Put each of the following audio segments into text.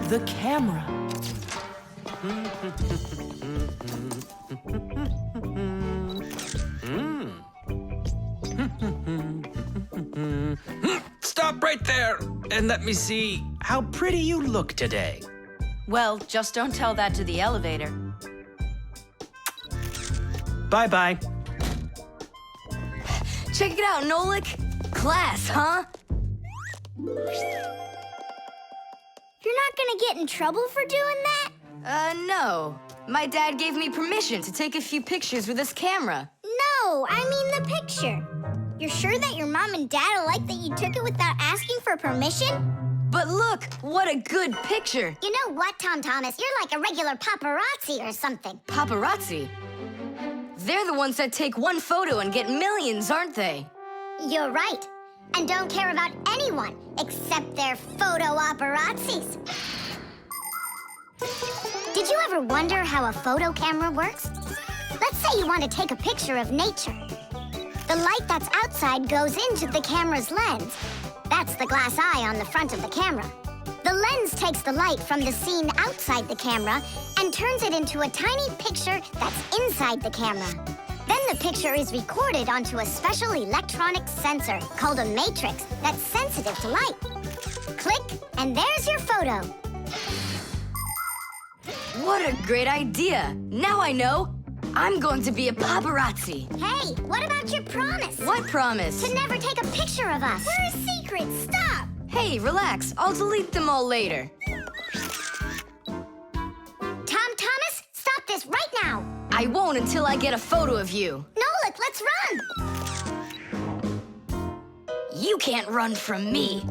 the camera. Stop right there and let me see how pretty you look today. Well, just don't tell that to the elevator. Bye-bye. Check it out, Nolik. Class, huh? You're not gonna get in trouble for doing that? No. My dad gave me permission to take a few pictures with this camera. No, I mean the picture. You're sure that your mom and dad will like that you took it without asking for permission? But look, what a good picture. You know what, Tom Thomas? You're like a regular paparazzi or something. Paparazzi? They're the ones that take one photo and get millions, aren't they? You're right. And don't care about anyone except their photo paparazzis. Did you ever wonder how a photo camera works? Let's say you want to take a picture of nature. The light that's outside goes into the camera's lens. That's the glass eye on the front of the camera. The lens takes the light from the scene outside the camera and turns it into a tiny picture that's inside the camera. Then the picture is recorded onto a special electronic sensor called a matrix that's sensitive to light. Click, and there's your photo. What a great idea. Now I know. I'm going to be a paparazzi. Hey, what about your promise? What promise? To never take a picture of us. We're a secret. Stop. Hey, relax. I'll delete them all later. Tom Thomas, stop this right now. I won't until I get a photo of you. Nolik, let's run. You can't run from me.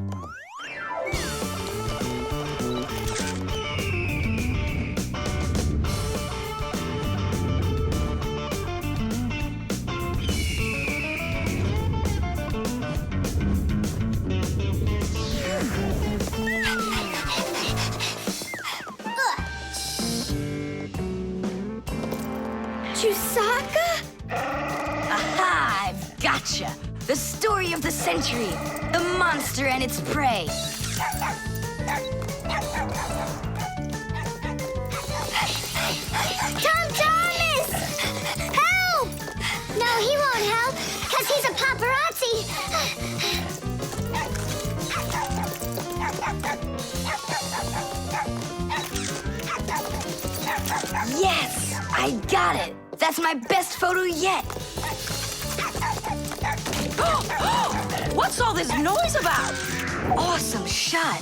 Chusaka? Aha! I've gotcha! The story of the century. The monster and its prey. Tom Thomas! Help! No, he won't help, because he's a paparazzi. Yes! I got it! That's my best photo yet! What's all this noise about? Awesome shot!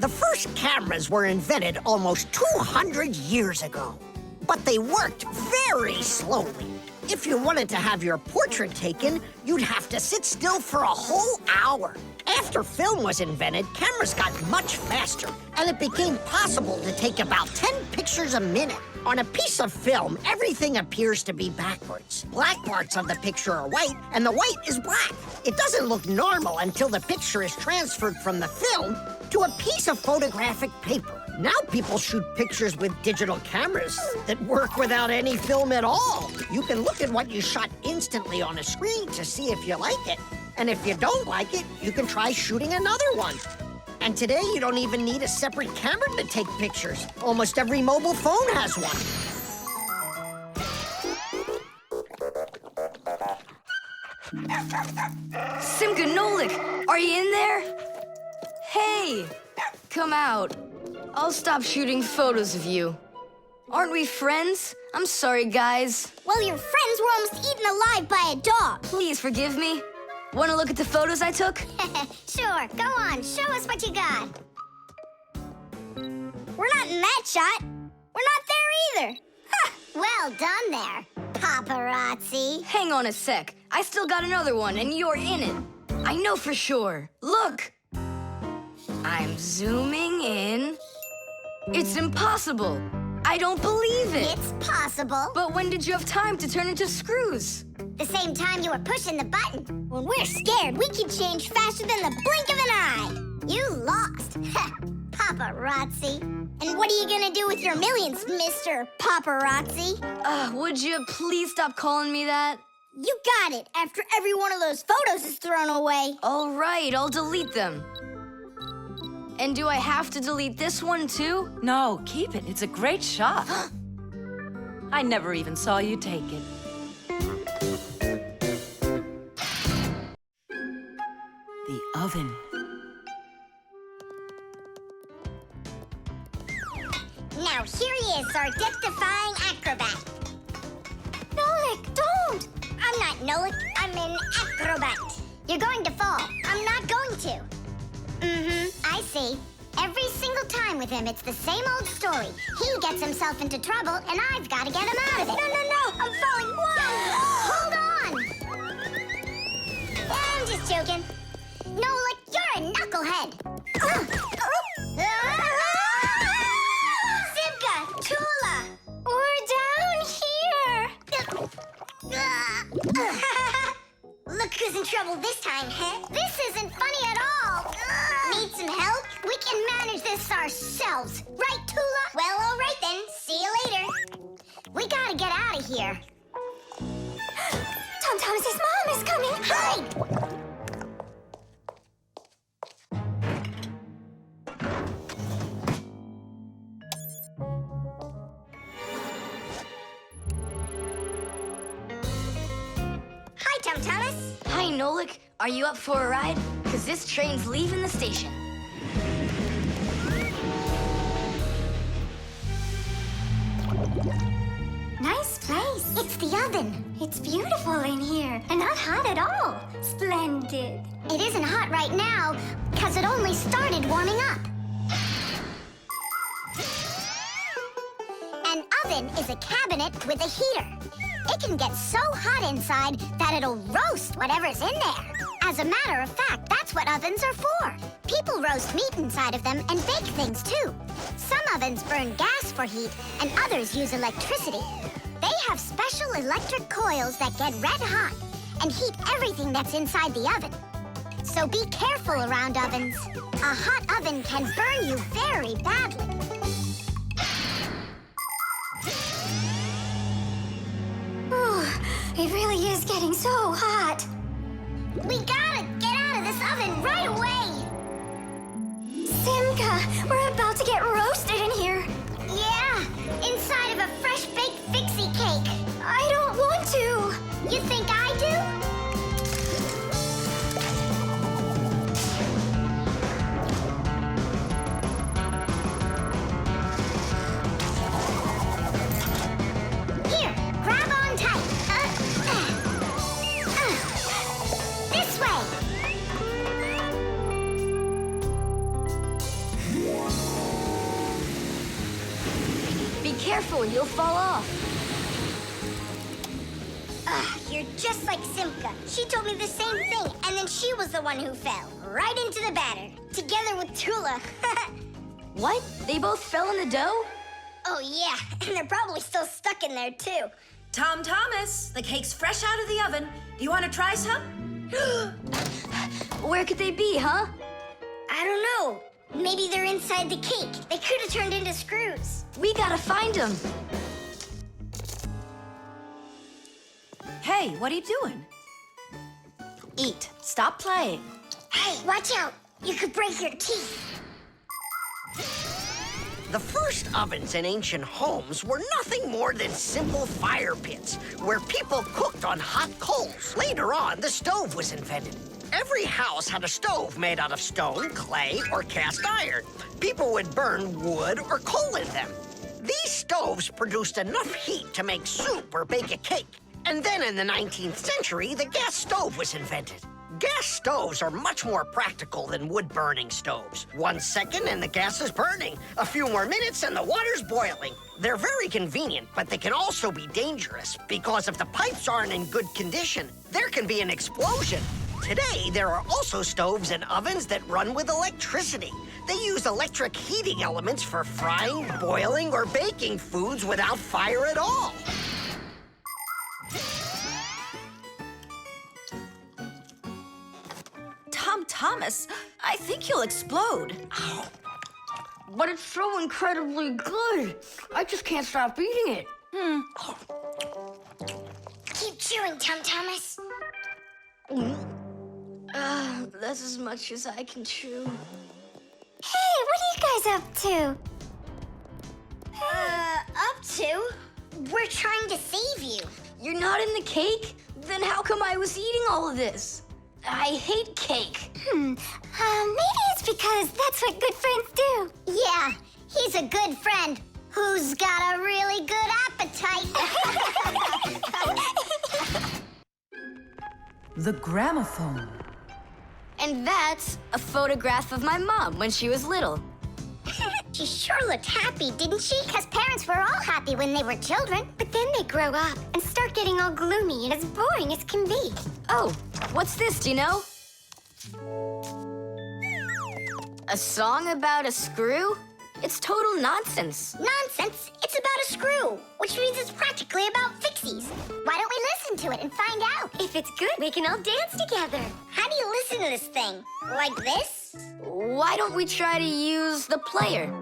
The first cameras were invented almost 200 years ago, but they worked very slowly. If you wanted to have your portrait taken, you'd have to sit still for a whole hour. After film was invented, cameras got much faster, and it became possible to take about 10 pictures a minute. On a piece of film, everything appears to be backwards. Black parts of the picture are white, and the white is black. It doesn't look normal until the picture is transferred from the film to a piece of photographic paper. Now people shoot pictures with digital cameras that work without any film at all. You can look at what you shot instantly on a screen to see if you like it. And if you don't like it, you can try shooting another one. And today, you don't even need a separate camera to take pictures. Almost every mobile phone has one. Simka Nolik, are you in there? Hey, come out. I'll stop shooting photos of you. Aren't we friends? I'm sorry, guys. Well, your friends were almost eaten alive by a dog. Please forgive me. Want to look at the photos I took? Sure, go on, show us what you got. We're not in that shot. We're not there either. Ha! Well done there, paparazzi. Hang on a sec. I still got another one, and you're in it. I know for sure. Look! I'm zooming in. It's impossible. I don't believe it. It's possible. But when did you have time to turn into screws? The same time you were pushing the button. When we're scared, we can change faster than the blink of an eye. You lost. Paparazzi. And what are you gonna do with your millions, Mr. Paparazzi? Would you please stop calling me that? You got it, after every one of those photos is thrown away. All right, I'll delete them. And do I have to delete this one too? No, keep it. It's a great shot. I never even saw you take it. The oven. Now here he is, our death-defying acrobat. Nolik, don't! I'm not Nolik, I'm an acrobat. You're going to fall. I'm not going to. I see. Every single time with him, it's the same old story. He gets himself into trouble, and I've got to get him out of it. No, I'm falling. Whoa! Hold on! I'm just joking. Nolik, you're a knucklehead. Simka, Tula, we're down here. Look who's in trouble this time, huh? This isn't funny at all. Need some help? We can manage this ourselves. Right, Tula? Well, all right then. See you later. We gotta get out of here. Tom Thomas's mom is coming. Hide! Hi, Tom Thomas. Hi, Nolik. Are you up for a ride? Because this train's leaving the station. Nice place. It's the oven. It's beautiful in here and not hot at all. Splendid. It isn't hot right now because it only started warming up. An oven is a cabinet with a heater. It can get so hot inside that it'll roast whatever's in there. As a matter of fact, that's what ovens are for. People roast meat inside of them and bake things too. Some ovens burn gas for heat and others use electricity. They have special electric coils that get red hot and heat everything that's inside the oven. So be careful around ovens. A hot oven can burn you very badly. It really is getting so hot. We gotta get out of this oven right away. Simka, we're about to get roasted in here. Yeah, inside of a fresh-baked Fixie cake. I don't want to. You think I do? Here, grab on tight. This way. Be careful, you'll fall off. You're just like Simka. She told me the same thing, and then she was the one who fell. Right into the batter. Together with Tula. What? They both fell in the dough? Oh, yeah. And they're probably still stuck in there, too. Tom Thomas, the cake's fresh out of the oven. Do you want to try some? Where could they be, huh? I don't know. Maybe they're inside the cake. They could have turned into screws. We gotta find them. Hey, what are you doing? Eat. Stop playing. Hey, watch out. You could break your teeth. The first ovens in ancient homes were nothing more than simple fire pits where people cooked on hot coals. Later on, the stove was invented. Every house had a stove made out of stone, clay, or cast iron. People would burn wood or coal in them. These stoves produced enough heat to make soup or bake a cake. And then in the 19th century, the gas stove was invented. Gas stoves are much more practical than wood-burning stoves. 1 second and the gas is burning. A few more minutes and the water's boiling. They're very convenient, but they can also be dangerous because if the pipes aren't in good condition, there can be an explosion. Today, there are also stoves and ovens that run with electricity. They use electric heating elements for frying, boiling, or baking foods without fire at all. Tom Thomas, I think you'll explode. But it's so incredibly good. I just can't stop eating it. Keep chewing, Tom Thomas. That's as much as I can chew. Hey, guys up to? Up to? We're trying to save you. You're not in the cake? Then how come I was eating all of this? I hate cake. Maybe it's because that's what good friends do. Yeah, he's a good friend who's got a really good appetite. The gramophone. And that's a photograph of my mom when she was little. She sure looked happy, didn't she? Because parents were all happy when they were children. But then they grow up and start getting all gloomy and as boring as can be. Oh, what's this, do you know? A song about a screw? It's total nonsense. Nonsense. It's about a screw, which means it's practically about Fixies. Why don't we listen to it and find out? If it's good, we can all dance together. How do you listen to this thing? Like this? Why don't we try to use the player?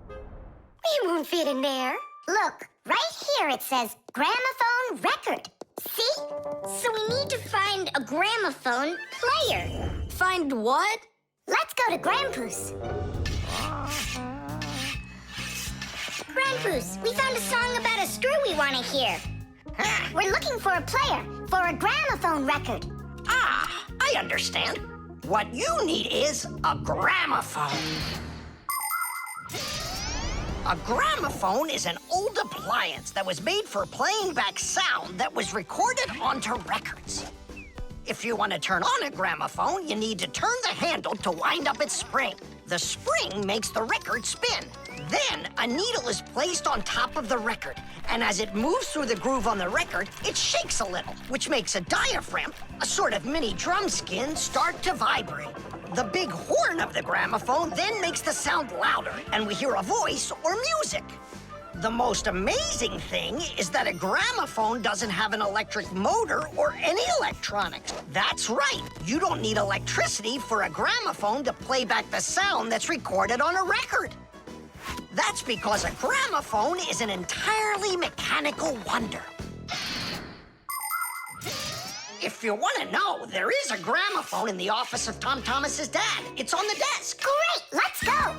We won't fit in there. Look, right here it says gramophone record. See? So we need to find a gramophone player. Find what? Let's go to Grandpa's. Grandpa's, we found a song about a screw we want to hear. We're looking for a player for a gramophone record. Ah, I understand. What you need is a gramophone. A gramophone is an old appliance that was made for playing back sound that was recorded onto records. If you want to turn on a gramophone, you need to turn the handle to wind up its spring. The spring makes the record spin. Then, a needle is placed on top of the record, and as it moves through the groove on the record, it shakes a little, which makes a diaphragm, a sort of mini drum skin, start to vibrate. The big horn of the gramophone then makes the sound louder, and we hear a voice or music. The most amazing thing is that a gramophone doesn't have an electric motor or any electronics. That's right. You don't need electricity for a gramophone to play back the sound that's recorded on a record. That's because a gramophone is an entirely mechanical wonder. If you want to know, there is a gramophone in the office of Tom Thomas's dad. It's on the desk. Great, let's go.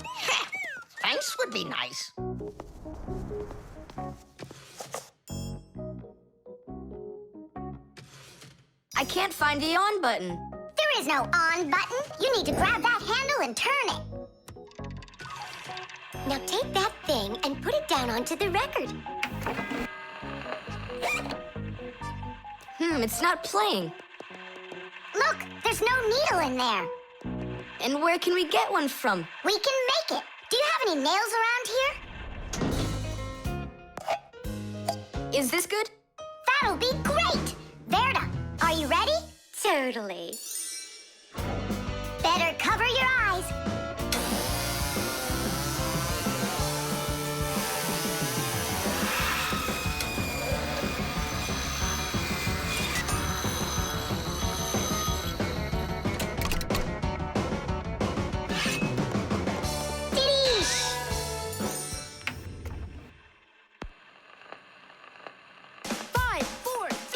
Thanks would be nice. I can't find the on button. There is no on button. You need to grab that handle and turn it. Now take that thing and put it down onto the record. It's not playing. Look, there's no needle in there. And where can we get one from? We can make it. Do you have any nails around here? Is this good? That'll be great. Verda, are you ready? Totally. Better cover your eyes.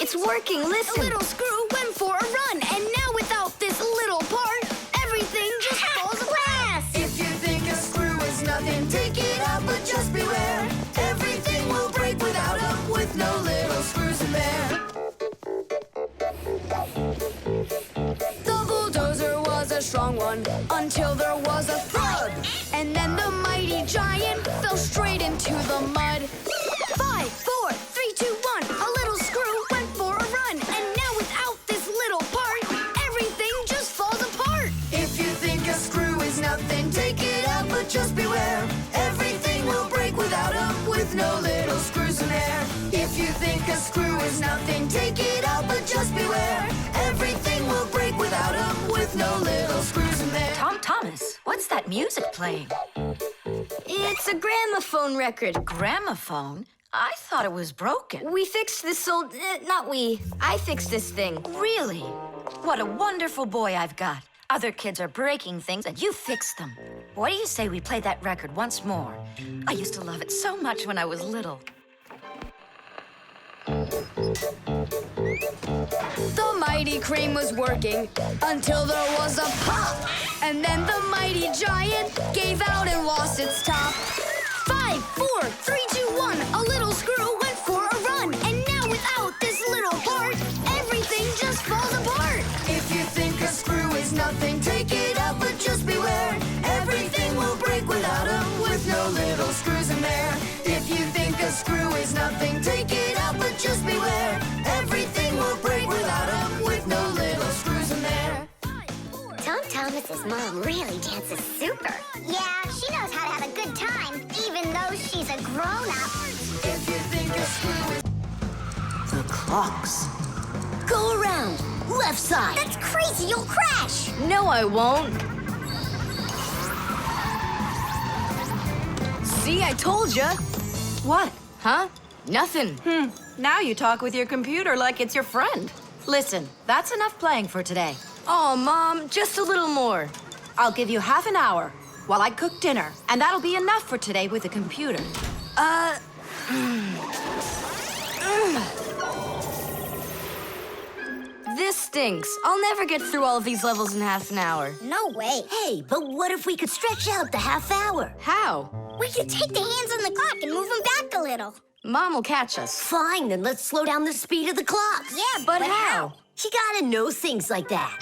It's working, listen. A little screw went for a run, and now without this little part, everything just falls apart. If you think a screw is nothing, take it out, but just beware. Everything will break without 'em, with no little screws in there. The bulldozer was a strong one, until there was a thud. And then the mighty giant fell straight into the mud. 5, 4, 3, 2, 1, a little screw went for a run, and now without this little part, everything just falls apart. If you think a screw is nothing, take it out, but just beware. Everything will break without 'em, with no little screws in there. If you think a screw is nothing, take it out, but just beware. Everything will break without 'em, with no little screws in there. Tom Thomas, what's that music playing? It's a gramophone record. Gramophone? I thought it was broken. We fixed this old... not we. I fixed this thing. Really? What a wonderful boy I've got. Other kids are breaking things and you fixed them. What do you say we play that record once more? I used to love it so much when I was little. The mighty crane was working until there was a pop, And then the mighty giant gave out and lost its top. 5, 4, 3, 2, 1. A little screw went for a run. And now without this little part, everything just falls apart. If you think a screw is nothing, take it out, but just beware. Everything will break without 'em, with no little screws in there. If you think a screw is nothing, take it out, but just beware. Everything will break without 'em, with no little screws in there. Tom Thomas's mom really dances super. Yeah, she knows how to have a good time, even though she's a grown-up. If you think a screw is... The clocks. Go around. Left side. That's crazy, you'll crash. No, I won't. See, I told ya. What? Huh? Nothing. Now you talk with your computer like it's your friend. Listen, that's enough playing for today. Oh, Mom, just a little more. I'll give you half an hour while I cook dinner, and that'll be enough for today with the computer. This stinks. I'll never get through all of these levels in half an hour. No way. Hey, but what if we could stretch out the half hour? How? We could take the hands on the clock and move them back a little. Mom will catch us. Fine, then let's slow down the speed of the clocks. Yeah, But how? You gotta know things like that.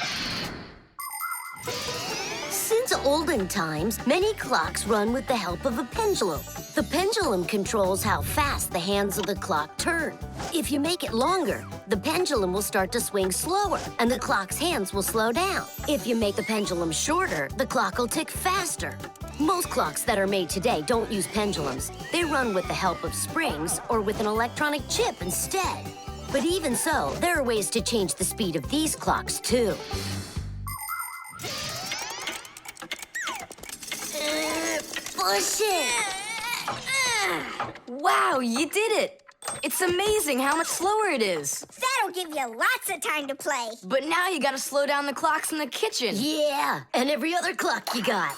Since olden times, many clocks run with the help of a pendulum. The pendulum controls how fast the hands of the clock turn. If you make it longer, the pendulum will start to swing slower, and the clock's hands will slow down. If you make the pendulum shorter, the clock will tick faster. Most clocks that are made today don't use pendulums. They run with the help of springs or with an electronic chip instead. But even so, there are ways to change the speed of these clocks, too. Push it! Wow, you did it! It's amazing how much slower it is. That'll give you lots of time to play. But now you gotta slow down the clocks in the kitchen. Yeah, and every other clock you got.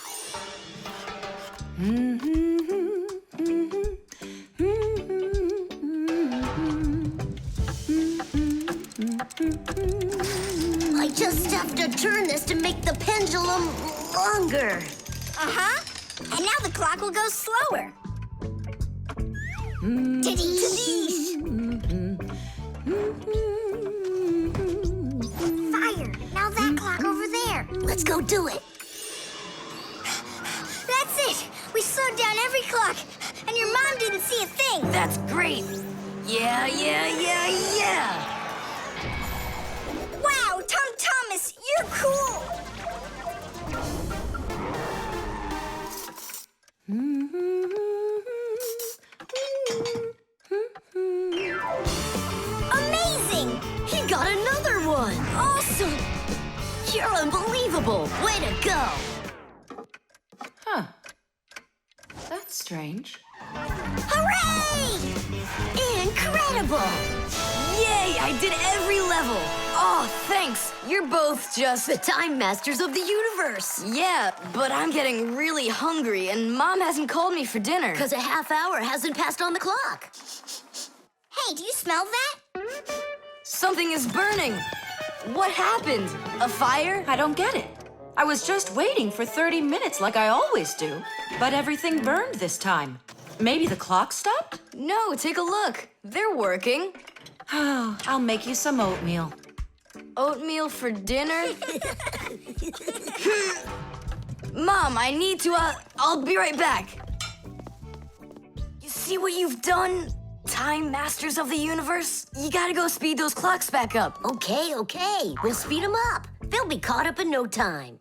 I just have to turn this to make the pendulum longer. Uh-huh. And now the clock will go slower. Tadee! Fire! Now that clock over there. Let's go do it. That's it! We slowed down every clock, and your mom didn't see a thing. That's great. Yeah. Wow, Tom Thomas, you're cool! Amazing! He got another one. Awesome! You're unbelievable. Way to go. Huh. That's strange. Hooray! Incredible. Yay, I did every level. Oh, thanks. You're both just... The time masters of the universe. Yeah, but I'm getting really hungry, and Mom hasn't called me for dinner. Because a half hour hasn't passed on the clock. Hey, do you smell that? Something is burning. What happened? A fire? I don't get it. I was just waiting for 30 minutes like I always do, but everything burned this time. Maybe the clock stopped? No, take a look. They're working. Oh, I'll make you some oatmeal. Oatmeal for dinner? Mom, I need to, I'll be right back. You see what you've done? Time Masters of the Universe? You gotta go speed those clocks back up. Okay. We'll speed them up. They'll be caught up in no time.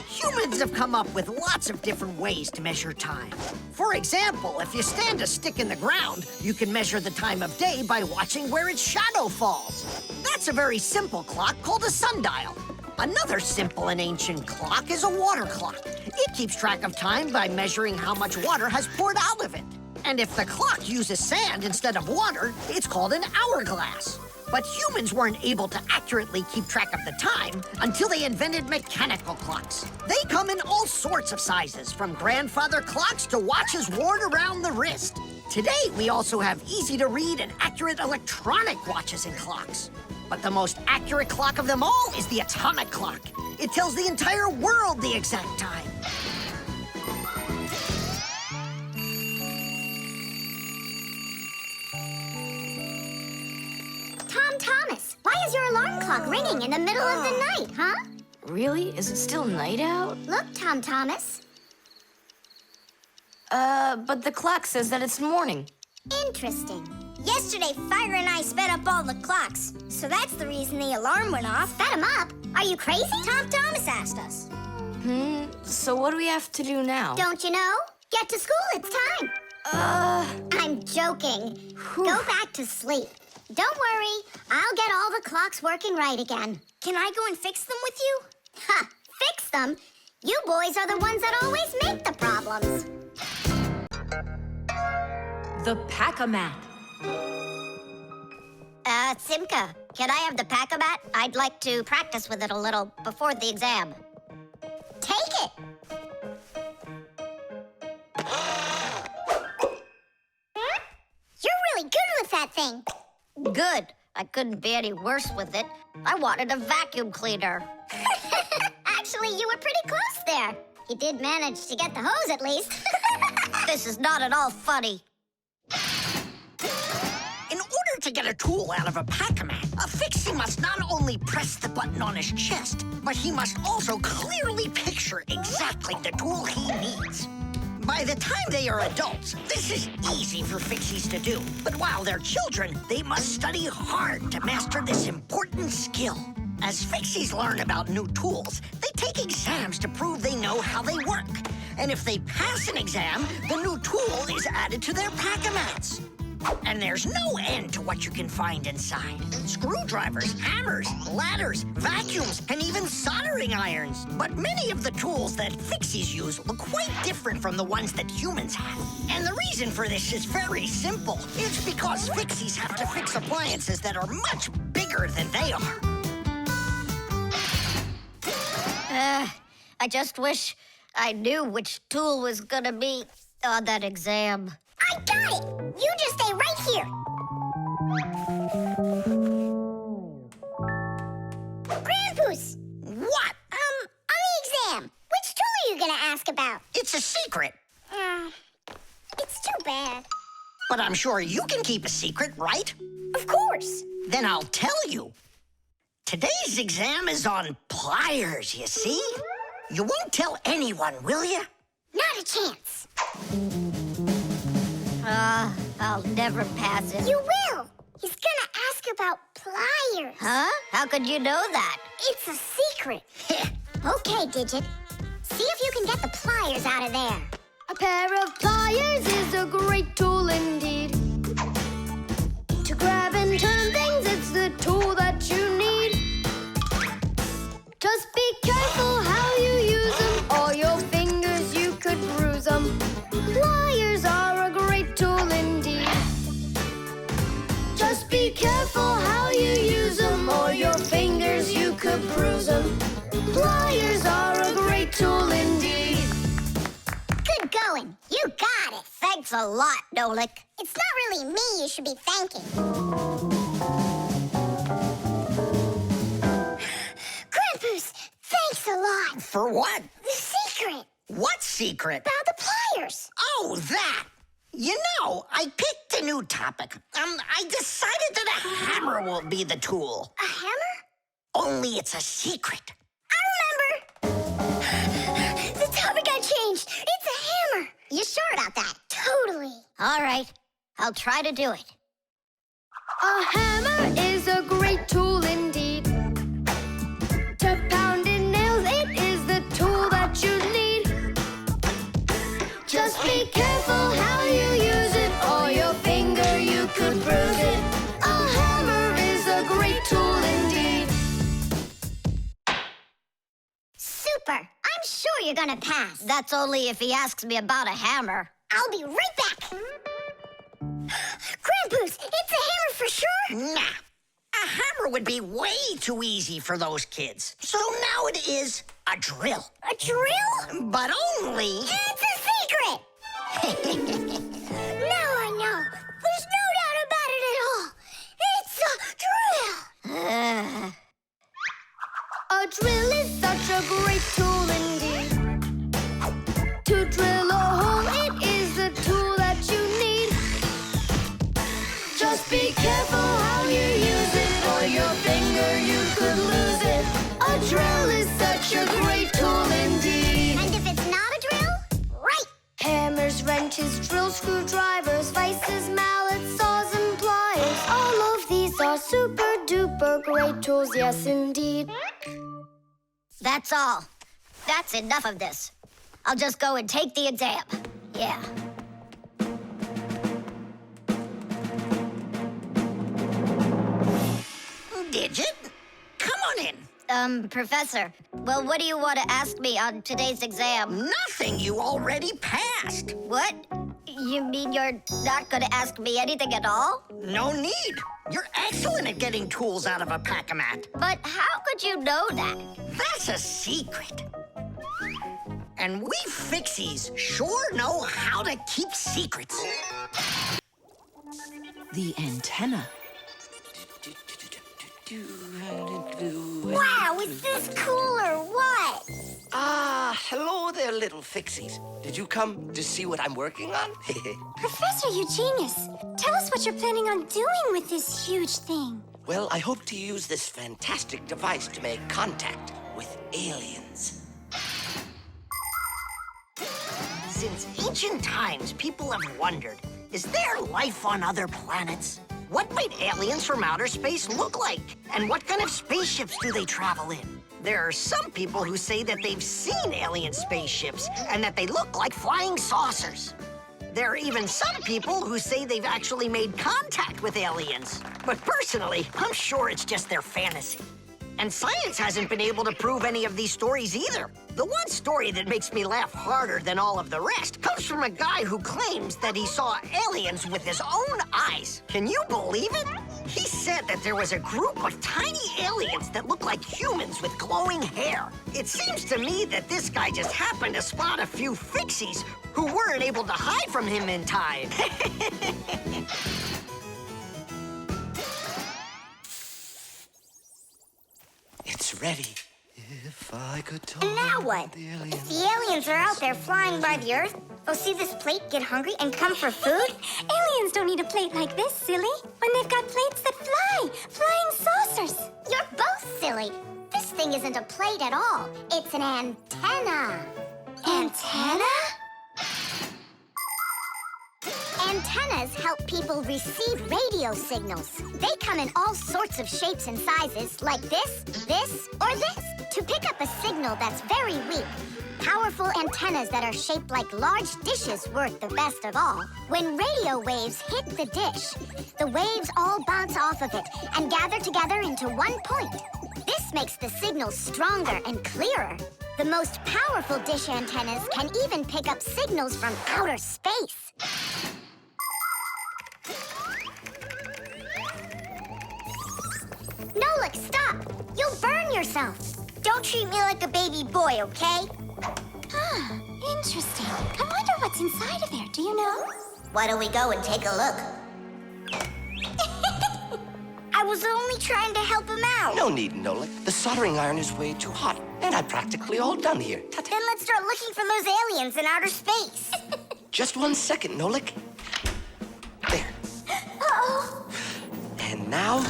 Humans have come up with lots of different ways to measure time. For example, if you stand a stick in the ground, you can measure the time of day by watching where its shadow falls. That's a very simple clock called a sundial. Another simple and ancient clock is a water clock. It keeps track of time by measuring how much water has poured out of it. And if the clock uses sand instead of water, it's called an hourglass. But humans weren't able to accurately keep track of the time until they invented mechanical clocks. They come in all sorts of sizes, from grandfather clocks to watches worn around the wrist. Today, we also have easy-to-read and accurate electronic watches and clocks. But the most accurate clock of them all is the atomic clock. It tells the entire world the exact time. Tom Thomas, why is your alarm clock ringing in the middle of the night, huh? Really? Is it still night out? Look, Tom Thomas. But the clock says that it's morning. Interesting. Yesterday, Fire and I sped up all the clocks, so that's the reason the alarm went off. Sped them up? Are you crazy? Tom Thomas asked us. So what do we have to do now? Don't you know? Get to school, it's time. I'm joking. Go back to sleep. Don't worry, I'll get all the clocks working right again. Can I go and fix them with you? Ha! Fix them? You boys are the ones that always make the problems. The Pack-A-Mat. Simka, can I have the Pack-A-Mat? I'd like to practice with it a little before the exam. Take it! You're really good with that thing. Good. I couldn't be any worse with it. I wanted a vacuum cleaner. Actually, you were pretty close there. You did manage to get the hose at least. This is not at all funny. In order to get a tool out of a Pac-Man, a Fixie must not only press the button on his chest, but he must also clearly picture exactly the tool he needs. By the time they are adults, this is easy for Fixies to do. But while they're children, they must study hard to master this important skill. As Fixies learn about new tools, they take exams to prove they know how they work. And if they pass an exam, the new tool is added to their Pack-A-Mats. And there's no end to what you can find inside. Screwdrivers, hammers, ladders, vacuums, and even soldering irons. But many of the tools that Fixies use look quite different from the ones that humans have. And the reason for this is very simple. It's because Fixies have to fix appliances that are much bigger than they are. I just wish I knew which tool was gonna be on that exam. I got it! You just stay right here. Grandpoos! What? On the exam, which tool are you gonna ask about? It's a secret. It's too bad. But I'm sure you can keep a secret, right? Of course. Then I'll tell you. Today's exam is on pliers, you see? You won't tell anyone, will you? Not a chance. I'll never pass it. You will. He's gonna ask about pliers. Huh? How could you know that? It's a secret. Okay, Digit. See if you can get the pliers out of there. A pair of pliers is a great tool indeed. To grab and turn things, it's the tool that you need. Just be careful how you use them, or your fingers you could bruise them. Pliers are a great tool indeed. Just be careful how you use them, or your fingers you could bruise them. Pliers are a great tool indeed. Good going. You got it. Thanks a lot, Nolik. It's not really me you should be thanking. Grandpoos, thanks a lot. For what? The secret What secret? about the pliers. Oh, that! You know, I picked a new topic. I decided that a hammer will be the tool. A hammer? Only it's a secret. I remember. The topic got changed. It's a hammer. You sure about that? Totally. All right, I'll try to do it. A hammer is a great tool indeed. To pound in nails, it is the tool that you need. Just be careful how you use it, or your finger you could bruise it. A hammer is a great tool indeed. Super. I'm sure you're gonna pass. That's only if he asks me about a hammer. I'll be right back. Grandpoos, it's a hammer for sure? Nah. A hammer would be way too easy for those kids. So now it is a drill. A drill? But only... It's a secret! Now I drill is such a great tool indeed. To drill a hole, it is the tool that you need. Just be careful how you use it, or your finger, you could lose it. A drill is such a great tool indeed. And if it's not a drill, right! Hammers, wrenches, drills, screwdrivers, vices, mallets, saws, and pliers. All of these are super duper great tools, yes indeed. That's all. That's enough of this. I'll just go and take the exam. Yeah. Digit, come on in. Professor, well, what do you want to ask me on today's exam? Nothing, you already passed. What? You mean you're not going to ask me anything at all? No need. You're excellent at getting tools out of a pack-a-mat. But how could you know that? That's a secret. And we Fixies sure know how to keep secrets. The antenna. Wow, is this cool or what? Ah, hello there, little Fixies. Did you come to see what I'm working on? Professor, you genius. Tell us what you're planning on doing with this huge thing. Well, I hope to use this fantastic device to make contact with aliens. Since ancient times, people have wondered, is there life on other planets? What might aliens from outer space look like? And what kind of spaceships do they travel in? There are some people who say that they've seen alien spaceships and that they look like flying saucers. There are even some people who say they've actually made contact with aliens. But personally, I'm sure it's just their fantasy. And science hasn't been able to prove any of these stories either. The one story that makes me laugh harder than all of the rest comes from a guy who claims that he saw aliens with his own eyes. Can you believe it? He said that there was a group of tiny aliens that looked like humans with glowing hair. It seems to me that this guy just happened to spot a few Fixies who weren't able to hide from him in time. It's ready. If I could talk. And now what? If the aliens are out there flying by the Earth, they'll see this plate, get hungry, and come for food? Aliens don't need a plate like this, silly. When they've got plates that fly, flying saucers. You're both silly. This thing isn't a plate at all. It's an antenna. Antenna? Antennas help people receive radio signals. They come in all sorts of shapes and sizes, like this, or this, to pick up a signal that's very weak. Powerful antennas that are shaped like large dishes work the best of all. When radio waves hit the dish, the waves all bounce off of it and gather together into one point. This makes the signal stronger and clearer. The most powerful dish antennas can even pick up signals from outer space. Nolik, stop! You'll burn yourself. Don't treat me like a baby boy, okay? Huh, interesting. I wonder what's inside of there, do you know? Why don't we go and take a look? I was only trying to help him out. No need, Nolik. The soldering iron is way too hot, and I'm practically all done here. Ta-ta. Then let's start looking for those aliens in outer space. Just 1 second, Nolik. There. Uh-oh. And now,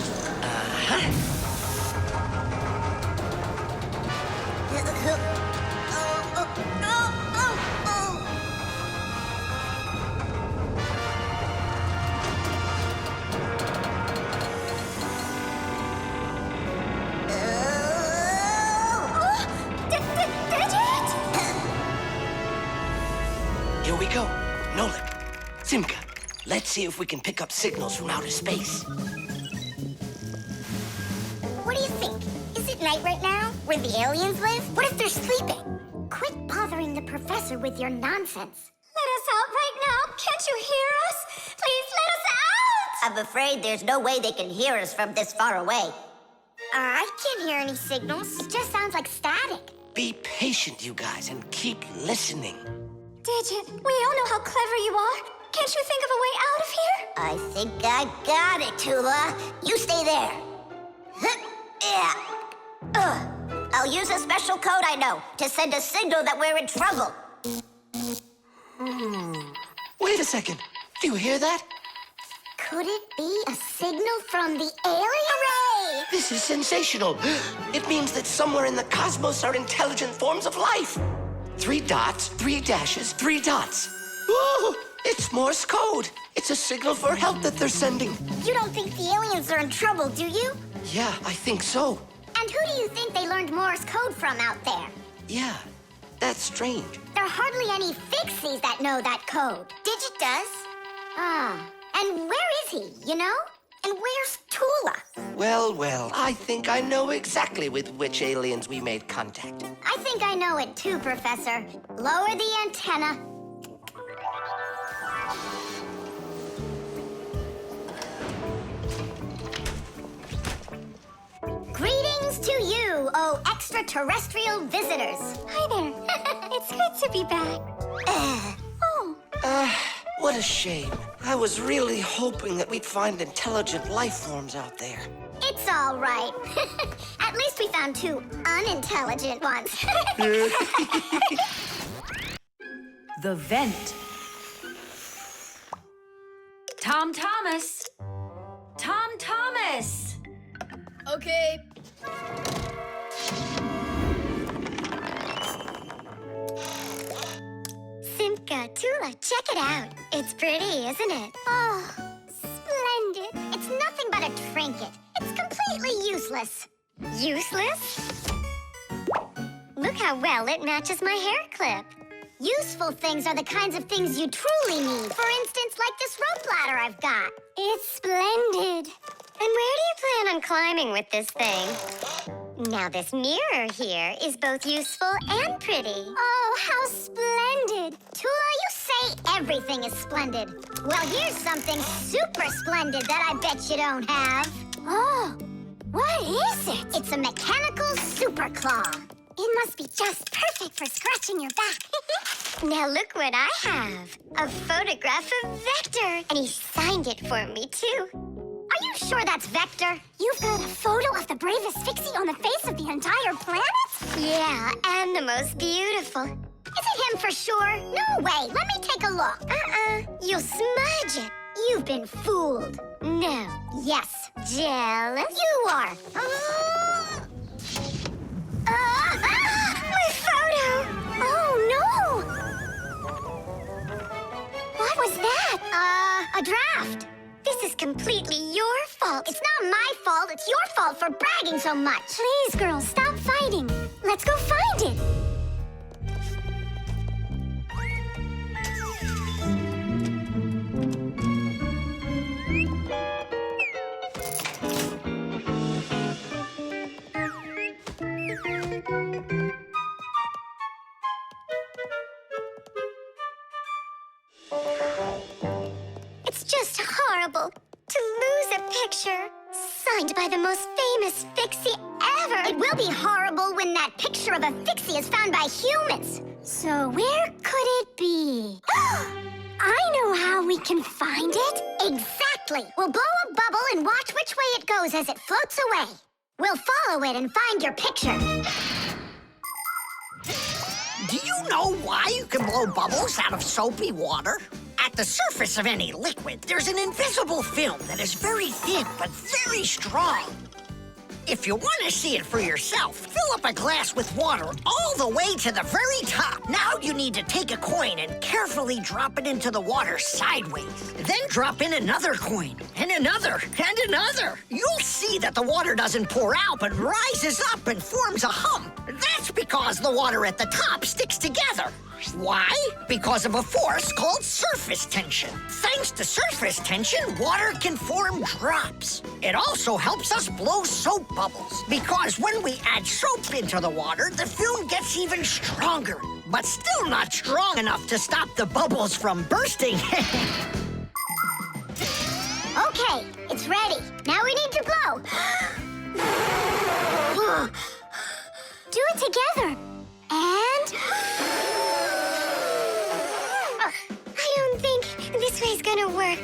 here we go. Nolik, Simka, let's see if we can pick up signals from outer space. What do you think? Is it night right now, where the aliens live? What if they're sleeping? Quit bothering the professor with your nonsense. Let us out right now. Can't you hear us? Please let us out! I'm afraid there's no way they can hear us from this far away. I can't hear any signals. It just sounds like static. Be patient, you guys, and keep listening. Digit, we all know how clever you are. Can't you think of a way out of here? I think I got it, Tula. You stay there. Yeah. I'll use a special code I know to send a signal that we're in trouble. Wait a second. Do you hear that? Could it be a signal from the alien? Hooray! This is sensational. It means that somewhere in the cosmos are intelligent forms of life. 3 dots, 3 dashes, 3 dots. Ooh, it's Morse code. It's a signal for help that they're sending. You don't think the aliens are in trouble, do you? Yeah, I think so. And who do you think they learned Morse code from out there? Yeah, that's strange. There are hardly any Fixies that know that code. Digit does. Ah, and where is he, you know? And where's Tula? Well, I think I know exactly with which aliens we made contact. I think I know it too, Professor. Lower the antenna. Greetings to you, oh extraterrestrial visitors. Hi there. It's good to be back. Oh. What a shame. I was really hoping that we'd find intelligent life forms out there. It's all right. At least we found 2 unintelligent ones. The vent. Tom Thomas. Tom Thomas. Okay. Simka, Tula, check it out. It's pretty, isn't it? Oh, splendid. It's nothing but a trinket. It's completely useless. Useless? Look how well it matches my hair clip. Useful things are the kinds of things you truly need. For instance, like this rope ladder I've got. It's splendid. And where do you plan on climbing with this thing? Now, this mirror here is both useful and pretty. Oh, how splendid. Tula, you say everything is splendid. Well, here's something super splendid that I bet you don't have. Oh, what is it? It's a mechanical super claw. It must be just perfect for scratching your back. Now look what I have. A photograph of Vector. And he signed it for me, too. Are you sure that's Vector? You've got a photo of the bravest Fixie on the face of the entire planet? Yeah, and the most beautiful. Is it him for sure? No way. Let me take a look. You'll smudge it. You've been fooled. No. Yes. Jealous? You are. My photo! Oh, no! What was that? A draft. This is completely your fault. It's not my fault. It's your fault for bragging so much. Please, girls, stop fighting. Let's go find it. It's just horrible to lose a picture signed by the most famous Fixie ever. It will be horrible when that picture of a Fixie is found by humans. So where could it be? I know how we can find it. Exactly. We'll blow a bubble and watch which way it goes as it floats away. We'll follow it and find your picture. Do you know why you can blow bubbles out of soapy water? At the surface of any liquid, there's an invisible film that is very thin but very strong. If you want to see it for yourself, fill up a glass with water all the way to the very top. Now you need to take a coin and carefully drop it into the water sideways. Then drop in another coin, and another, and another. You'll see that the water doesn't pour out, but rises up and forms a hump. That's because the water at the top sticks together. Why? Because of a force called surface tension. Thanks to surface tension, water can form drops. It also helps us blow soap bubbles, because when we add soap into the water, the film gets even stronger, but still not strong enough to stop the bubbles from bursting. Okay, it's ready. Now we need to blow. Do it together. And... I don't think this way's gonna work.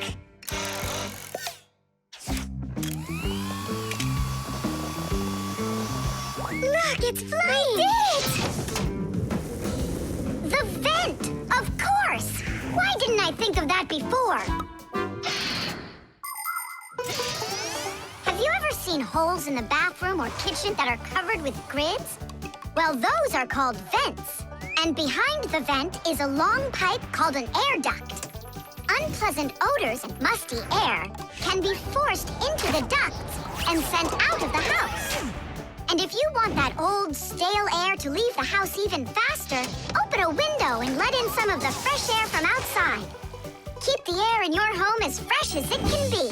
Look, It's flying! We did it! The vent! Of course! Why didn't I think of that before? Have you ever seen holes in the bathroom or kitchen that are covered with grids? Well, those are called vents. And behind the vent is a long pipe called an air duct. Unpleasant odors and musty air can be forced into the ducts and sent out of the house. And if you want that old, stale air to leave the house even faster, open a window and let in some of the fresh air from outside. Keep the air in your home as fresh as it can be.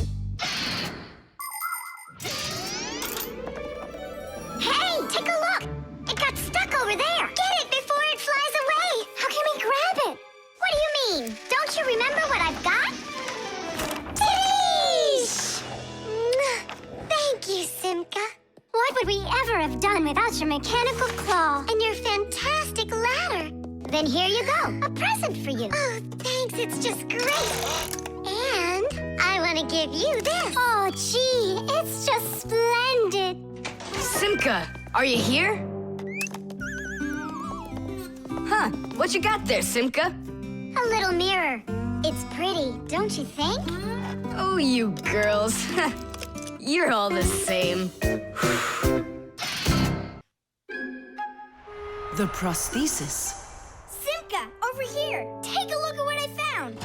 Hey, take a look! It got stuck over there! Get it before it flies away! How can we grab it? What do you mean? Don't you remember what I've got? Teesh! Thank you, Simka. What would we ever have done without your mechanical claw and your fantastic ladder? Then here you go, a present for you. Oh, thanks, it's just great. And I want to give you this. Oh, gee, it's just splendid. Simka, are you here? Huh, what you got there, Simka? A little mirror. It's pretty, don't you think? Oh, you girls. You're all the same. The prosthesis. Simka, over here. Take a look at what I found.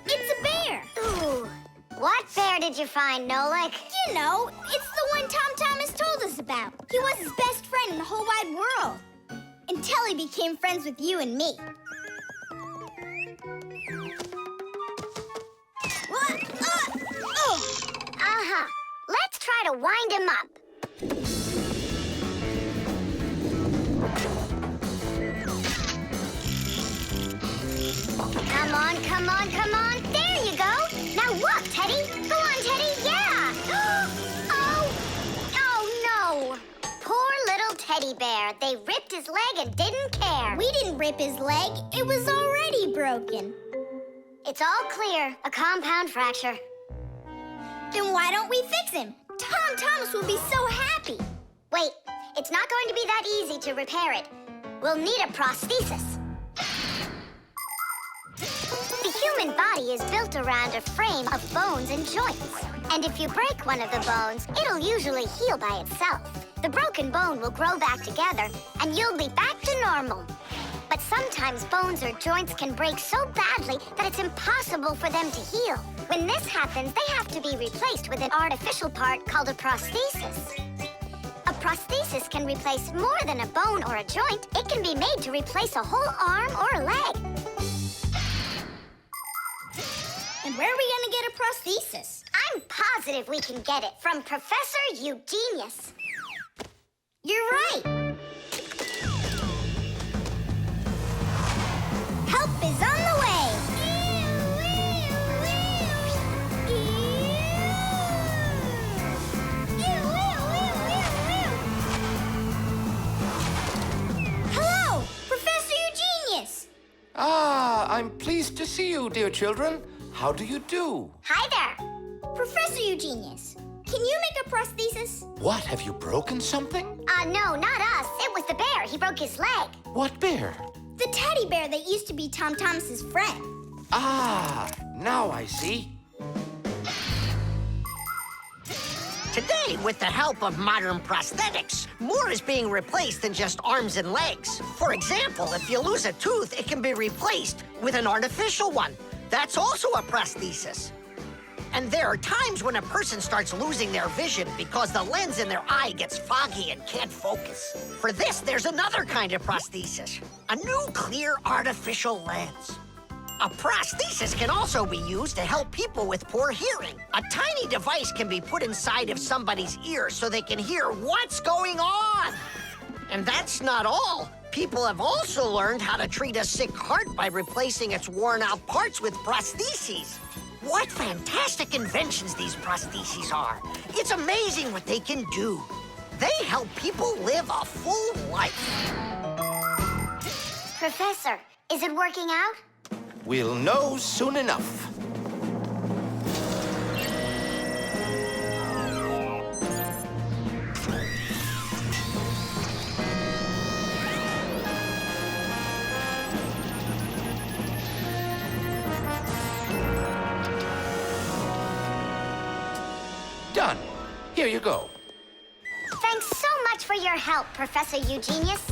It's a bear. Ooh. What bear did you find, Nolik? You know, it's the one Tom Thomas told us about. He was his best friend in the whole wide world. Until he became friends with you and me. What? Uh-huh. Let's try to wind him up. Come on, come on, come on. There you go. Now walk, Teddy. Go on, Teddy. Yeah. Oh no. Poor little teddy bear. They ripped his leg and didn't care. We didn't rip his leg. It was already broken. It's all clear. A compound fracture. Then why don't we fix him? Tom Thomas will be so happy. Wait, it's not going to be that easy to repair it. We'll need a prosthesis. The human body is built around a frame of bones and joints. And if you break one of the bones, it'll usually heal by itself. The broken bone will grow back together, and you'll be back to normal. But sometimes bones or joints can break so badly that it's impossible for them to heal. When this happens, they have to be replaced with an artificial part called a prosthesis. A prosthesis can replace more than a bone or a joint. It can be made to replace a whole arm or a leg. And where are we gonna get a prosthesis? I'm positive we can get it from Professor Eugenius. You're right. Help is on the way. Hello, Professor Eugenius. Ah, I'm pleased to see you, dear children. How do you do? Hi there. Professor Eugenius, can you make a prosthesis? What, have you broken something? No, not us. It was the bear. He broke his leg. What bear? The teddy bear that used to be Tom Thomas's friend. Ah, now I see. Today, with the help of modern prosthetics, more is being replaced than just arms and legs. For example, if you lose a tooth, it can be replaced with an artificial one. That's also a prosthesis. And there are times when a person starts losing their vision because the lens in their eye gets foggy and can't focus. For this, there's another kind of prosthesis, a new clear artificial lens. A prosthesis can also be used to help people with poor hearing. A tiny device can be put inside of somebody's ear so they can hear what's going on. And that's not all. People have also learned how to treat a sick heart by replacing its worn-out parts with prostheses. What fantastic inventions these prostheses are. It's amazing what they can do. They help people live a full life. Professor, is it working out? We'll know soon enough. Here you go. Thanks so much for your help, Professor Eugenius.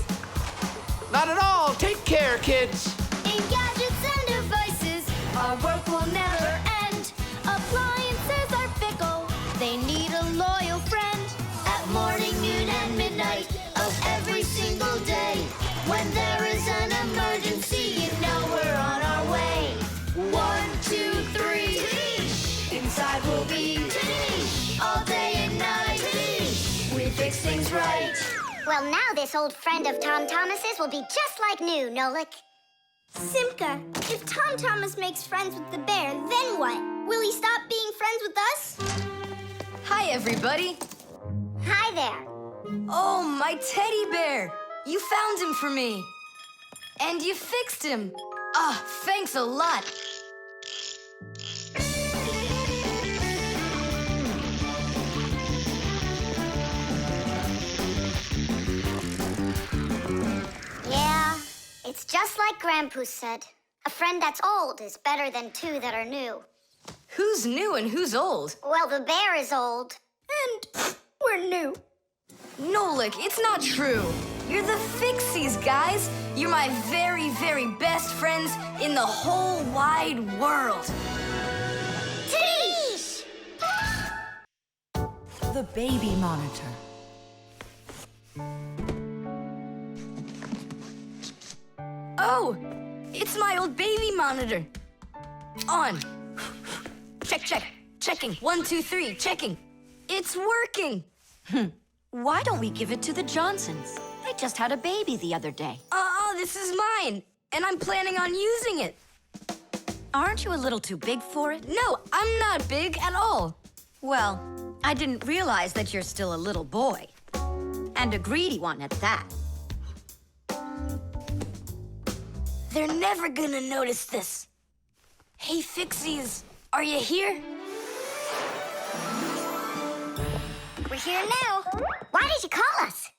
Not at all. Take care, kids. In gadgets and devices, our work will never end. Appliances are fickle, they need a loyal friend. At morning, noon, and midnight of every single day. When there is an emergency, you know we're on our way. 1, 2, 3. Inside we'll be all day and night. We fix things right. Well, now this old friend of Tom Thomas's will be just like new, Nolik. Simka, if Tom Thomas makes friends with the bear, then what? Will he stop being friends with us? Hi, everybody. Hi there. Oh, my teddy bear. You found him for me. And you fixed him. Ah, thanks a lot. Yeah, it's just like Grandpus said. A friend that's old is better than two that are new. Who's new and who's old? Well, the bear is old. And we're new. Nolik, it's not true. You're the Fixies, guys. You're my very, very best friends in the whole wide world. Tish! The baby monitor. Oh, it's my old baby monitor. On. Check, check. Checking. 1, 2, 3. Checking. It's working. Why don't we give it to the Johnsons? They just had a baby the other day. This is mine, and I'm planning on using it. Aren't you a little too big for it? No, I'm not big at all. Well, I didn't realize that you're still a little boy. And a greedy one at that. They're never gonna notice this. Hey, Fixies, are you here? We're here now. Why did you call us?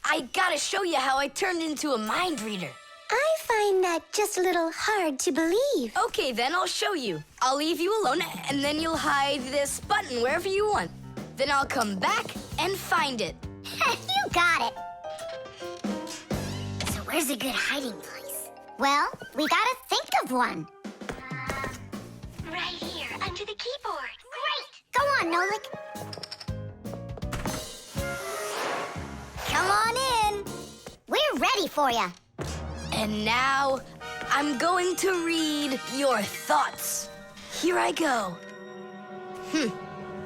I gotta show you how I turned into a mind reader. I find that just a little hard to believe. Okay, then I'll show you. I'll leave you alone, and then you'll hide this button wherever you want. Then I'll come back and find it. You got it. So where's a good hiding place? Well, we gotta think of one. Right here, under the keyboard. Great! Go on, Nolik. Come on in. We're ready for you. And now, I'm going to read your thoughts. Here I go.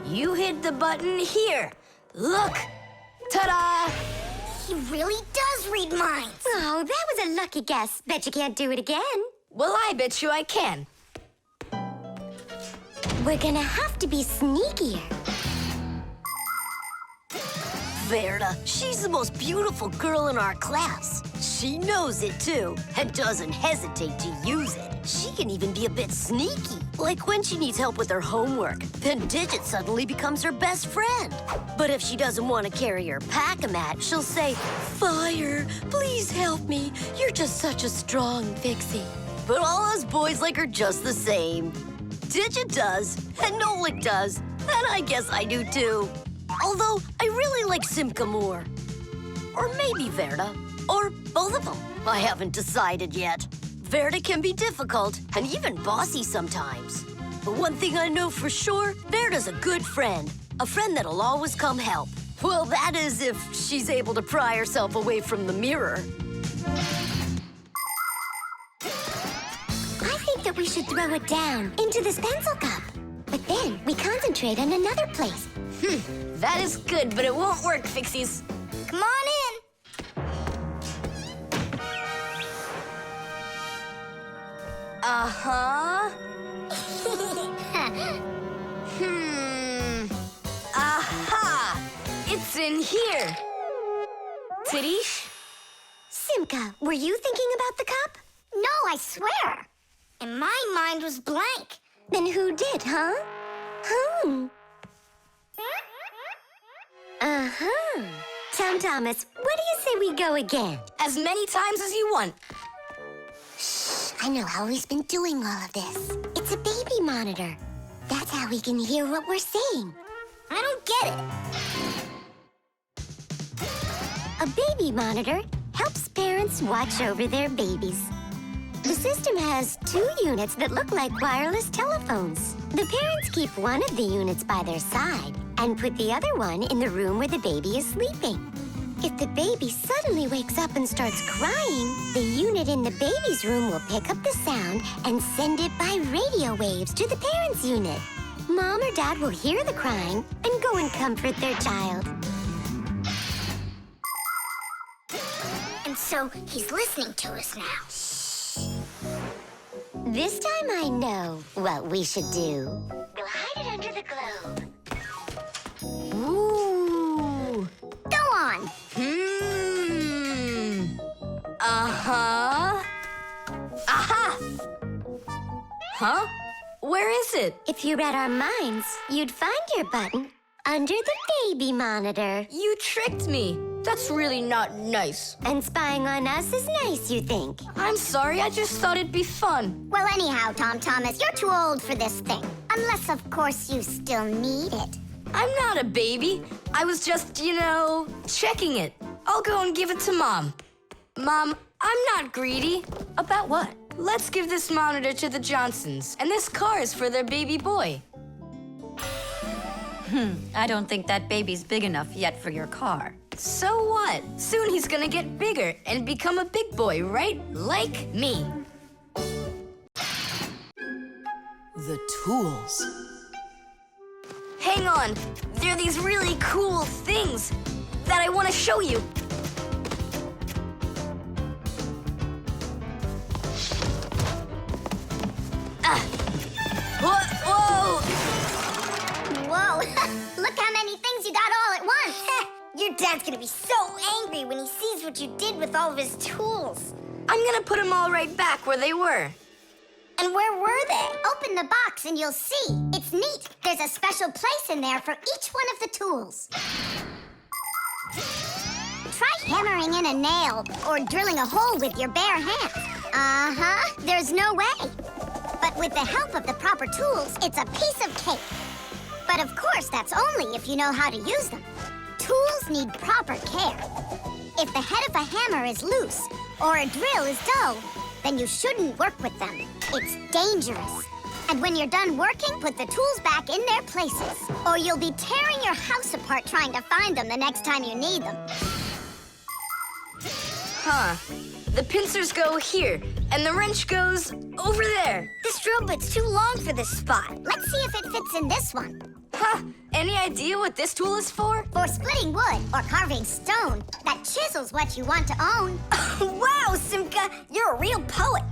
You hit the button here. Look. Ta-da! He really does read minds. Oh, that was a lucky guess. Bet you can't do it again. Well, I bet you I can. We're gonna have to be sneakier. Verda, she's the most beautiful girl in our class. She knows it, too, and doesn't hesitate to use it. She can even be a bit sneaky, like when she needs help with her homework. Then Digit suddenly becomes her best friend. But if she doesn't want to carry her pack-a-mat, she'll say, "Fire, please help me. You're just such a strong Fixie." But all us boys like her just the same. Digit does, and Nolik does, and I guess I do, too. Although, I really like Simka more. Or maybe Verda. Or both of them. I haven't decided yet. Verda can be difficult and even bossy sometimes. But one thing I know for sure, Verda's a good friend. A friend that'll always come help. Well, that is if she's able to pry herself away from the mirror. I think that we should throw it down into this pencil cup. But then we concentrate on another place. That is good, but it won't work, Fixies. Come on in. Uh-huh. Aha! It's in here. Tidish? Simka, were you thinking about the cup? No, I swear. And my mind was blank. Then who did, huh? Uh-huh. Tom Thomas, what do you say we go again? As many times as you want. I know how he's been doing all of this. It's a baby monitor. That's how we can hear what we're saying. I don't get it. A baby monitor helps parents watch over their babies. The system has 2 units that look like wireless telephones. The parents keep one of the units by their side and put the other one in the room where the baby is sleeping. If the baby suddenly wakes up and starts crying, the unit in the baby's room will pick up the sound and send it by radio waves to the parents' unit. Mom or Dad will hear the crying and go and comfort their child. And so he's listening to us now. This time I know what we should do. Go hide it under the globe. Ooh. Go on. Uh-huh. Aha! Huh? Where is it? If you read our minds, you'd find your button under the baby monitor. You tricked me. That's really not nice. And spying on us is nice, you think? I'm sorry, I just thought it'd be fun. Well, anyhow, Tom Thomas, you're too old for this thing. Unless, of course, you still need it. I'm not a baby. I was just, checking it. I'll go and give it to Mom. Mom, I'm not greedy. About what? Let's give this monitor to the Johnsons, and this car is for their baby boy. I don't think that baby's big enough yet for your car. So what? Soon he's gonna get bigger and become a big boy, right? Like me. The tools. Hang on. There are these really cool things that I want to show you. Whoa! Whoa, look how many things you got all at once. Your dad's gonna be so angry when he sees what you did with all of his tools. I'm gonna put them all right back where they were. And where were they? Open the box and you'll see. It's neat. There's a special place in there for each one of the tools. Try hammering in a nail or drilling a hole with your bare hands. Uh-huh, there's no way. But with the help of the proper tools, it's a piece of cake. But of course, that's only if you know how to use them. Tools need proper care. If the head of a hammer is loose or a drill is dull, then you shouldn't work with them. It's dangerous. And when you're done working, put the tools back in their places, or you'll be tearing your house apart trying to find them the next time you need them. Huh. The pincers go here, and the wrench goes over there. This drill bit's too long for this spot. Let's see if it fits in this one. Huh. Any idea what this tool is for? For splitting wood or carving stone, that chisel's what you want to own. Wow, Simka, you're a real poet.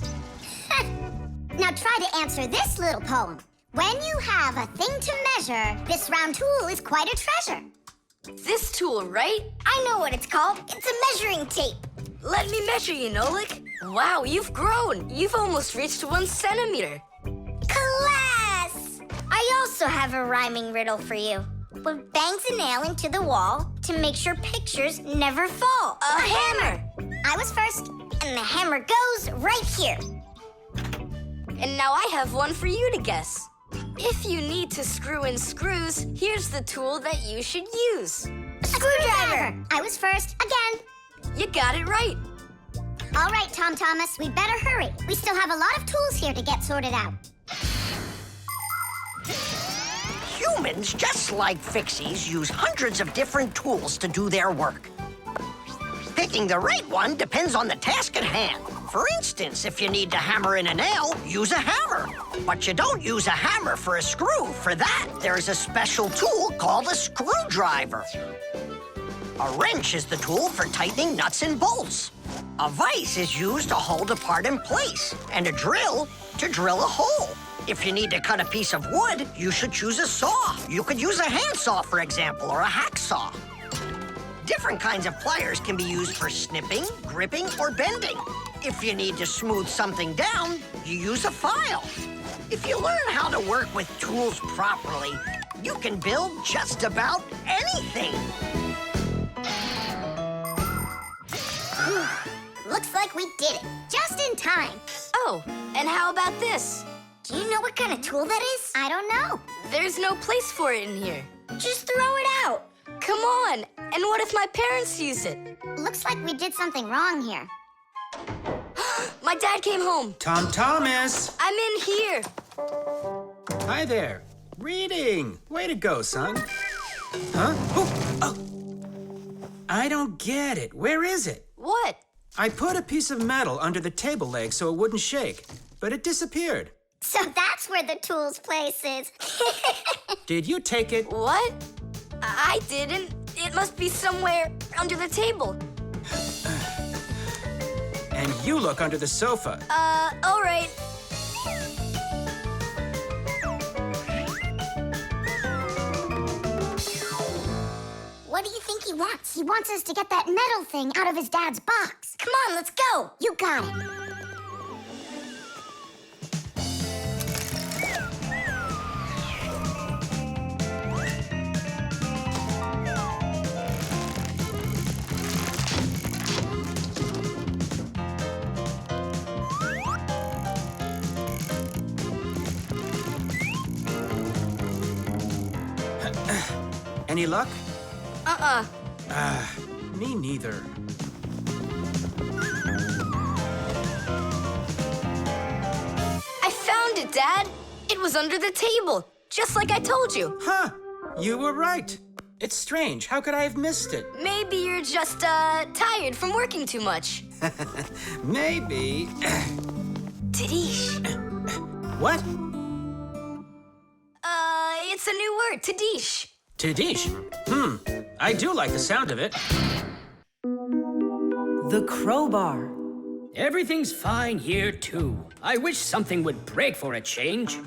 Now try to answer this little poem. When you have a thing to measure, this round tool is quite a treasure. This tool, right? I know what it's called. It's a measuring tape. Let me measure you, Nolik. Wow, you've grown. You've almost reached 1 centimeter. Class! I also have a rhyming riddle for you. What bangs a nail into the wall to make sure pictures never fall? A hammer! I was first, and the hammer goes right here. And now I have one for you to guess. If you need to screw in screws, here's the tool that you should use. A screwdriver! I was first, again. You got it right. All right, Tom Thomas, we better hurry. We still have a lot of tools here to get sorted out. Humans, just like Fixies, use hundreds of different tools to do their work. Picking the right one depends on the task at hand. For instance, if you need to hammer in a nail, use a hammer. But you don't use a hammer for a screw. For that, there's a special tool called a screwdriver. A wrench is the tool for tightening nuts and bolts. A vise is used to hold a part in place, and a drill to drill a hole. If you need to cut a piece of wood, you should choose a saw. You could use a handsaw, for example, or a hacksaw. Different kinds of pliers can be used for snipping, gripping, or bending. If you need to smooth something down, you use a file. If you learn how to work with tools properly, you can build just about anything. Looks like we did it, just in time. Oh, and how about this? Do you know what kind of tool that is? I don't know. There's no place for it in here. Just throw it out. Come on. And what if my parents use it? Looks like we did something wrong here. My dad came home. Tom Thomas! I'm in here. Hi there. Reading. Way to go, son. Huh? Oh! I don't get it. Where is it? What? I put a piece of metal under the table leg so it wouldn't shake, but it disappeared. So that's where the tool's place is. Did you take it? What? I didn't. It must be somewhere under the table. And you look under the sofa. All right. What do you think he wants? He wants us to get that metal thing out of his dad's box. Come on, let's go. You got it. Any luck? Uh-uh. Me neither. I found it, Dad. It was under the table, just like I told you. Huh. You were right. It's strange. How could I have missed it? Maybe you're just, tired from working too much. Maybe. Tadish. What? It's a new word, Tadish. Tadish. I do like the sound of it. The crowbar. Everything's fine here, too. I wish something would break for a change.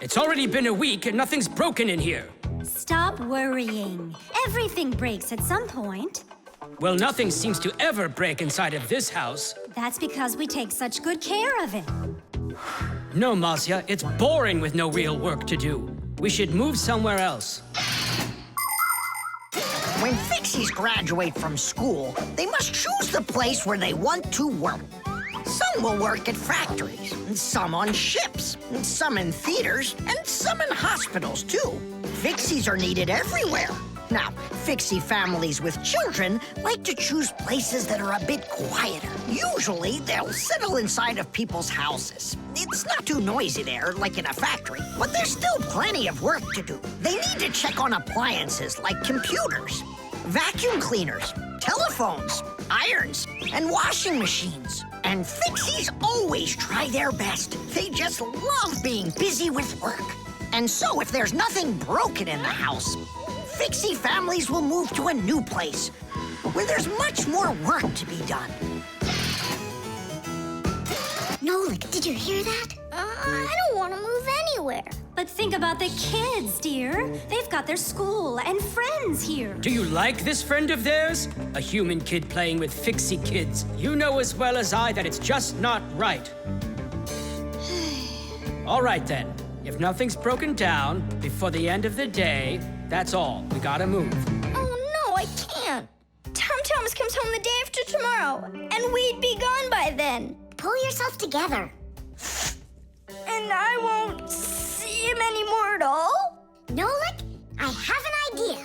It's already been a week and nothing's broken in here. Stop worrying. Everything breaks at some point. Well, nothing seems to ever break inside of this house. That's because we take such good care of it. No, Marcia, it's boring with no real work to do. We should move somewhere else. When Fixies graduate from school, they must choose the place where they want to work. Some will work at factories, and some on ships, and some in theaters, and some in hospitals, too. Fixies are needed everywhere. Now, Fixie families with children like to choose places that are a bit quieter. Usually, they'll settle inside of people's houses. It's not too noisy there, like in a factory, but there's still plenty of work to do. They need to check on appliances like computers, vacuum cleaners, telephones, irons, and washing machines. And Fixies always try their best. They just love being busy with work. And so if there's nothing broken in the house, Fixie families will move to a new place where there's much more work to be done. Nolik, did you hear that? I don't want to move anywhere. But think about the kids, dear. They've got their school and friends here. Do you like this friend of theirs? A human kid playing with Fixie kids. You know as well as I that it's just not right. All right, then. If nothing's broken down before the end of the day, that's all. We gotta move. Oh, no, I can't. Tom Thomas comes home the day after tomorrow, and we'd be gone by then. Pull yourself together. And I won't see him anymore at all? Nolik, I have an idea.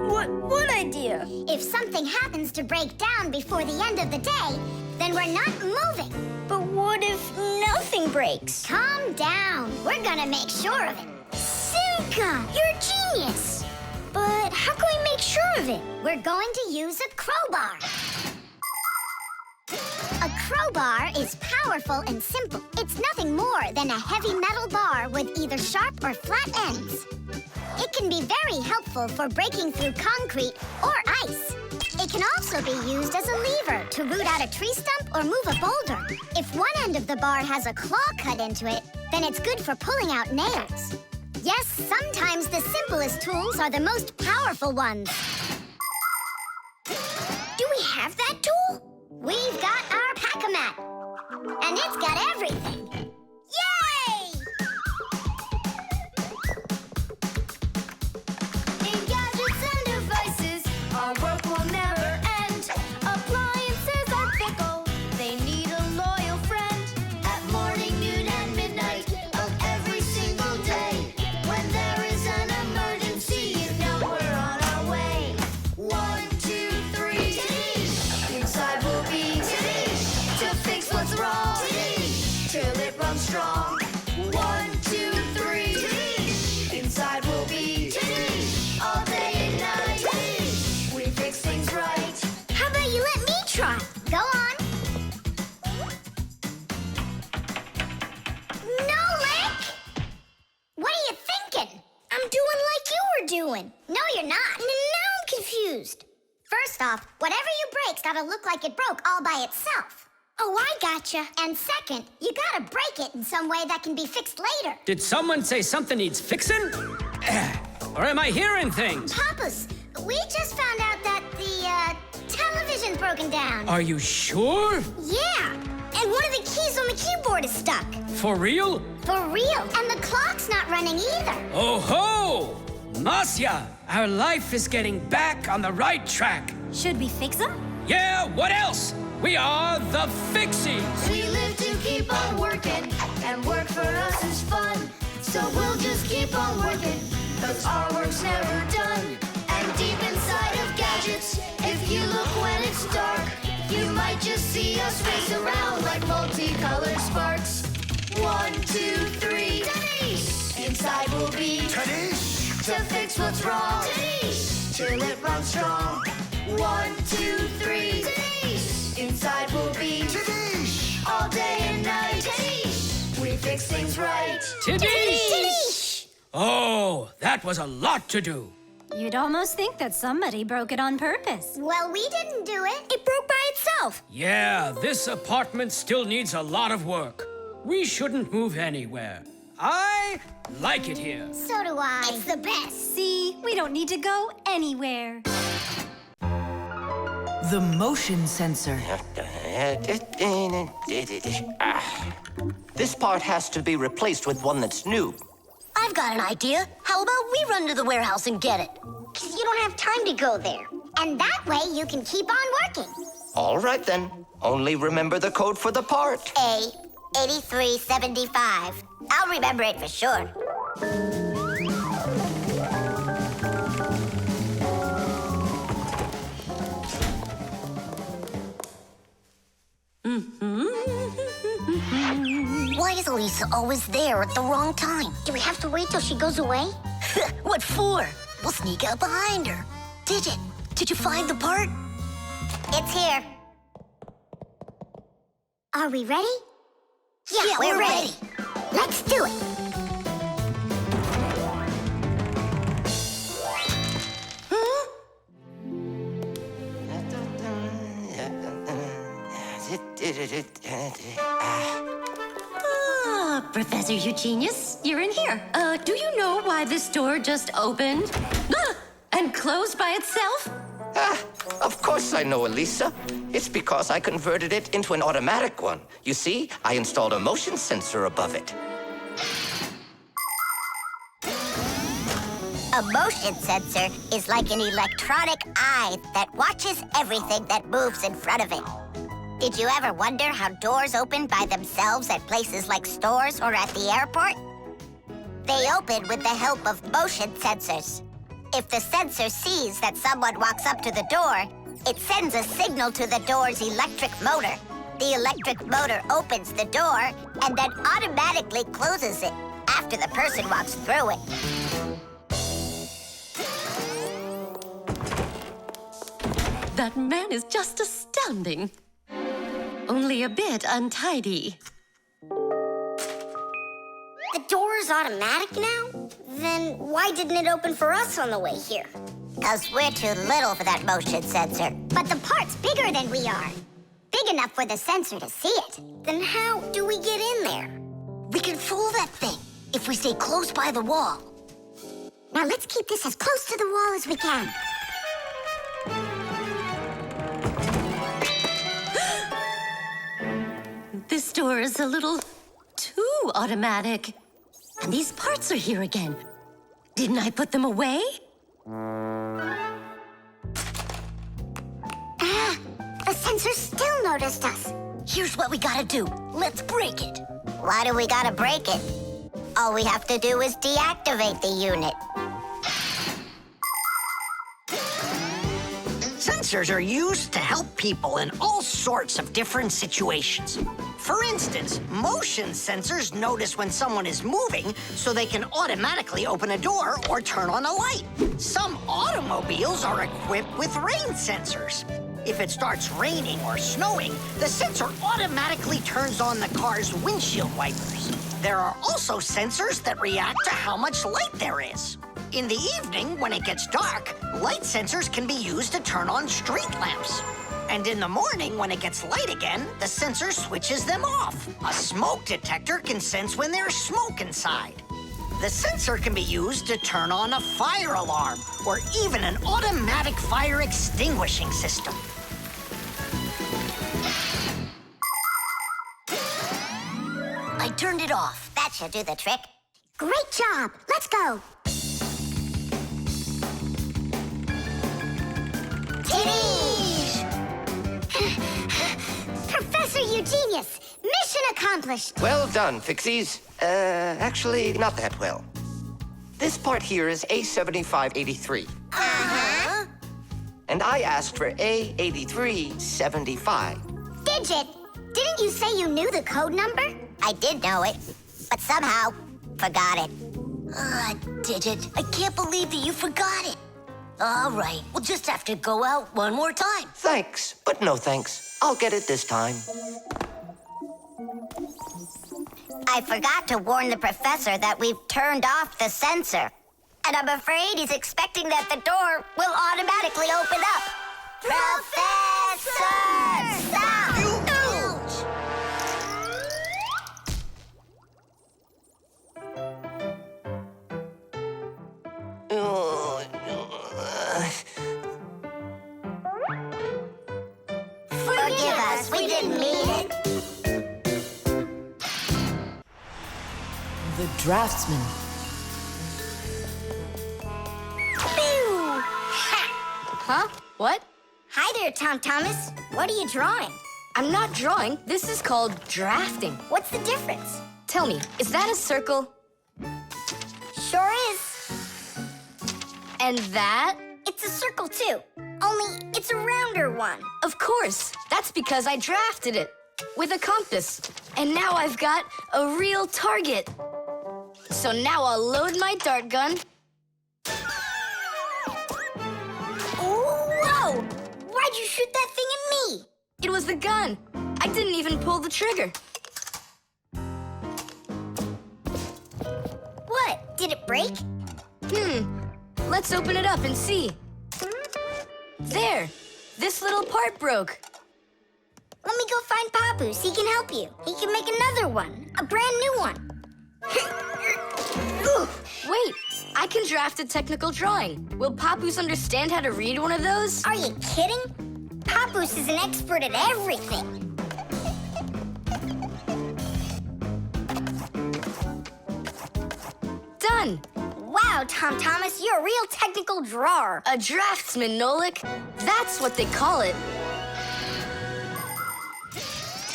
What idea? If something happens to break down before the end of the day, then we're not moving. But what if nothing breaks? Calm down. We're gonna make sure of it. Simka, you're a genius. But how can we make sure of it? We're going to use a crowbar. A crowbar is powerful and simple. It's nothing more than a heavy metal bar with either sharp or flat ends. It can be very helpful for breaking through concrete or ice. It can also be used as a lever to root out a tree stump or move a boulder. If one end of the bar has a claw cut into it, then it's good for pulling out nails. Yes, sometimes the simplest tools are the most powerful ones. Do we have that tool? We've got our pack-a-mat, and it's got everything. Yay! In gadgets and devices, our work will never end. Appliances are fickle, they need a loyal friend. At morning try. Go on. Nolik! What are you thinking? I'm doing like you were doing. No, you're not. Now I'm confused. First off, whatever you break's gotta look like it broke all by itself. Oh, I gotcha. And second, you gotta break it in some way that can be fixed later. Did someone say something needs fixing? Or am I hearing things? Papas, we just found out that the television's broken down. Are you sure? Yeah, and one of the keys on the keyboard is stuck. For real? For real, and the clock's not running either. Oh ho! Marcia, our life is getting back on the right track. Should we fix them? Yeah, what else? We are the Fixies. We live to keep on working, and work for us is fun. So we'll just keep on working, 'cause our work's never done. And deep inside of gadgets, if you look when it's dark, you might just see us race around like multicolored sparks. 1, 2, 3, Taddish! Inside we'll be Taddish! To fix what's wrong, Taddish! Till it runs strong. 1, 2, 3, Taddish! Inside we'll be Taddish! All day and night, Taddish! We fix things right. Taddish! Oh, that was a lot to do. You'd almost think that somebody broke it on purpose. Well, we didn't do it. It broke by itself. Yeah, this apartment still needs a lot of work. We shouldn't move anywhere. I like it here. So do I. It's the best. See, we don't need to go anywhere. The motion sensor. This part has to be replaced with one that's new. I've got an idea. How about we run to the warehouse and get it? 'Cause you don't have time to go there. And that way you can keep on working. All right, then. Only remember the code for the part. A8375. I'll remember it for sure. Why is Elisa always there at the wrong time? Do we have to wait till she goes away? What for? We'll sneak out behind her. Did you find the part? It's here. Are we ready? Yeah, we're ready. Let's do it. Professor Eugenius, you're in here. Do you know why this door just opened? And closed by itself? Of course I know, Elisa. It's because I converted it into an automatic one. You see, I installed a motion sensor above it. A motion sensor is like an electronic eye that watches everything that moves in front of it. Did you ever wonder how doors open by themselves at places like stores or at the airport? They open with the help of motion sensors. If the sensor sees that someone walks up to the door, it sends a signal to the door's electric motor. The electric motor opens the door and then automatically closes it after the person walks through it. That man is just astounding. Only a bit untidy. The door is automatic now? Then why didn't it open for us on the way here? 'Cause we're too little for that motion sensor. But the part's bigger than we are. Big enough for the sensor to see it. Then how do we get in there? We can fool that thing if we stay close by the wall. Now let's keep this as close to the wall as we can. This door is a little too automatic. And these parts are here again. Didn't I put them away? The sensor still noticed us. Here's what we gotta do. Let's break it. Why do we gotta break it? All we have to do is deactivate the unit. Sensors are used to help people in all sorts of different situations. For instance, motion sensors notice when someone is moving so they can automatically open a door or turn on a light. Some automobiles are equipped with rain sensors. If it starts raining or snowing, the sensor automatically turns on the car's windshield wipers. There are also sensors that react to how much light there is. In the evening, when it gets dark, light sensors can be used to turn on street lamps. And in the morning, when it gets light again, the sensor switches them off. A smoke detector can sense when there's smoke inside. The sensor can be used to turn on a fire alarm or even an automatic fire extinguishing system. I turned it off. That should do the trick. Great job. Let's go. Titties! Professor, you genius. Mission accomplished. Well done, Fixies. Actually, not that well. This part here is A7583. Uh-huh. And I asked for A8375. Digit, didn't you say you knew the code number? I did know it, but somehow forgot it. Digit, I can't believe that you forgot it. All right, we'll just have to go out one more time. Thanks, but no thanks. I'll get it this time. I forgot to warn the professor that we've turned off the sensor. And I'm afraid he's expecting that the door will automatically open up. Professor! Stop! Forgive us, we didn't mean it. The Draftsman. Huh? What? Hi there, Tom Thomas. What are you drawing? I'm not drawing. This is called drafting. What's the difference? Tell me, is that a circle? Sure is. And that? It's a circle, too. Only it's a rounder one. Of course. That's because I drafted it with a compass. And now I've got a real target. So now I'll load my dart gun. Whoa! Why'd you shoot that thing at me? It was the gun. I didn't even pull the trigger. What? Did it break? Let's open it up and see. There! This little part broke. Let me go find Papoose. He can help you. He can make another one. A brand new one. Wait, I can draft a technical drawing. Will Papoose understand how to read one of those? Are you kidding? Papoose is an expert at everything. Done! Wow, Tom Thomas, you're a real technical drawer. A draftsman, Nolik. That's what they call it.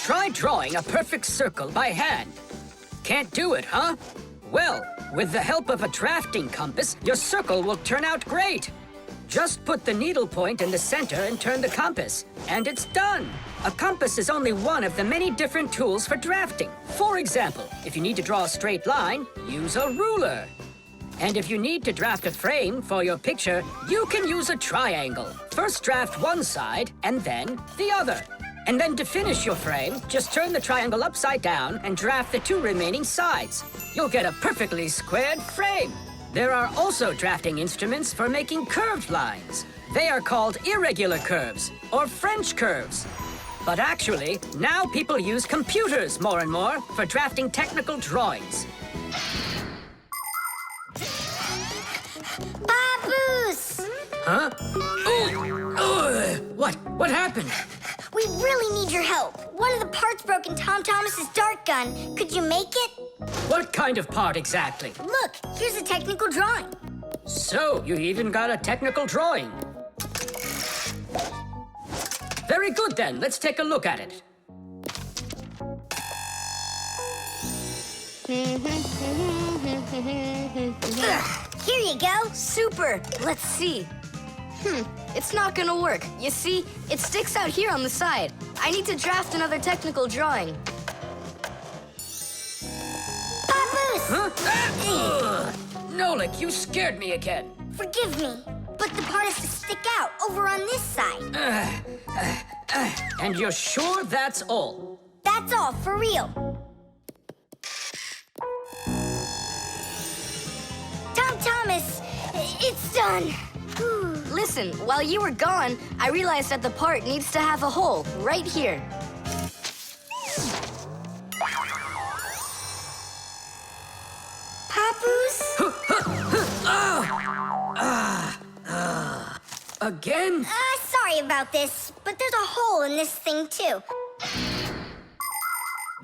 Try drawing a perfect circle by hand. Can't do it, huh? Well, with the help of a drafting compass, your circle will turn out great. Just put the needle point in the center and turn the compass, and it's done. A compass is only one of the many different tools for drafting. For example, if you need to draw a straight line, use a ruler. And if you need to draft a frame for your picture, you can use a triangle. First draft one side, and then the other. And then to finish your frame, just turn the triangle upside down and draft the two remaining sides. You'll get a perfectly squared frame. There are also drafting instruments for making curved lines. They are called irregular curves, or French curves. But actually, now people use computers more and more for drafting technical drawings. Papoose! Huh? What happened? We really need your help. One of the parts broke in Tom Thomas's dart gun. Could you make it? What kind of part exactly? Look, here's a technical drawing. So, you even got a technical drawing. Very good then, let's take a look at it. Here you go. Super! Let's see. It's not gonna work. You see, it sticks out here on the side. I need to draft another technical drawing. Papoose! Nolik, you scared me again. Forgive me. But the part has to stick out over on this side. And you're sure that's all? That's all, for real. Tom Thomas, it's done. Listen, while you were gone, I realized that the part needs to have a hole right here. Papoose? Again? Sorry about this, but there's a hole in this thing, too.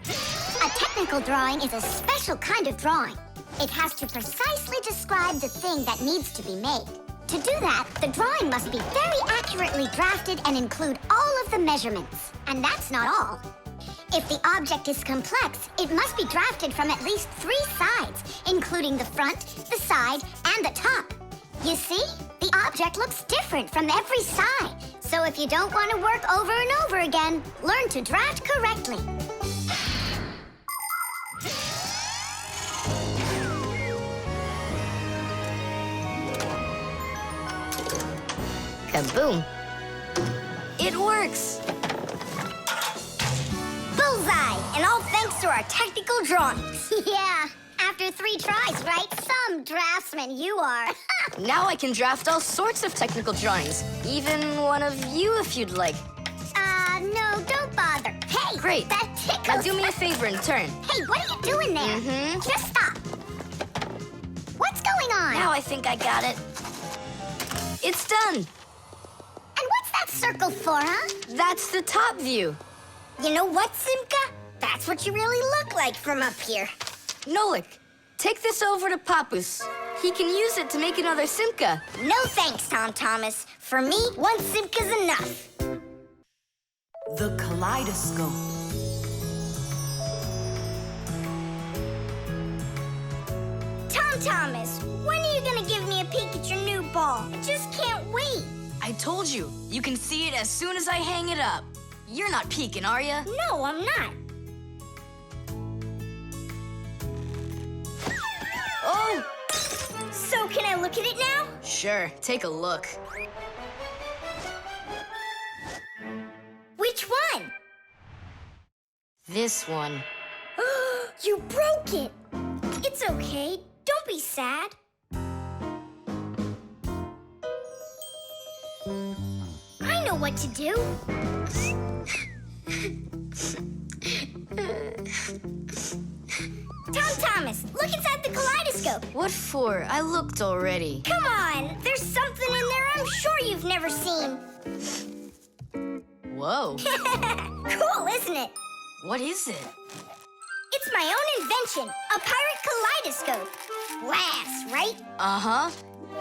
A technical drawing is a special kind of drawing. It has to precisely describe the thing that needs to be made. To do that, the drawing must be very accurately drafted and include all of the measurements. And that's not all. If the object is complex, it must be drafted from at least 3 sides, including the front, the side, and the top. You see? The object looks different from every side. So if you don't want to work over and over again, learn to draft correctly. Kaboom. It works. Bullseye! And all thanks to our technical drawings. Yeah, after 3 tries, right? Some draftsman you are. Now I can draft all sorts of technical drawings. Even one of you if you'd like. No, don't bother. Hey! Great. That tickles. Now do me a favor in turn. Hey, what are you doing there? Just stop. What's going on? Now I think I got it. It's done. And what's that circle for, huh? That's the top view. You know what, Simka? That's what you really look like from up here. Nolik, take this over to Papoose. He can use it to make another Simka. No thanks, Tom Thomas. For me, 1 Simka's enough. The Kaleidoscope. Tom Thomas, when are you gonna give me a peek at your new ball? I just can't wait. I told you, you can see it as soon as I hang it up. You're not peeking, are you? No, I'm not. Oh! So can I look at it now? Sure, take a look. Which one? This one. You broke it. It's okay. Don't be sad. I know what to do. Tom Thomas, look inside the kaleidoscope. What for? I looked already. Come on, there's something in there I'm sure you've never seen. Whoa. Cool, isn't it? What is it? It's my own invention, a pirate kaleidoscope. Glass, right? Uh-huh.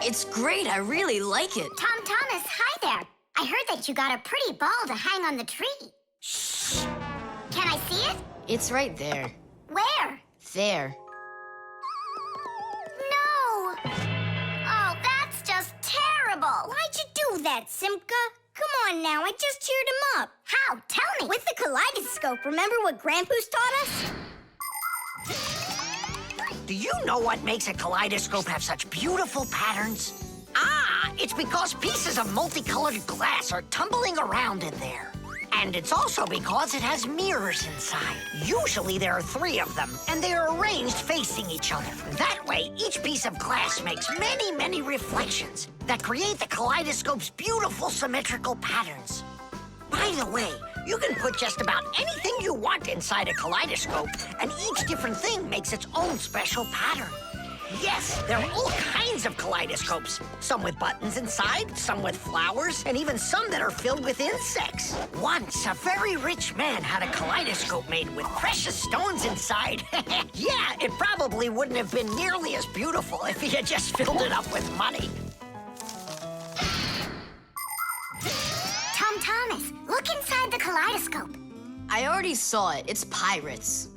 It's great. I really like it. Tom Thomas, hi there. I heard that you got a pretty ball to hang on the tree. Shh. Can I see it? It's right there. Where? There. No! Oh, that's just terrible. Why'd you do that, Simka? Come on now, I just cheered him up. How? Tell me. With the kaleidoscope, remember what Grandpa's taught us? Do you know what makes a kaleidoscope have such beautiful patterns? It's because pieces of multicolored glass are tumbling around in there. And it's also because it has mirrors inside. Usually there are 3 of them, and they are arranged facing each other. That way, each piece of glass makes many, many reflections that create the kaleidoscope's beautiful symmetrical patterns. By the way, you can put just about anything you want inside a kaleidoscope, and each different thing makes its own special pattern. Yes, there are all kinds of kaleidoscopes. Some with buttons inside, some with flowers, and even some that are filled with insects. Once, a very rich man had a kaleidoscope made with precious stones inside. Yeah, it probably wouldn't have been nearly as beautiful if he had just filled it up with money. Tom Thomas, look inside the kaleidoscope. I already saw it. It's pirates.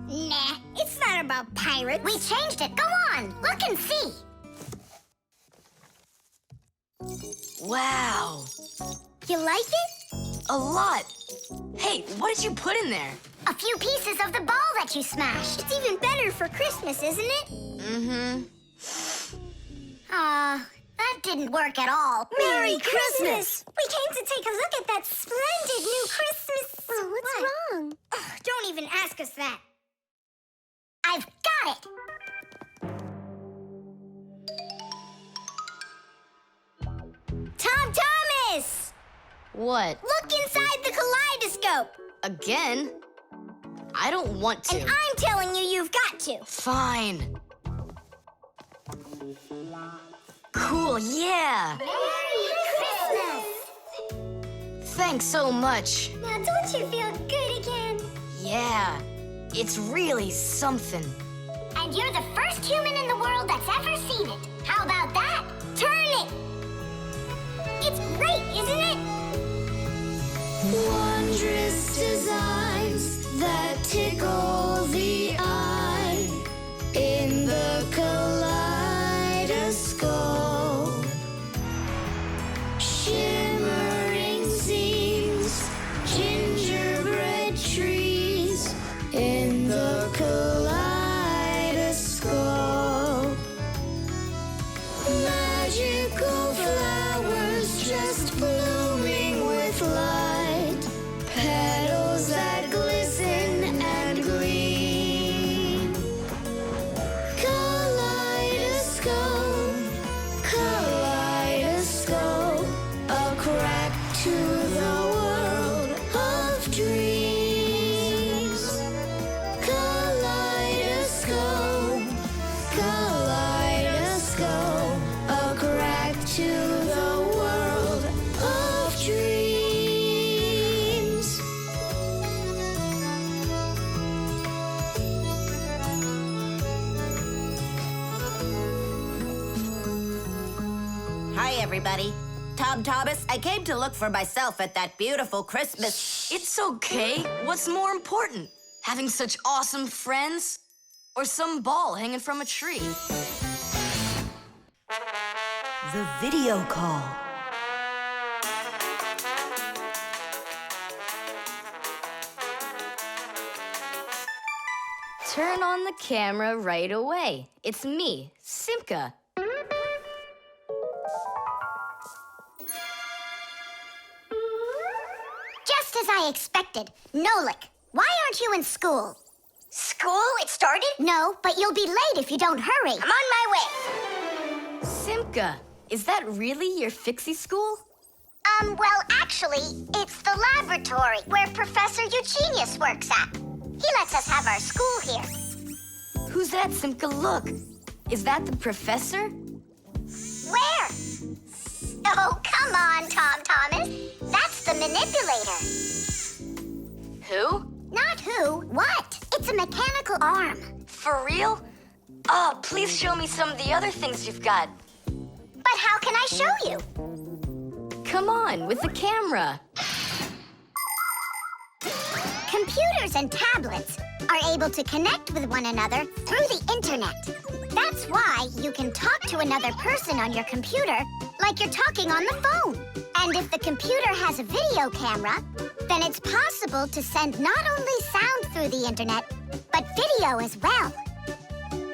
Nah, it's not about pirates. We changed it. Go on, look and see. Wow. You like it? A lot. Hey, what did you put in there? A few pieces of the ball that you smashed. It's even better for Christmas, isn't it? Mm-hmm. That didn't work at all. Merry Christmas! We came to take a look at that splendid new Christmas... Oh, what's wrong? Ugh, don't even ask us that. I've got it! Tom Thomas! What? Look inside the kaleidoscope! Again? I don't want to. And I'm telling you, you've got to. Fine. Cool, yeah. Merry Christmas! Thanks so much. Now don't you feel good again? Yeah, it's really something. And you're the first human in the world that's ever seen it. How about that? Turn it! It's great, isn't it? Wondrous designs that tickle the eye in the kaleidoscope. Shimmering scenes, gingerbread trees in the kaleidoscope. Magical flowers just blooming with light, petals that glisten and gleam. Kaleidoscope, kaleidoscope, a crack to the world of dreams. Kaleidoscope, kaleidoscope, a crack to the world of dreams. Hi, everybody. Tom Thomas, I came to look for myself at that beautiful Christmas... It's okay. What's more important? Having such awesome friends? Or some ball hanging from a tree? The video call. Turn on the camera right away. It's me, Simka. Just as I expected. Nolik, why aren't you in school? School? It started? No, but you'll be late if you don't hurry. I'm on my way. Simka, is that really your Fixie school? Well, actually, it's the laboratory where Professor Eugenius works at. He lets us have our school here. Who's that, Simka? Look. Is that the professor? Where? Oh, come on, Tom Thomas. That's the Manipulator. Who? Not who, what? It's a mechanical arm. For real? Oh, please show me some of the other things you've got. But how can I show you? Come on, with the camera. Computers and tablets are able to connect with one another through the internet. That's why you can talk to another person on your computer like you're talking on the phone. And if the computer has a video camera, then it's possible to send not only sound through the internet, but video as well.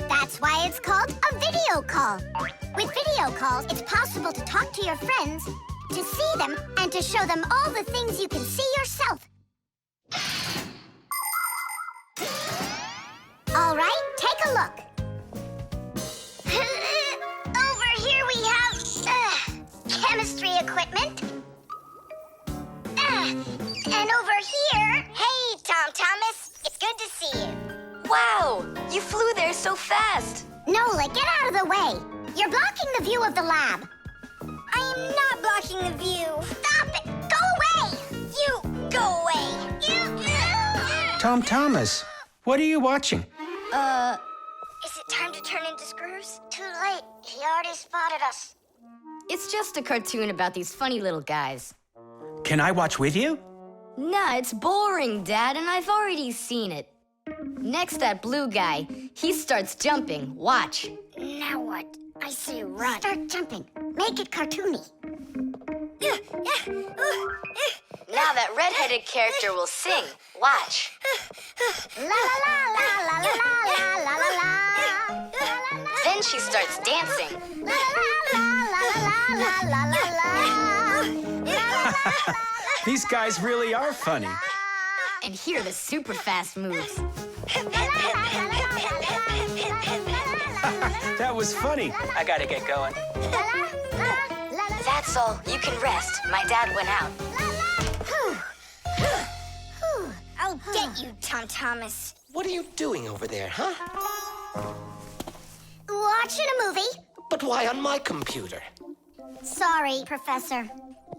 That's why it's called a video call. With video calls, it's possible to talk to your friends, to see them, and to show them all the things you can see yourself. All right, take a look. Over here we have chemistry equipment. And over here, hey, Tom Thomas, it's good to see you. Wow, you flew there so fast. Nolik, get out of the way. You're blocking the view of the lab. I am not blocking the view. Stop it! Go away! You, go away! Tom Thomas, what are you watching? Is it time to turn into screws? Too late. He already spotted us. It's just a cartoon about these funny little guys. Can I watch with you? Nah, it's boring, Dad, and I've already seen it. Next, that blue guy, he starts jumping. Watch. Now what? I say run. Start jumping. Make it cartoony. Now that redheaded character will sing. Watch. La la la la la la la la la la. Then she starts dancing. La la la la la la la la la. These guys really are funny. And here are the super fast moves. That was funny. I gotta get going. That's all. You can rest. My dad went out. I'll get you, Tom Thomas. What are you doing over there, huh? Watching a movie. But why on my computer? Sorry, Professor.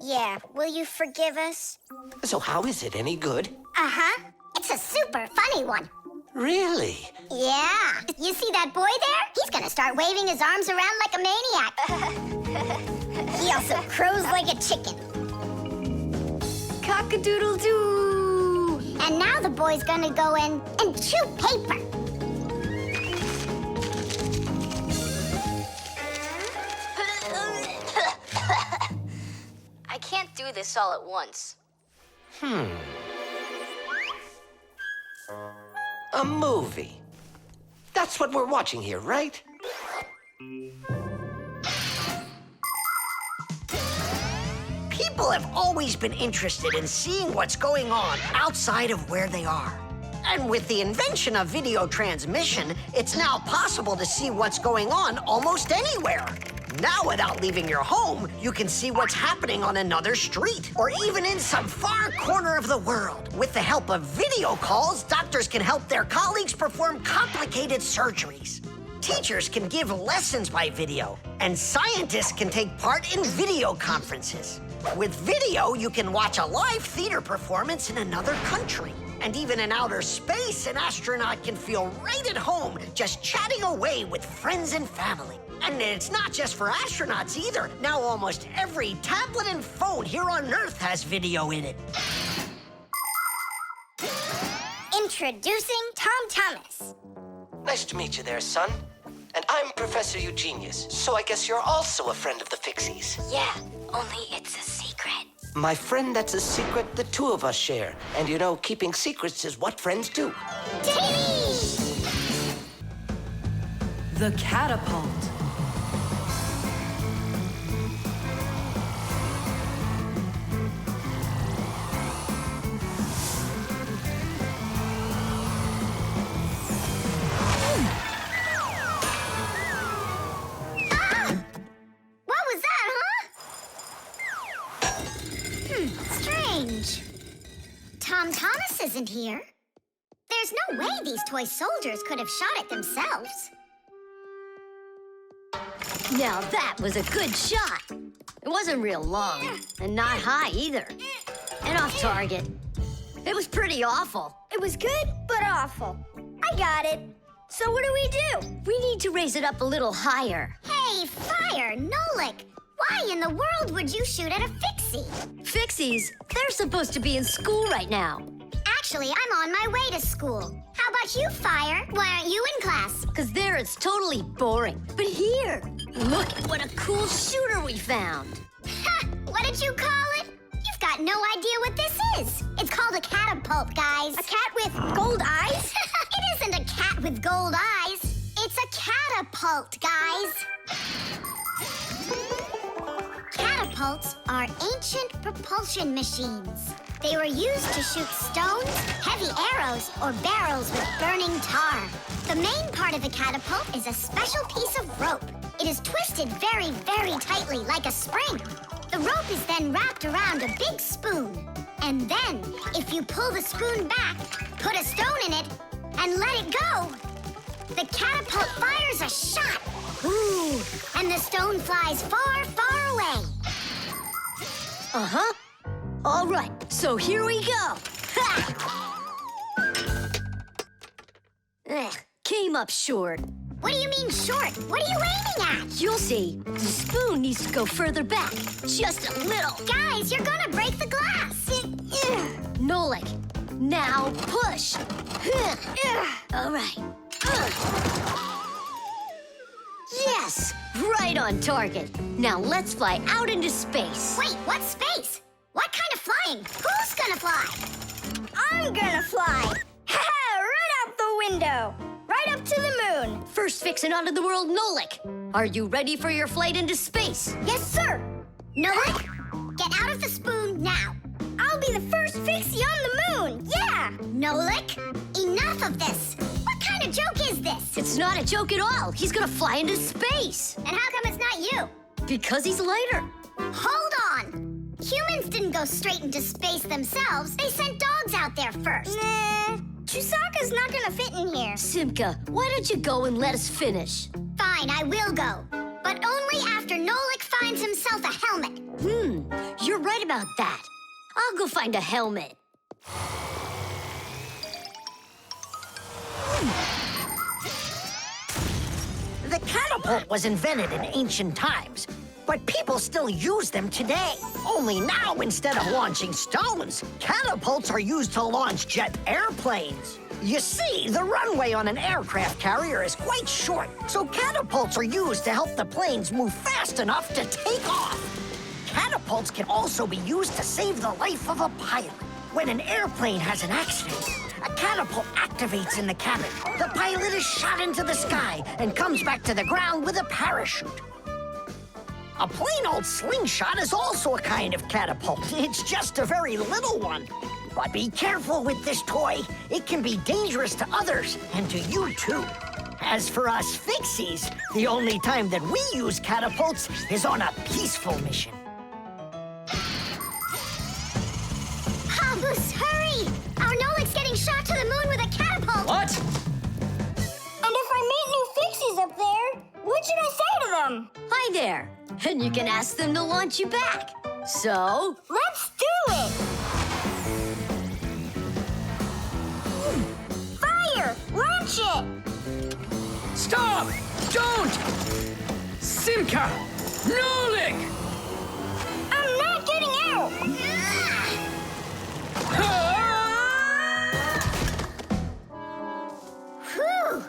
Yeah, will you forgive us? So how is it any good? Uh-huh. It's a super funny one. Really? Yeah. You see that boy there? He's gonna start waving his arms around like a maniac. He also crows like a chicken. Cock-a-doodle-doo! And now the boy's gonna go in and chew paper. I can't do this all at once. A movie. That's what we're watching here, right? People have always been interested in seeing what's going on outside of where they are. And with the invention of video transmission, it's now possible to see what's going on almost anywhere. Now, without leaving your home, you can see what's happening on another street or even in some far corner of the world. With the help of video calls, doctors can help their colleagues perform complicated surgeries. Teachers can give lessons by video, and scientists can take part in video conferences. With video, you can watch a live theater performance in another country. And even in outer space, an astronaut can feel right at home just chatting away with friends and family. And it's not just for astronauts either. Now almost every tablet and phone here on Earth has video in it. Introducing Tom Thomas. Nice to meet you there, son. And I'm Professor Eugenius, so I guess you're also a friend of the Fixies. Yeah, only it's a secret. My friend, that's a secret the two of us share. And you know, keeping secrets is what friends do. The Catapult. Strange. Tom Thomas isn't here. There's no way these toy soldiers could have shot it themselves. Now that was a good shot. It wasn't real long, and not high either. And off target. It was pretty awful. It was good, but awful. I got it. So what do we do? We need to raise it up a little higher. Hey, Fire, Nolik. Why in the world would you shoot at a Fixie? Fixies, they're supposed to be in school right now. Actually, I'm on my way to school. How about you, Fire? Why aren't you in class? Because there it's totally boring. But here, look at what a cool shooter we found. Ha! What did you call it? You've got no idea what this is. It's called a catapult, guys. A cat with gold eyes? It isn't a cat with gold eyes. It's a catapult, guys. Catapults are ancient propulsion machines. They were used to shoot stones, heavy arrows, or barrels with burning tar. The main part of the catapult is a special piece of rope. It is twisted very, very tightly like a spring. The rope is then wrapped around a big spoon. And then, if you pull the spoon back, put a stone in it, and let it go, the catapult fires a shot. Ooh, and the stone flies far, far away. Uh-huh. All right, so here we go. Ha! Came up short. What do you mean short? What are you aiming at? You'll see. The spoon needs to go further back. Just a little. Guys, you're gonna break the glass. Nolik, now push. All right. Yes, right on target. Now let's fly out into space. Wait, what space? What kind of flying? Who's gonna fly? I'm gonna fly. Ha-ha! Right out the window. Right up to the moon. First Vixen onto the world Nolik. Are you ready for your flight into space? Yes, sir. Nolik, get out of the spoon now. I'll be the first Fixie on the moon. Yeah. Nolik, enough of this. What kind of joke is this? It's not a joke at all. He's gonna fly into space. And how come it's not you? Because he's lighter. Hold on. Humans didn't go straight into space themselves. They sent dogs out there first. Nah, Chusaka's not gonna fit in here. Simka, why don't you go and let us finish? Fine, I will go. But only after Nolik finds himself a helmet. You're right about that. I'll go find a helmet. The catapult was invented in ancient times, but people still use them today. Only now, instead of launching stones, catapults are used to launch jet airplanes. You see, the runway on an aircraft carrier is quite short, so catapults are used to help the planes move fast enough to take off. Catapults can also be used to save the life of a pilot. When an airplane has an accident, a catapult activates in the cabin. The pilot is shot into the sky and comes back to the ground with a parachute. A plain old slingshot is also a kind of catapult. It's just a very little one. But be careful with this toy. It can be dangerous to others and to you too. As for us Fixies, the only time that we use catapults is on a peaceful mission. Habus, hurry! Our Nolik's getting shot to the moon with a catapult! What? And if I meet new Fixies up there, what should I say to them? Hi there. And you can ask them to launch you back. So? Let's do it! Fire! Launch it! Stop! Don't! Simka! Nolik! I'm not getting out! Whew!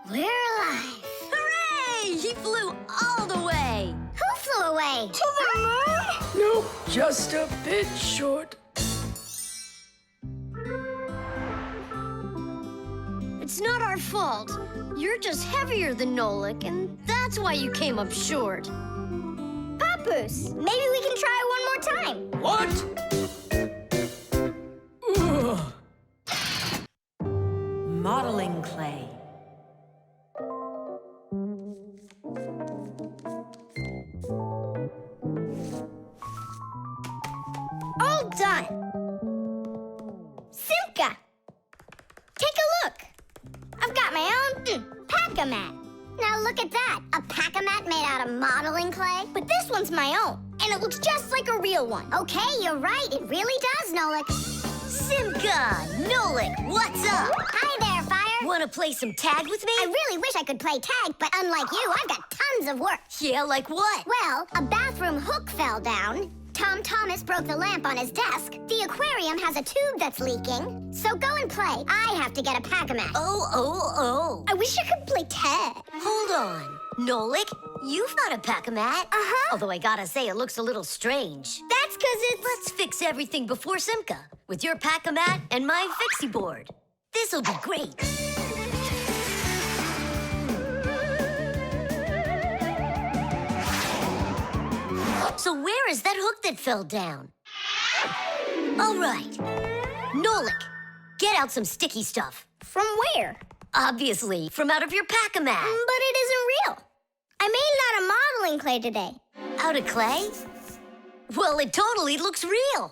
We're alive. Hooray! He flew all the way. Who flew away? To the moon? Nope, just a bit short. It's not our fault. You're just heavier than Nolik, and that's why you came up short. Papoose, maybe we can try one more time. What? Ugh. Modeling clay. All done. Simka, take a look. I've got my own pack-a-mat. Now look at that, a pack-a-mat made out of modeling clay. But this one's my own, and it looks just like a real one. Okay, you're right, it really does, Nolik. Simka! Nolik, what's up? Hi there, Fire. Want to play some tag with me? I really wish I could play tag, but unlike you, I've got tons of work. Yeah, like what? Well, a bathroom hook fell down. Tom Thomas broke the lamp on his desk. The aquarium has a tube that's leaking. So go and play. I have to get a pack-a-mat. Oh. I wish I could play tag. Hold on. Nolik, you've got a pack-a-mat. Uh-huh. Although I gotta say, it looks a little strange. That's because it's... Let's fix everything before Simka. With your pack-a-mat and my Fixie board. This'll be great. So where is that hook that fell down? All right. Nolik, get out some sticky stuff. From where? Obviously, from out of your pack-a-mat. But it isn't real. I made it out of modeling clay today. Out of clay? Well, it totally looks real.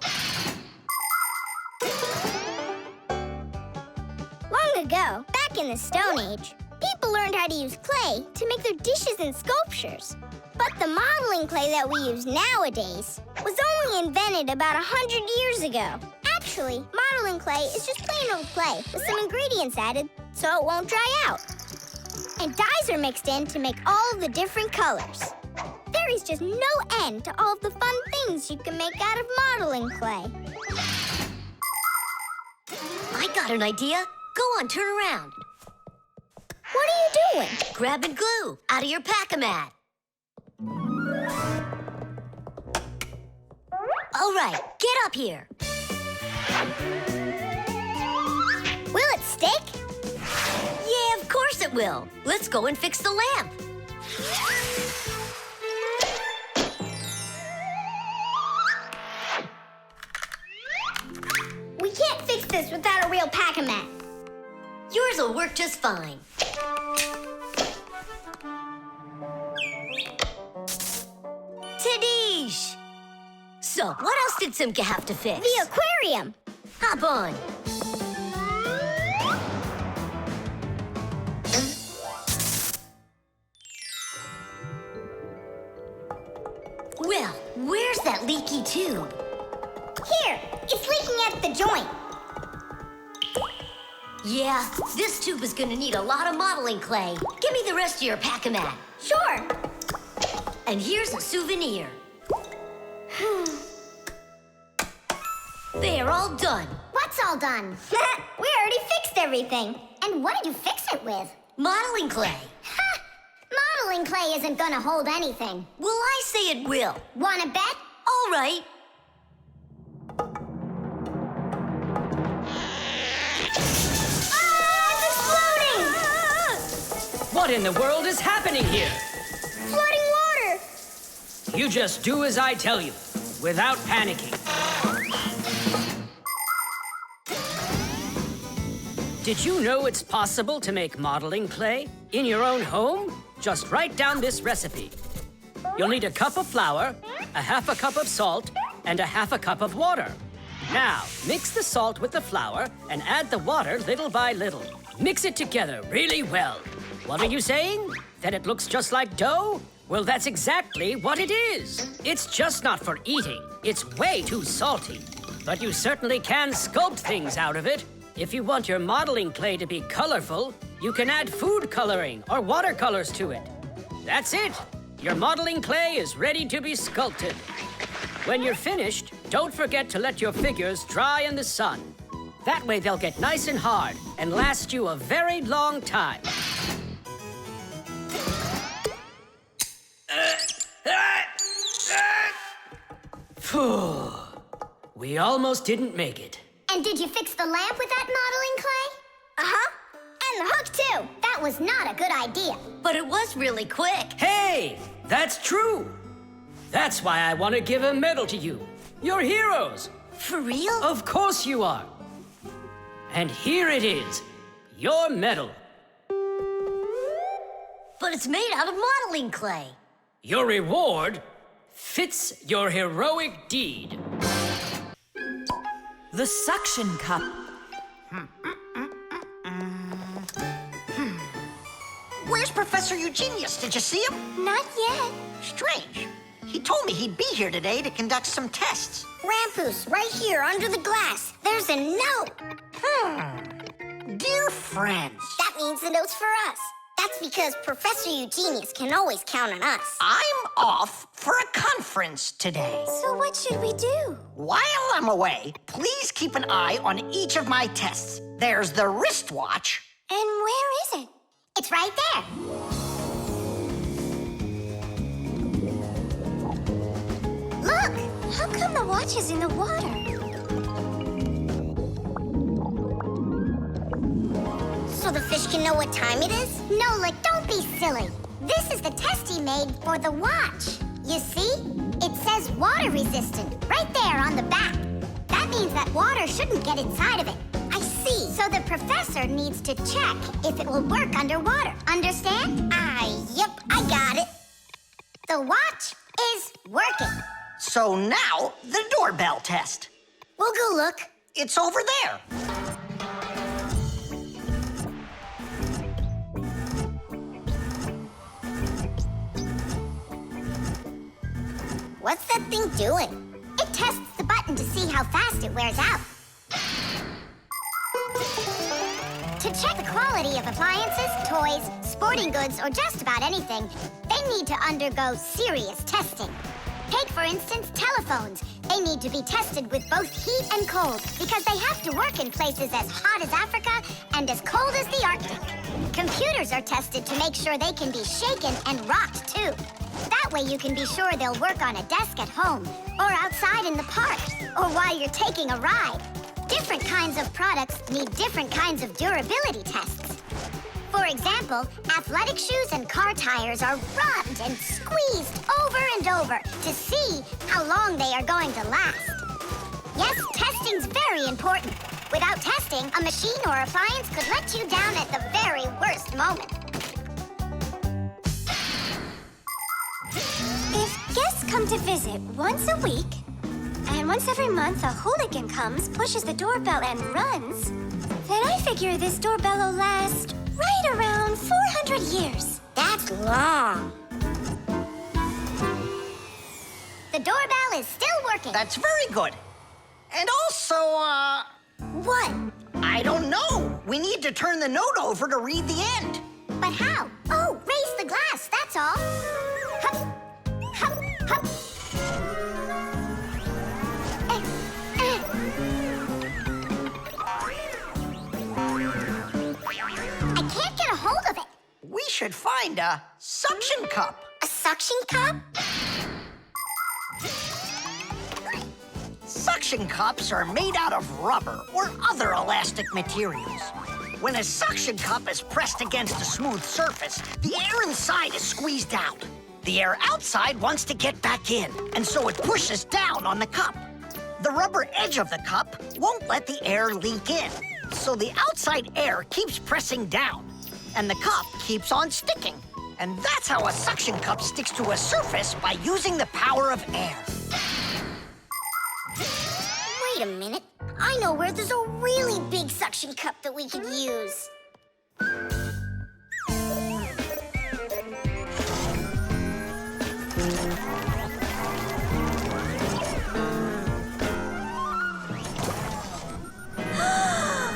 Long ago, back in the Stone Age, people learned how to use clay to make their dishes and sculptures. But the modeling clay that we use nowadays was only invented about 100 years ago. Actually, modeling clay is just plain old clay with some ingredients added so it won't dry out. And dyes are mixed in to make all the different colors. There is just no end to all of the fun things you can make out of modeling clay. I got an idea. Go on, turn around. What are you doing? Grabbing glue out of your pack-a-mat. All right, get up here. Will it stick? Yeah, of course it that will. Let's go and fix the lamp. We can't fix this without a real pack-a-mat. Yours will work just fine. Tadish! So, what else did Simka have to fix? The aquarium. Hop on. Well, where's that leaky tube? Here, it's leaking at the joint. Yeah, this tube is gonna need a lot of modeling clay. Give me the rest of your pack-a-mat. Sure. And here's a souvenir. They are all done. What's all done? We already fixed everything. And what did you fix it with? Modeling clay. Ha! Modeling clay isn't gonna hold anything. Well, I say it will. Wanna bet? All right. It's exploding! What in the world is happening here? Flooding water! You just do as I tell you, without panicking. Did you know it's possible to make modeling clay in your own home? Just write down this recipe. You'll need a cup of flour, a half a cup of salt, and a half a cup of water. Now, mix the salt with the flour and add the water little by little. Mix it together really well. What are you saying? That it looks just like dough? Well, that's exactly what it is. It's just not for eating. It's way too salty. But you certainly can sculpt things out of it. If you want your modeling clay to be colorful, you can add food coloring or watercolors to it. That's it. Your modeling clay is ready to be sculpted. When you're finished, don't forget to let your figures dry in the sun. That way they'll get nice and hard and last you a very long time. Phew. We almost didn't make it. And did you fix the lamp with that modeling clay? Uh-huh. And the hook, too. That was not a good idea. But it was really quick. Hey, that's true. That's why I want to give a medal to you. You're heroes. For real? Of course you are. And here it is, your medal. But it's made out of modeling clay. Your reward fits your heroic deed. The suction cup. Where's Professor Eugenius? Did you see him? Not yet. Strange. He told me he'd be here today to conduct some tests. Rampus, right here under the glass. There's a note. Dear friends. That means the note's for us. That's because Professor Eugenius can always count on us. I'm off for a conference today. So what should we do? While I'm away, please keep an eye on each of my tests. There's the wristwatch. And where is it? It's right there. Look! How come the watch is in the water? So the fish can know what time it is? Nolik, don't be silly. This is the test he made for the watch. You see? It says water resistant right there on the back. That means that water shouldn't get inside of it. I see. So the professor needs to check if it will work underwater. Understand? Yep, I got it. The watch is working. So now, the doorbell test. We'll go look. It's over there. What's that thing doing? It tests the button to see how fast it wears out. To check the quality of appliances, toys, sporting goods, or just about anything, they need to undergo serious testing. Take, for instance, telephones. They need to be tested with both heat and cold because they have to work in places as hot as Africa and as cold as the Arctic. Computers are tested to make sure they can be shaken and rocked, too. That way you can be sure they'll work on a desk at home, or outside in the park, or while you're taking a ride. Different kinds of products need different kinds of durability tests. For example, athletic shoes and car tires are rubbed and squeezed over and over to see how long they are going to last. Yes, testing's very important. Without testing, a machine or appliance could let you down at the very worst moment. If guests come to visit once a week, and once every month a hooligan comes, pushes the doorbell, and runs, then I figure this doorbell will last right around 400 years. That's long. The doorbell is still working. That's very good. And also, What? I don't know. We need to turn the note over to read the end. But how? Oh, raise the glass, that's all. Hup, hup, hup. I can't get a hold of it. We should find a suction cup. A suction cup? Suction cups are made out of rubber or other elastic materials. When a suction cup is pressed against a smooth surface, the air inside is squeezed out. The air outside wants to get back in, and so it pushes down on the cup. The rubber edge of the cup won't let the air leak in, so the outside air keeps pressing down, and the cup keeps on sticking. And that's how a suction cup sticks to a surface by using the power of air. Wait a minute. I know where there's a really big suction cup that we could use.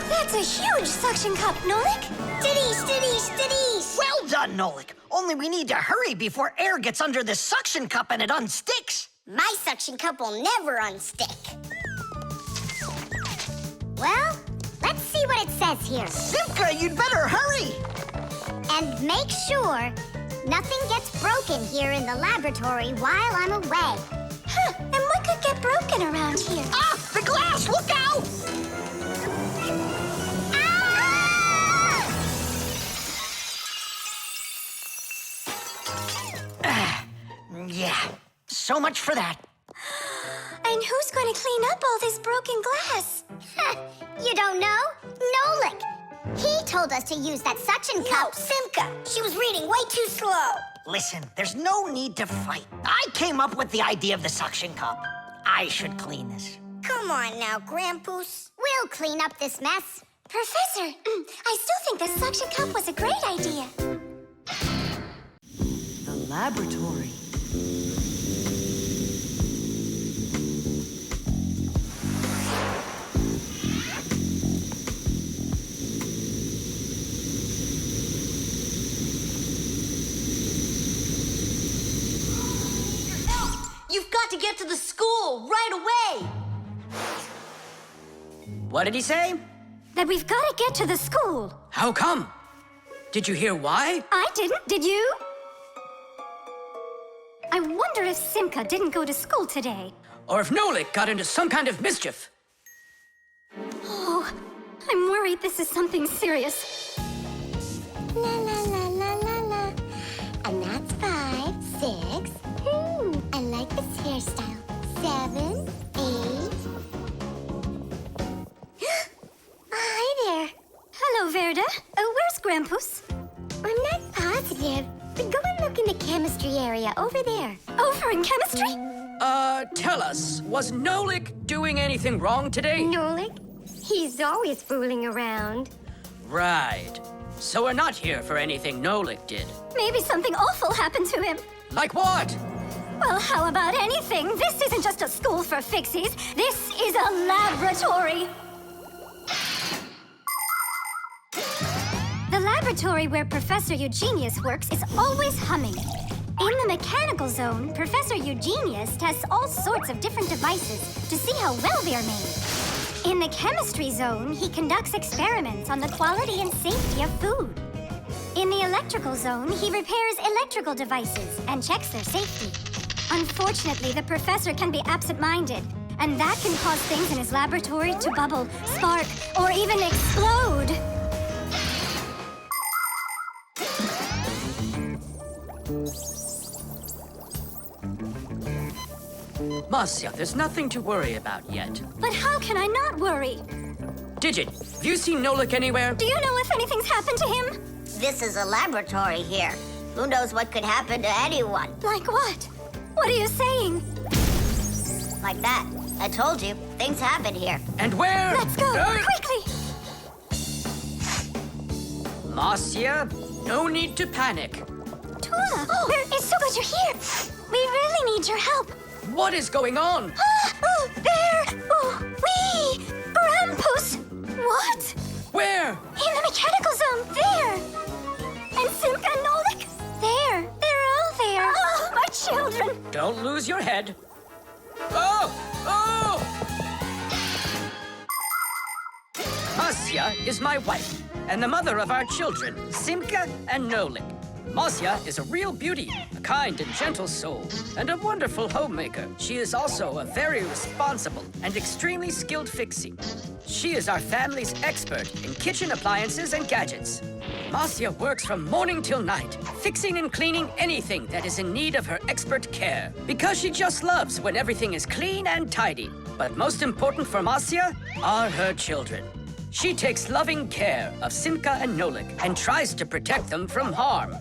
That's a huge suction cup, Nolik. Stiddies, stiddies, stiddies. Well done, Nolik. Only we need to hurry before air gets under this suction cup and it unsticks. My suction cup will never unstick. Well, let's see what it says here. Simka, you'd better hurry. And make sure nothing gets broken here in the laboratory while I'm away. Huh, and what could get broken around here? Ah, the glass, look out! Yeah, so much for that. And who's going to clean up all this broken glass? You don't know? Nolik. He told us to use that suction cup. Simka, she was reading way too slow. Listen, there's no need to fight. I came up with the idea of the suction cup. I should clean this. Come on now, Grampus. We'll clean up this mess. Professor, I still think the suction cup was a great idea. The laboratory. You've got to get to the school right away. What did he say? That we've got to get to the school. How come? Did you hear why? I didn't, did you? I wonder if Simka didn't go to school today. Or if Nolik got into some kind of mischief. Oh, I'm worried this is something serious. La la la la la la. And that's 5, 6. I like this hairstyle. 7, 8. Hi there. Hello, Verda. Where's Grampus? I'm not positive, but go and look in the chemistry area over there. Over in chemistry? Tell us, was Nolik doing anything wrong today? Nolik? He's always fooling around. Right. So we're not here for anything Nolik did. Maybe something awful happened to him. Like what? Well, how about anything? This isn't just a school for Fixies. This is a laboratory. The laboratory where Professor Eugenius works is always humming. In the mechanical zone, Professor Eugenius tests all sorts of different devices to see how well they are made. In the chemistry zone, he conducts experiments on the quality and safety of food. In the electrical zone, he repairs electrical devices and checks their safety. Unfortunately, the professor can be absent-minded, and that can cause things in his laboratory to bubble, spark, or even explode. Marcia, there's nothing to worry about yet. But how can I not worry? Digit, have you seen Nolik anywhere? Do you know if anything's happened to him? This is a laboratory here. Who knows what could happen to anyone? Like what? What are you saying? Like that. I told you, things happen here. And where? Let's go, quickly! Marcia, no need to panic. Tuna, it's so good you're here. We really need your help. What is going on? There! Grampus! What? Where? In the mechanical zone, there! And Simka and Nolik? There! They're all there! Oh, my children! Don't lose your head. Oh! Oh! Marcia is my wife, and the mother of our children, Simka and Nolik. Marcia is a real beauty, a kind and gentle soul, and a wonderful homemaker. She is also a very responsible and extremely skilled fixie. She is our family's expert in kitchen appliances and gadgets. Marcia works from morning till night, fixing and cleaning anything that is in need of her expert care, because she just loves when everything is clean and tidy. But most important for Marcia are her children. She takes loving care of Simka and Nolik and tries to protect them from harm.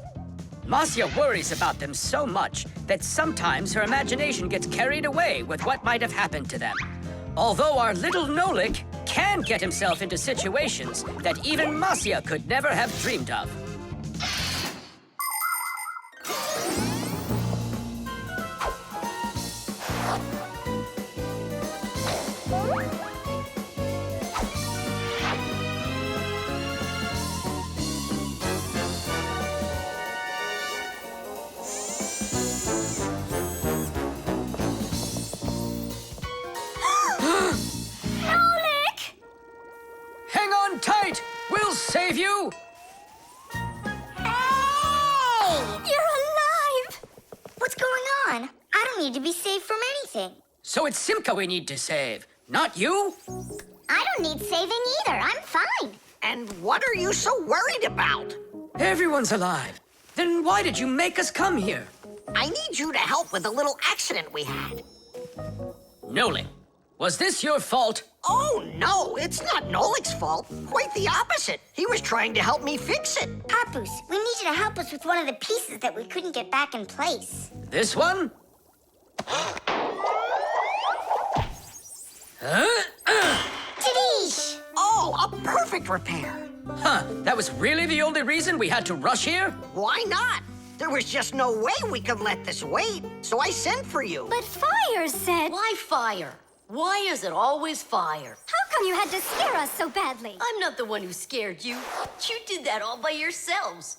Marcia worries about them so much that sometimes her imagination gets carried away with what might have happened to them. Although our little Nolik can get himself into situations that even Marcia could never have dreamed of. Tight! We'll save you! Hey! You're alive! What's going on? I don't need to be saved from anything. So it's Simka we need to save, not you? I don't need saving either. I'm fine. And what are you so worried about? Everyone's alive. Then why did you make us come here? I need you to help with a little accident we had. Nolik, was this your fault? Oh, no, it's not Nolik's fault. Quite the opposite. He was trying to help me fix it. Papoose, we need you to help us with one of the pieces that we couldn't get back in place. This one? Tadish! Oh, a perfect repair. Huh, that was really the only reason we had to rush here? Why not? There was just no way we could let this wait, so I sent for you. But Fire said... Why fire? Why is it always fire? How come you had to scare us so badly? I'm not the one who scared you. You did that all by yourselves.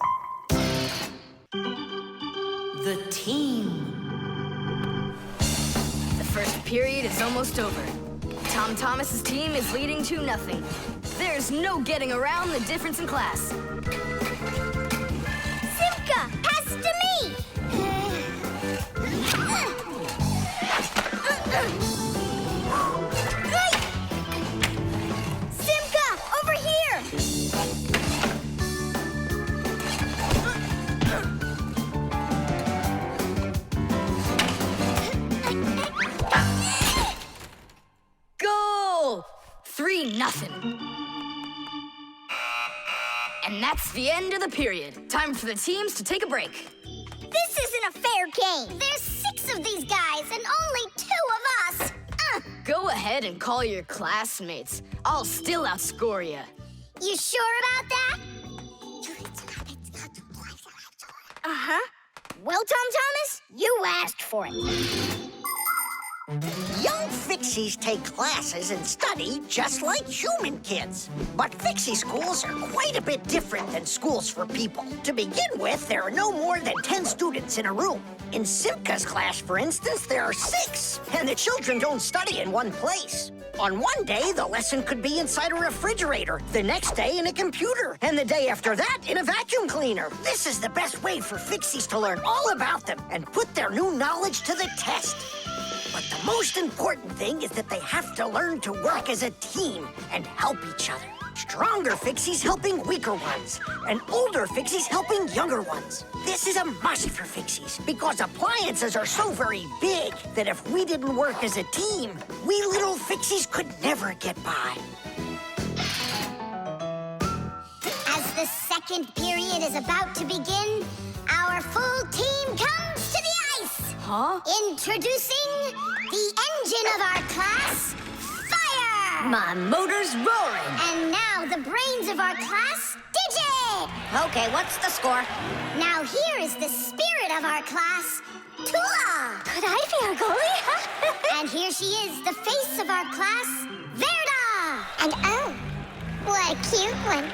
The team. The first period is almost over. Tom Thomas's team is leading 2-0. There's no getting around the difference in class. Simka, pass to me! Simka, over here! Goal! 3-0. And that's the end of the period. Time for the teams to take a break. This isn't a fair game. There's 6 of these guys and only 2 of us. Go ahead and call your classmates. I'll still outscore you. You sure about that? Uh-huh. Well, Tom Thomas, you asked for it. Young Fixies take classes and study just like human kids. But Fixie schools are quite a bit different than schools for people. To begin with, there are no more than 10 students in a room. In Simka's class, for instance, there are 6, and the children don't study in one place. On one day, the lesson could be inside a refrigerator, the next day in a computer, and the day after that in a vacuum cleaner. This is the best way for Fixies to learn all about them and put their new knowledge to the test. But the most important thing is that they have to learn to work as a team and help each other. Stronger Fixies helping weaker ones, and older Fixies helping younger ones. This is a must for Fixies, because appliances are so very big that if we didn't work as a team, we little Fixies could never get by. As the second period is about to begin, our full team comes to the ice. Huh? Introducing the engine of our class, Fire! My motor's roaring. And now the brains of our class, Digit! Okay, what's the score? Now here is the spirit of our class, Tula! Could I be our goalie? And here she is, the face of our class, Verda! And oh, what a cute one.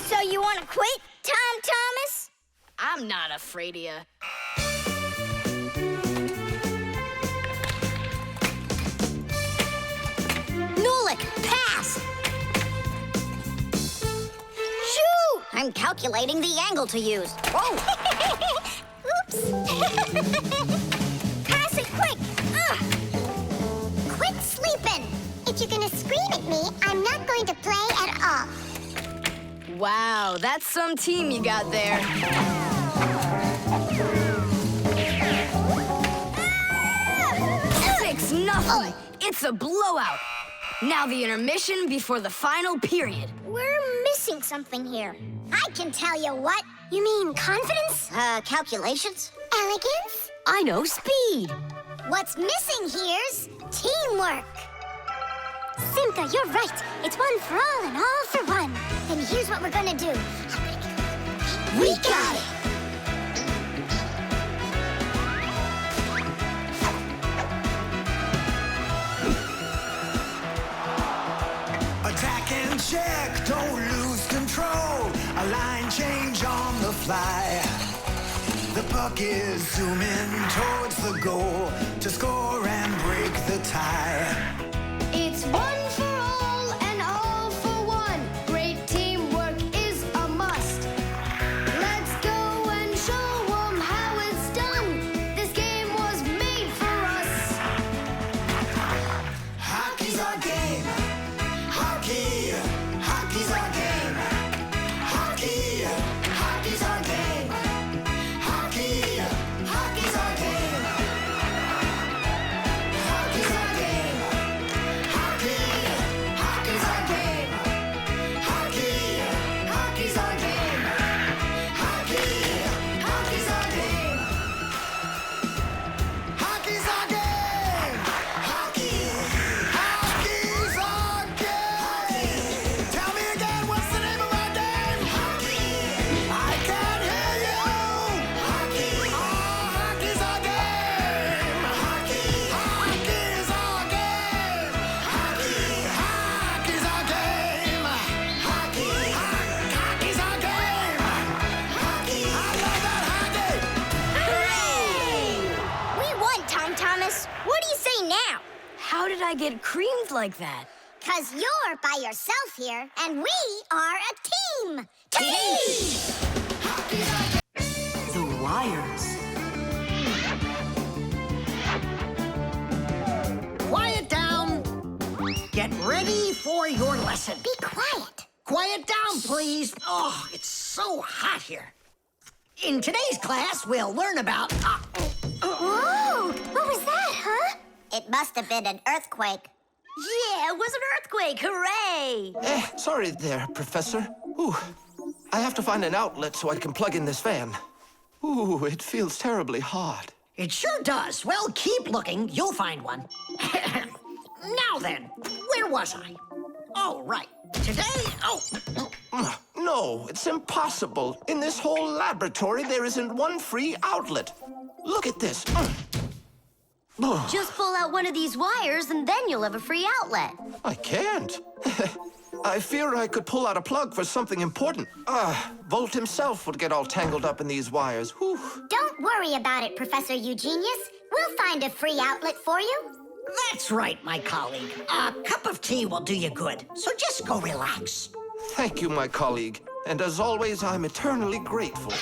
So you want to quit, Tom Thomas? I'm not afraid of you. Nolik, pass! Shoot! I'm calculating the angle to use. Whoa! Oops! Pass it quick! Quit sleeping! If you're gonna scream at me, I'm not going to play at all. Wow, that's some team you got there. 6-0. It's a blowout. Now the intermission before the final period. We're missing something here. I can tell you what. You mean confidence? Calculations? Elegance? I know speed. What's missing here's teamwork. Simka, you're right. It's one for all and all for one. Then here's what we're gonna do. We got it! Attack and check, don't lose control. A line change on the fly. The puck is zooming towards the goal to score and break the tie. It's one for all and all for one. Great teamwork is a must. Let's go and show 'em how it's done. This game was made for us. Hockey's our game. Hockey, hockey's our game. Hockey, hockey's our game. Hockey, hockey's our game. Hockey's our game. Hockey, hockey's our game. Hockey, hockey's our game. Hockey, hockey's our game. Hockey's our game. Hockey, hockey's our game. Tell me again, what's the name of our game? Hockey. I can't hear you. Hockey. Oh, hockey's our game. Hockey. Hockey's our game. Hockey. Hockey's our game. Hockey. Hockey's our game. Hockey. I love that hockey. Hooray! We won, Tom Thomas. What do you say now? How did I get creamed like that? 'Cause you're by yourself here, and we are a team. The wires. Quiet down. Get ready for your lesson. Be quiet. Quiet down, please. Oh, it's so hot here. In today's class, we'll learn about... Whoa! What was that, huh? It must have been an earthquake. Yeah, it was an earthquake. Hooray! Sorry there, Professor. Ooh, I have to find an outlet so I can plug in this fan. Ooh, it feels terribly hot. It sure does. Well, keep looking. You'll find one. Now then, where was I? Oh, right. Today, No, it's impossible. In this whole laboratory, there isn't one free outlet. Look at this. Just pull out one of these wires and then you'll have a free outlet. I can't. I fear I could pull out a plug for something important. Volt himself would get all tangled up in these wires. Whew. Don't worry about it, Professor Eugenius. We'll find a free outlet for you. that's right, my colleague. A cup of tea will do you good, so just go relax. Thank you, my colleague. And as always, I'm eternally grateful.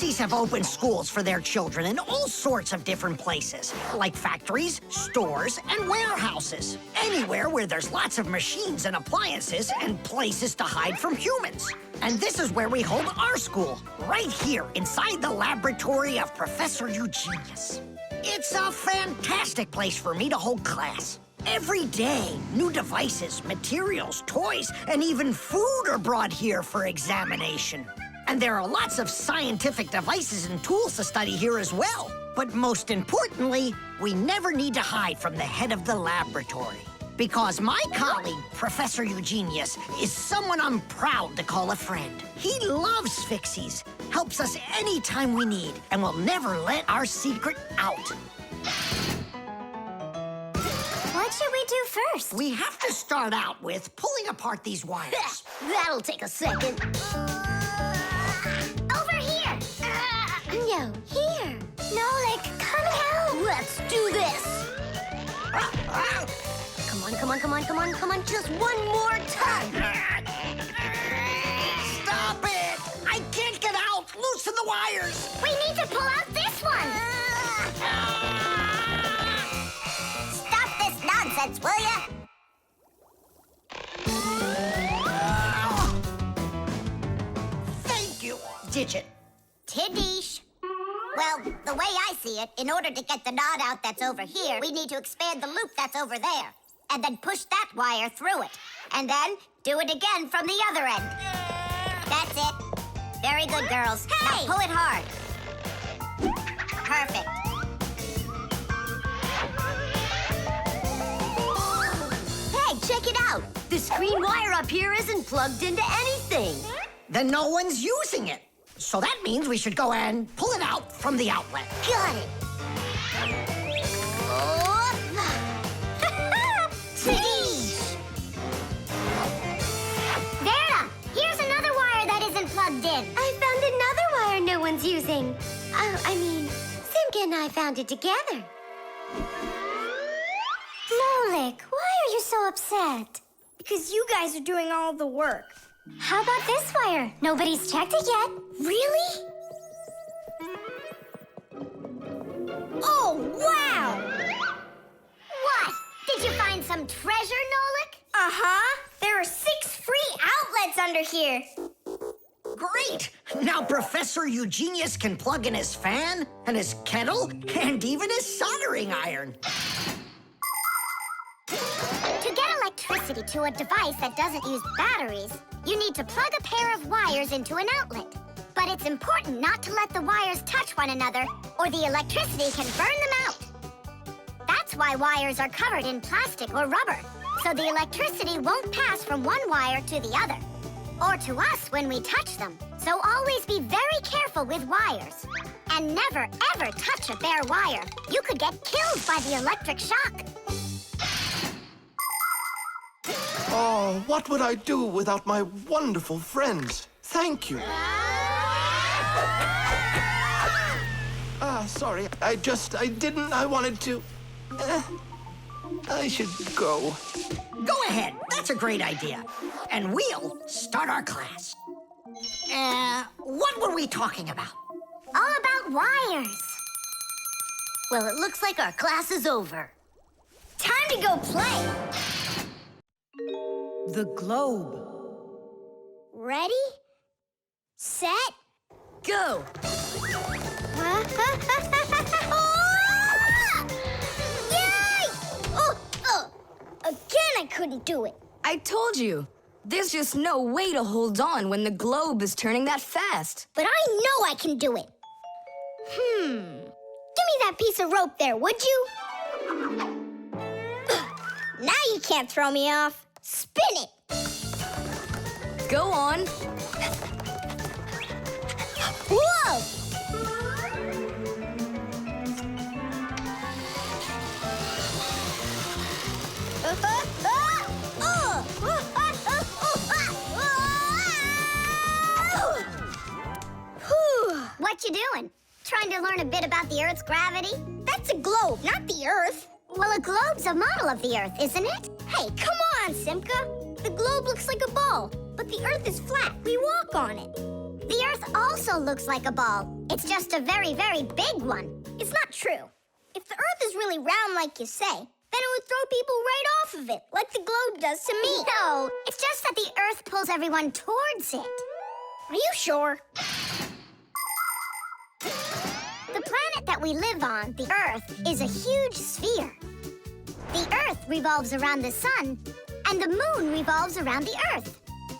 Fixies have opened schools for their children in all sorts of different places, like factories, stores, and warehouses. Anywhere where there's lots of machines and appliances and places to hide from humans. And this is where we hold our school, right here inside the laboratory of Professor Eugenius. It's a fantastic place for me to hold class. Every day, new devices, materials, toys, and even food are brought here for examination. And there are lots of scientific devices and tools to study here as well. But most importantly, we never need to hide from the head of the laboratory. Because my colleague, Professor Eugenius, is someone I'm proud to call a friend. He loves Fixies, helps us anytime we need, and will never let our secret out. What should we do first? We have to start out with pulling apart these wires. That'll take a second. Over here! No, here. Nolik, come help. Let's do this. Come on, come on, come on, come on, come on. Just one more time. Stop it! I can't get out! Loosen the wires! We need to pull out this one! Stop this nonsense, will ya? Thank you, Digit. Tidish. Well, the way I see it, in order to get the knot out that's over here, we need to expand the loop that's over there. And then push that wire through it. And then do it again from the other end. That's it. Very good, girls. Hey! Now pull it hard. Perfect. Hey, check it out. This green wire up here isn't plugged into anything. Then no one's using it. So that means we should go and pull it out from the outlet. Got it. Vera, here's another wire that isn't plugged in. I found another wire no one's using. Simka and I found it together. Nolik, why are you so upset? Because you guys are doing all the work. How about this wire? Nobody's checked it yet. Really? Oh, wow! What? Did you find some treasure, Nolik? Uh-huh. There are 6 free outlets under here. Great! Now Professor Eugenius can plug in his fan, and his kettle, and even his soldering iron. To get electricity to a device that doesn't use batteries, you need to plug a pair of wires into an outlet. But it's important not to let the wires touch one another, or the electricity can burn them out. That's why wires are covered in plastic or rubber, so the electricity won't pass from one wire to the other, or to us when we touch them. So always be very careful with wires. And never, ever touch a bare wire. You could get killed by the electric shock. Oh, what would I do without my wonderful friends? Thank you. Sorry. I wanted to... I should go. Go ahead. That's a great idea. And we'll start our class. What were we talking about? All about wires. Well, it looks like our class is over. Time to go play. The globe. Ready? Set? Go! Yay! Again, I couldn't do it. I told you. There's just no way to hold on when the globe is turning that fast. But I know I can do it. Give me that piece of rope there, would you? Now you can't throw me off. Spin it. Go on. Whoa! What you doing? Trying to learn a bit about the Earth's gravity? That's a globe, not the Earth. Well, a globe's a model of the Earth, isn't it? Hey, come on, Simka. The globe looks like a ball, but the Earth is flat. We walk on it. The Earth also looks like a ball. It's just a very, very big one. It's not true. If the Earth is really round like you say, then it would throw people right off of it, like the globe does to me. No, it's just that the Earth pulls everyone towards it. Are you sure? The planet that we live on, the Earth, is a huge sphere. The Earth revolves around the sun, and the moon revolves around the Earth.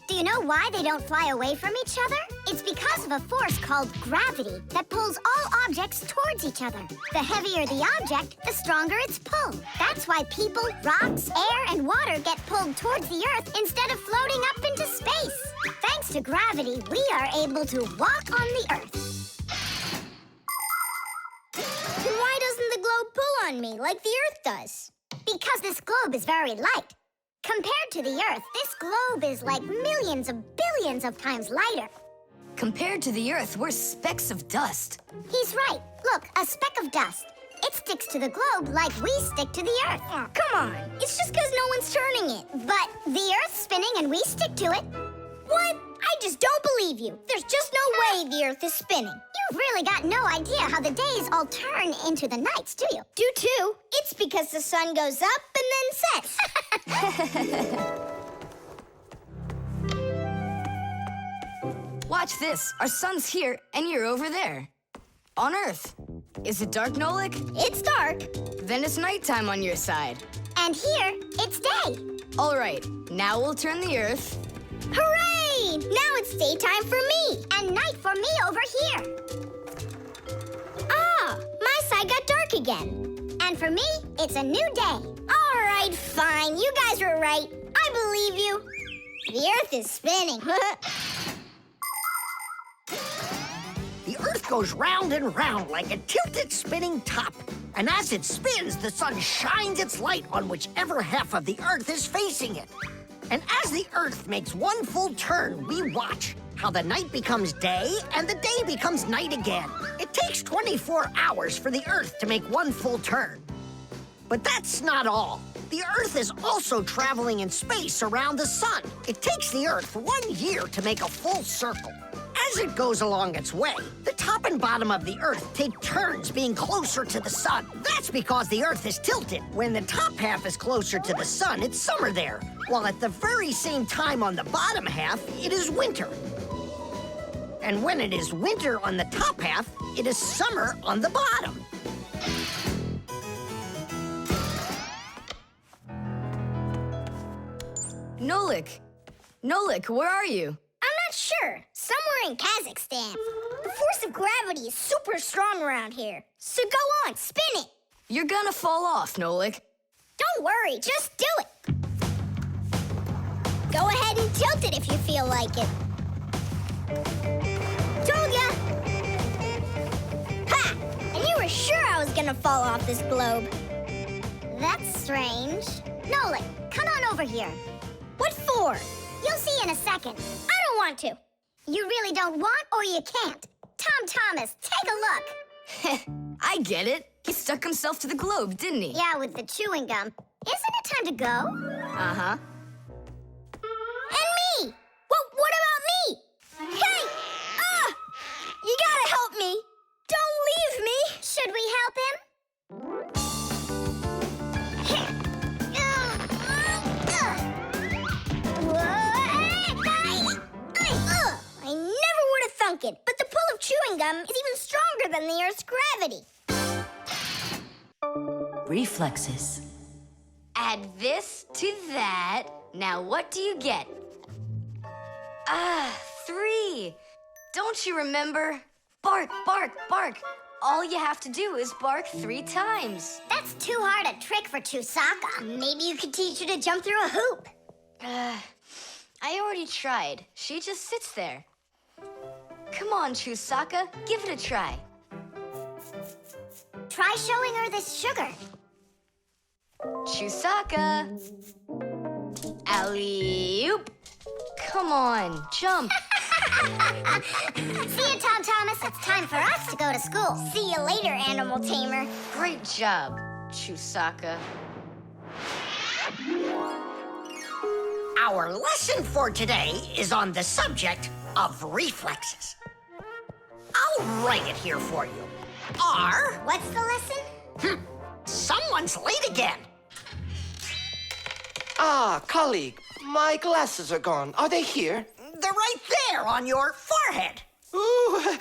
Do you know why they don't fly away from each other? It's because of a force called gravity that pulls all objects towards each other. The heavier the object, the stronger its pull. That's why people, rocks, air, and water get pulled towards the Earth instead of floating up into space. Thanks to gravity, we are able to walk on the Earth. Then why doesn't the globe pull on me like the Earth does? Because this globe is very light. Compared to the Earth, this globe is like millions of billions of times lighter. Compared to the Earth, we're specks of dust. He's right. Look, a speck of dust. It sticks to the globe like we stick to the Earth. Oh, come on. It's just because no one's turning it. But the Earth's spinning and we stick to it. What? I just don't believe you. There's just no way the Earth is spinning. You've really got no idea how the days all turn into the nights, do you? Do too. It's because the sun goes up and then sets. Watch this. Our sun's here, and you're over there. On Earth. Is it dark, Nolik? It's dark. Then it's nighttime on your side. And here, it's day. All right. Now we'll turn the Earth. Hooray! Now it's daytime for me. And night for me over here. Ah, my side got dark again. And for me, it's a new day. All right, fine. You guys were right. I believe you. The Earth is spinning. The Earth goes round and round like a tilted spinning top. And as it spins, the sun shines its light on whichever half of the Earth is facing it. And as the Earth makes one full turn, we watch how the night becomes day and the day becomes night again. It takes 24 hours for the Earth to make one full turn. But that's not all. The Earth is also traveling in space around the sun. It takes the Earth 1 year to make a full circle. As it goes along its way, the top and bottom of the Earth take turns being closer to the sun. That's because the Earth is tilted. When the top half is closer to the sun, it's summer there, while at the very same time on the bottom half, it is winter. And when it is winter on the top half, it is summer on the bottom. Nolik, where are you? I'm not sure. Somewhere in Kazakhstan. The force of gravity is super strong around here. So go on, spin it. You're gonna fall off, Nolik. Don't worry, just do it. Go ahead and tilt it if you feel like it. Told ya! Ha! And you were sure I was gonna fall off this globe. That's strange. Nolik, come on over here. What for? You'll see in a second. I don't want to. You really don't want or you can't. Tom Thomas, take a look. I get it. He stuck himself to the globe, didn't he? Yeah, with the chewing gum. Isn't it time to go? Uh-huh. And me! What about me? Hey! Ah! You gotta help me! Don't leave me! Should we help him? I never would have thunk it, but the pull of chewing gum is even stronger than the Earth's gravity. Reflexes. Add this to that. Now what do you get? 3. Don't you remember? Bark, bark, bark. All you have to do is bark 3 times. That's too hard a trick for Chusaka. Maybe you could teach her to jump through a hoop. I already tried. She just sits there. Come on, Chusaka, give it a try. Try showing her this sugar. Chusaka. Alley-oop. Come on, jump. See you, Tom Thomas. It's time for us to go to school. See you later, animal tamer. Great job, Chusaka. Our lesson for today is on the subject of reflexes. I'll write it here for you. R. What's the lesson? Someone's late again. Ah, colleague, my glasses are gone. Are they here? They're right there on your forehead. Ooh,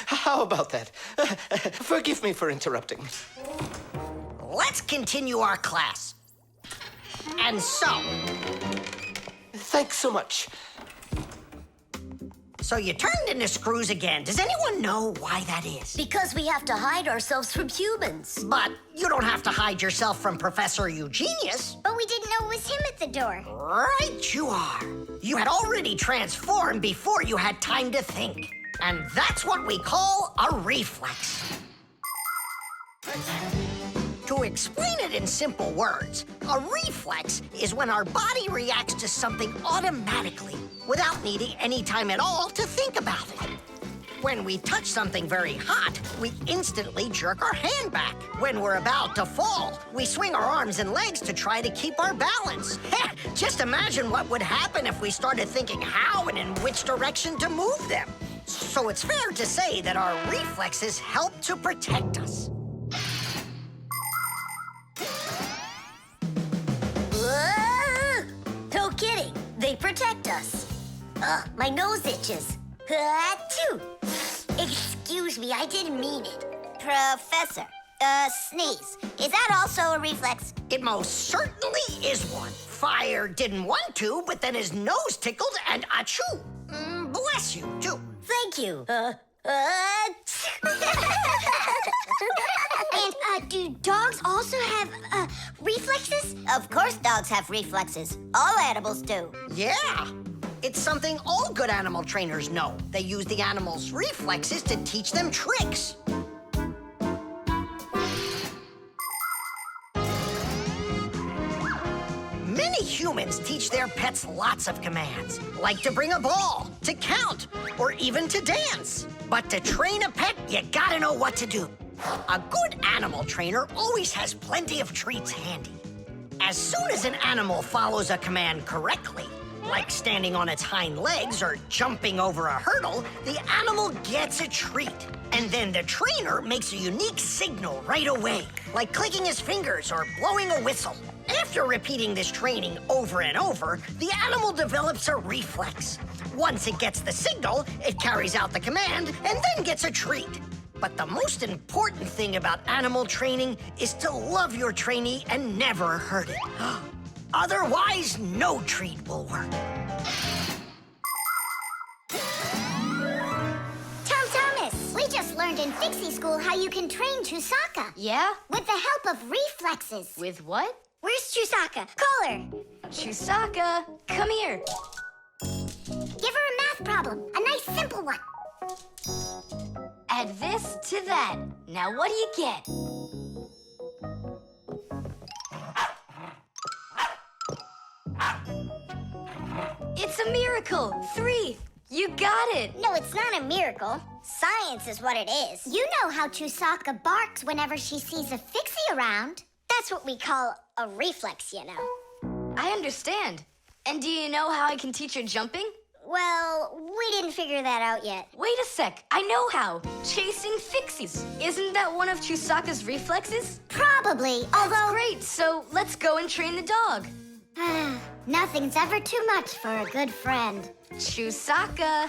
how about that? Forgive me for interrupting. Let's continue our class. And so... Thanks so much. So you turned into screws again. Does anyone know why that is? Because we have to hide ourselves from humans. But you don't have to hide yourself from Professor Eugenius. But we didn't know it was him at the door. Right you are. You had already transformed before you had time to think. And that's what we call a reflex. To explain it in simple words, a reflex is when our body reacts to something automatically without needing any time at all to think about it. When we touch something very hot, we instantly jerk our hand back. When we're about to fall, we swing our arms and legs to try to keep our balance. Just imagine what would happen if we started thinking how and in which direction to move them. So it's fair to say that our reflexes help to protect us. No kidding. They protect us. Ugh, my nose itches. Achoo. Excuse me, I didn't mean it. Professor, sneeze. Is that also a reflex? It most certainly is one. Fire didn't want to, but then his nose tickled and achoo. Bless you, too. Thank you. And, do dogs also have, reflexes? Of course dogs have reflexes. All animals do. Yeah. It's something all good animal trainers know. They use the animals' reflexes to teach them tricks. Many humans teach their pets lots of commands, like to bring a ball, to count, or even to dance. But to train a pet, you gotta know what to do. A good animal trainer always has plenty of treats handy. As soon as an animal follows a command correctly, like standing on its hind legs or jumping over a hurdle, the animal gets a treat. And then the trainer makes a unique signal right away, like clicking his fingers or blowing a whistle. After repeating this training over and over, the animal develops a reflex. Once it gets the signal, it carries out the command and then gets a treat. But the most important thing about animal training is to love your trainee and never hurt it. Otherwise, no treat will work. Tom Thomas, we just learned in Fixie School how you can train Chusaka. Yeah? With the help of reflexes. With what? Where's Chusaka? Call her. Chusaka, come here. Give her a math problem. A nice simple one. Add this to that. Now what do you get? It's a miracle! 3! You got it! No, it's not a miracle. Science is what it is. You know how Chusaka barks whenever she sees a Fixie around. That's what we call a reflex, you know. I understand. And do you know how I can teach her jumping? Well, we didn't figure that out yet. Wait a sec, I know how. Chasing Fixies. Isn't that one of Chusaka's reflexes? Probably, That's although... great, so let's go and train the dog. Nothing's ever too much for a good friend. Chusaka.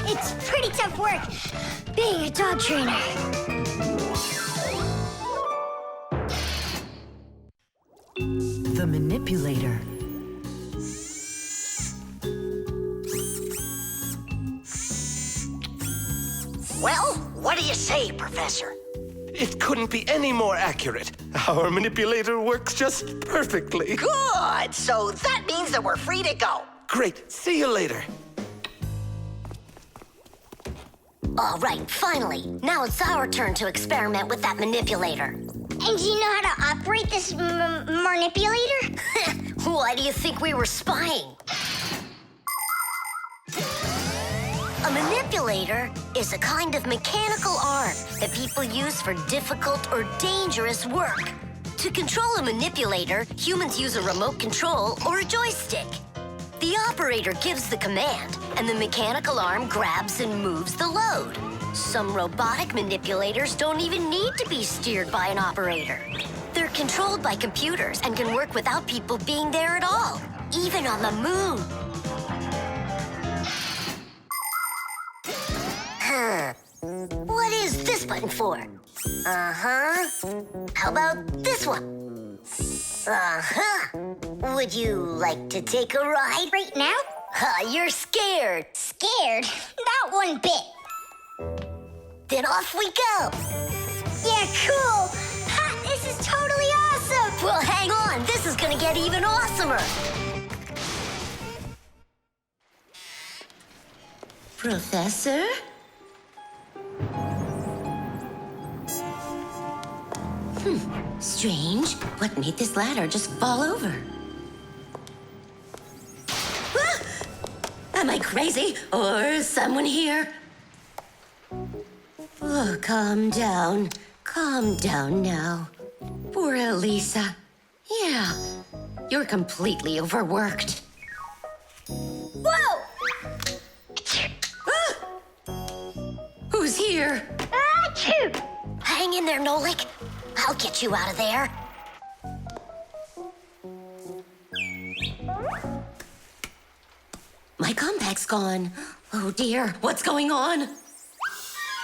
It's pretty tough work being a dog trainer. The Manipulator. Well, what do you say, Professor? It couldn't be any more accurate. Our manipulator works just perfectly. Good! So that means that we're free to go. Great. See you later. All right, finally. Now it's our turn to experiment with that manipulator. And do you know how to operate this manipulator? Why do you think we were spying? A manipulator is a kind of mechanical arm that people use for difficult or dangerous work. To control a manipulator, humans use a remote control or a joystick. The operator gives the command, and the mechanical arm grabs and moves the load. Some robotic manipulators don't even need to be steered by an operator. They're controlled by computers and can work without people being there at all, even on the moon. What is this button for? Uh-huh. How about this one? Uh-huh. Would you like to take a ride? Right now? You're scared. Scared? Not one bit. Then off we go. Yeah, cool. Ha, this is totally awesome. Well, hang on. This is gonna get even awesomer. Professor? Strange. What made this ladder just fall over? Ah! Am I crazy? Or someone here? Oh, calm down. Calm down now. Poor Elisa. Yeah, you're completely overworked. Whoa! Ah! Who's here? Achoo! Hang in there, Nolik. I'll get you out of there. My compact's gone. Oh dear, what's going on?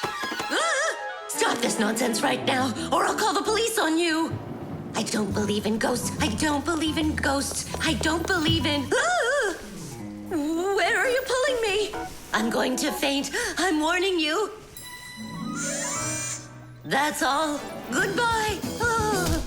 Ah! Stop this nonsense right now, or I'll call the police on you. I don't believe in ghosts. I don't believe in ghosts. I don't believe in... Ah! Where are you pulling me? I'm going to faint. I'm warning you. That's all. Goodbye. Ah.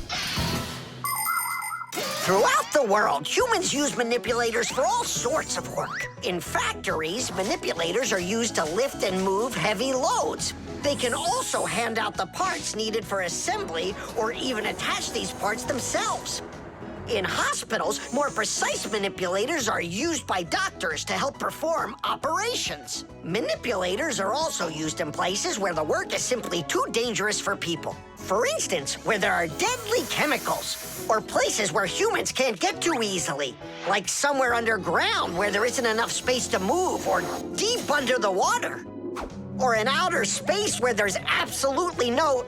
Throughout the world, humans use manipulators for all sorts of work. In factories, manipulators are used to lift and move heavy loads. They can also hand out the parts needed for assembly or even attach these parts themselves. In hospitals, more precise manipulators are used by doctors to help perform operations. Manipulators are also used in places where the work is simply too dangerous for people. For instance, where there are deadly chemicals, or places where humans can't get to easily, like somewhere underground where there isn't enough space to move, or deep under the water. Or in outer space where there's absolutely no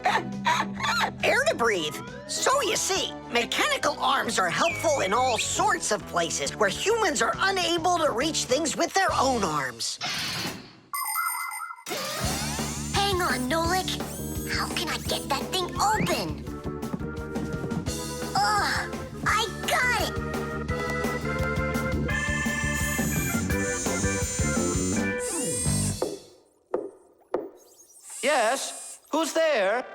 air to breathe. So you see, mechanical arms are helpful in all sorts of places where humans are unable to reach things with their own arms. Hang on, Nolik. How can I get that thing open? Ugh, I got it! Yes? Who's there?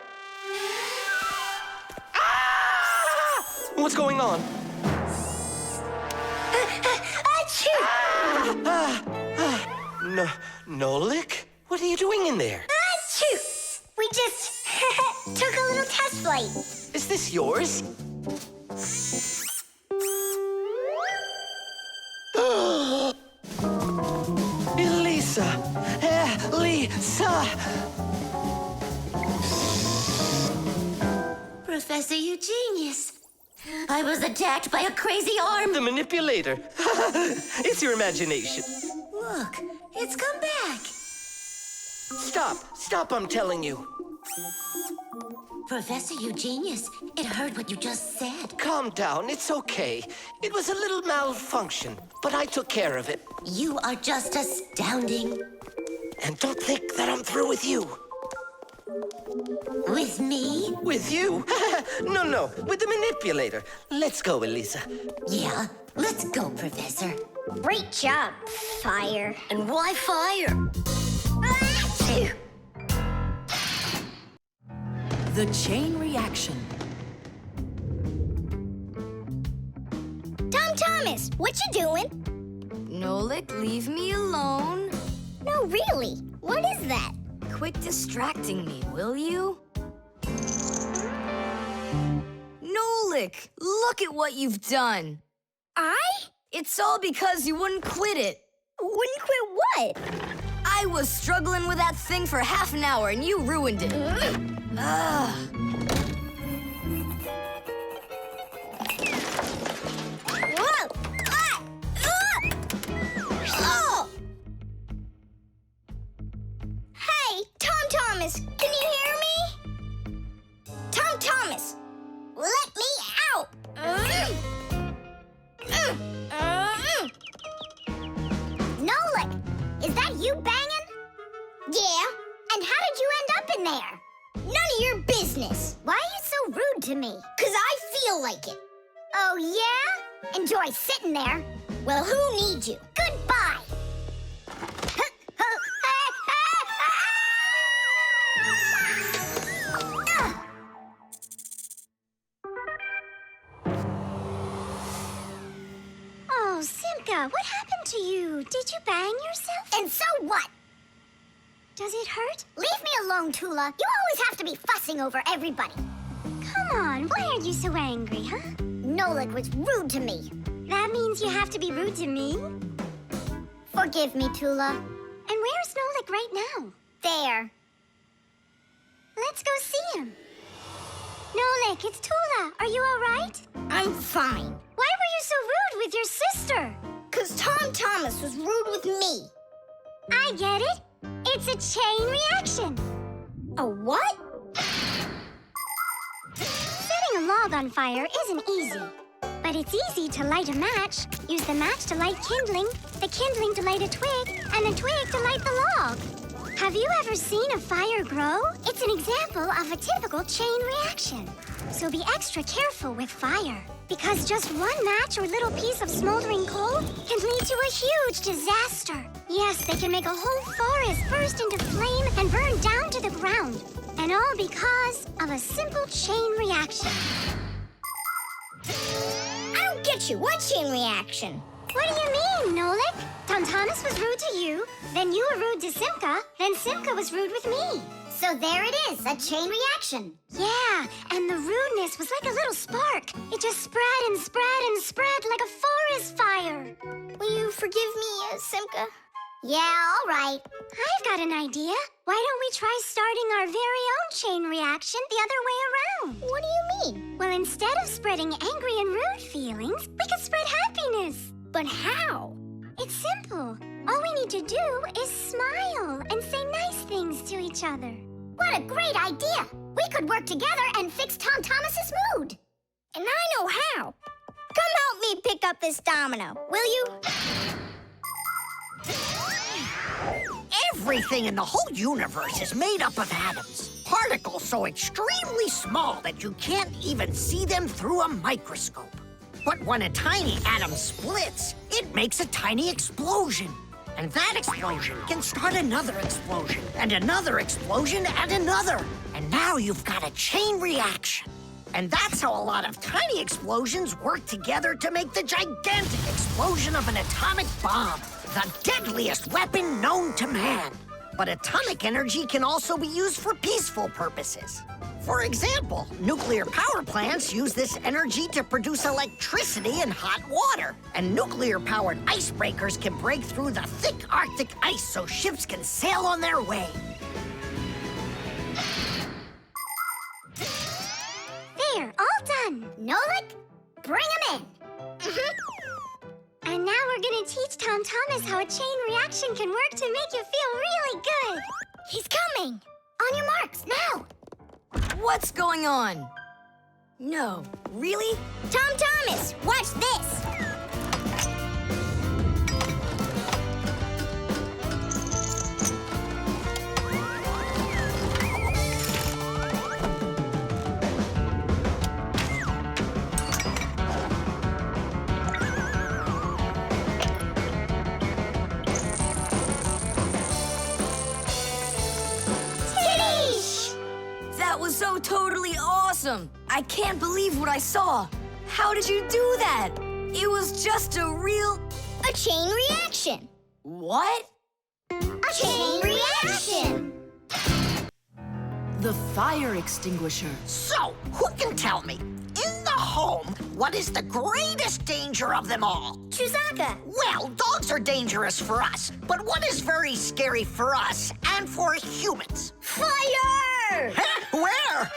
Ah! What's going on? Achoo! Nolik? What are you doing in there? Achoo! We just took a little test flight. Is this yours? Elisa! Elisa! Professor, you genius. I was attacked by a crazy arm. The manipulator. It's your imagination. Look, it's come back. Stop, I'm telling you. Professor, you genius. It heard what you just said. Calm down, it's okay. It was a little malfunction, but I took care of it. You are just astounding. And don't think that I'm through with you. With me? With you? No, with the manipulator. Let's go, Elisa. Yeah, let's go, Professor. Great job, Fire. And why fire? Achoo! The chain reaction. Tom Thomas, what you doing? Nolik, leave me alone. No, really. What is that? Quit distracting me, will you? Nolik, look at what you've done. I? It's all because you wouldn't quit it. Wouldn't quit what? I was struggling with that thing for half an hour and you ruined it. to me. 'Cause I feel like it. Oh, yeah? Enjoy sitting there. Well, who needs you? Goodbye. Oh, Simka, what happened to you? Did you bang yourself? And so what? Does it hurt? Leave me alone, Tula. You always have to be fussing over everybody. Come on, why are you so angry, huh? Nolik was rude to me. That means you have to be rude to me? Forgive me, Tula. And where's Nolik right now? There. Let's go see him. Nolik, it's Tula. Are you all right? I'm fine. Why were you so rude with your sister? 'Cause Tom Thomas was rude with me. I get it. It's a chain reaction. A what? Setting a log on fire isn't easy. But it's easy to light a match, use the match to light kindling, the kindling to light a twig, and the twig to light the log. Have you ever seen a fire grow? It's an example of a typical chain reaction. So be extra careful with fire, because just one match or little piece of smoldering coal can lead to a huge disaster. Yes, they can make a whole forest burst into flame and burn down to the ground. And all because of a simple chain reaction. I don't get you. What chain reaction? What do you mean, Nolik? Tom Thomas was rude to you, then you were rude to Simka, then Simka was rude with me. So there it is, a chain reaction. Yeah, and the rudeness was like a little spark. It just spread and spread and spread like a forest fire. Will you forgive me, Simka? Yeah, all right. I've got an idea. Why don't we try starting our very own chain reaction the other way around? What do you mean? Well, instead of spreading angry and rude feelings, we could spread happiness. But how? It's simple. All we need to do is smile and say nice things to each other. What a great idea! We could work together and fix Tom Thomas's mood. And I know how. Come help me pick up this domino, will you? Everything in the whole universe is made up of atoms. Particles so extremely small that you can't even see them through a microscope. But when a tiny atom splits, it makes a tiny explosion. And that explosion can start another explosion, and another explosion, and another. And now you've got a chain reaction. And that's how a lot of tiny explosions work together to make the gigantic explosion of an atomic bomb, the deadliest weapon known to man. But atomic energy can also be used for peaceful purposes. For example, nuclear power plants use this energy to produce electricity and hot water. And nuclear-powered icebreakers can break through the thick Arctic ice so ships can sail on their way. There, all done. Nolik, bring him in. And now we're gonna teach Tom Thomas how a chain reaction can work to make you feel really good. He's coming. On your marks, now. What's going on? No, really? Tom Thomas, watch this. That was so totally awesome! I can't believe what I saw. How did you do that? It was just a chain reaction. What? A chain reaction. The Fire Extinguisher. So, who can tell me, in the home, what is the greatest danger of them all? Chuzaka. Well, dogs are dangerous for us, but what is very scary for us and for humans? Fire! Huh? Where?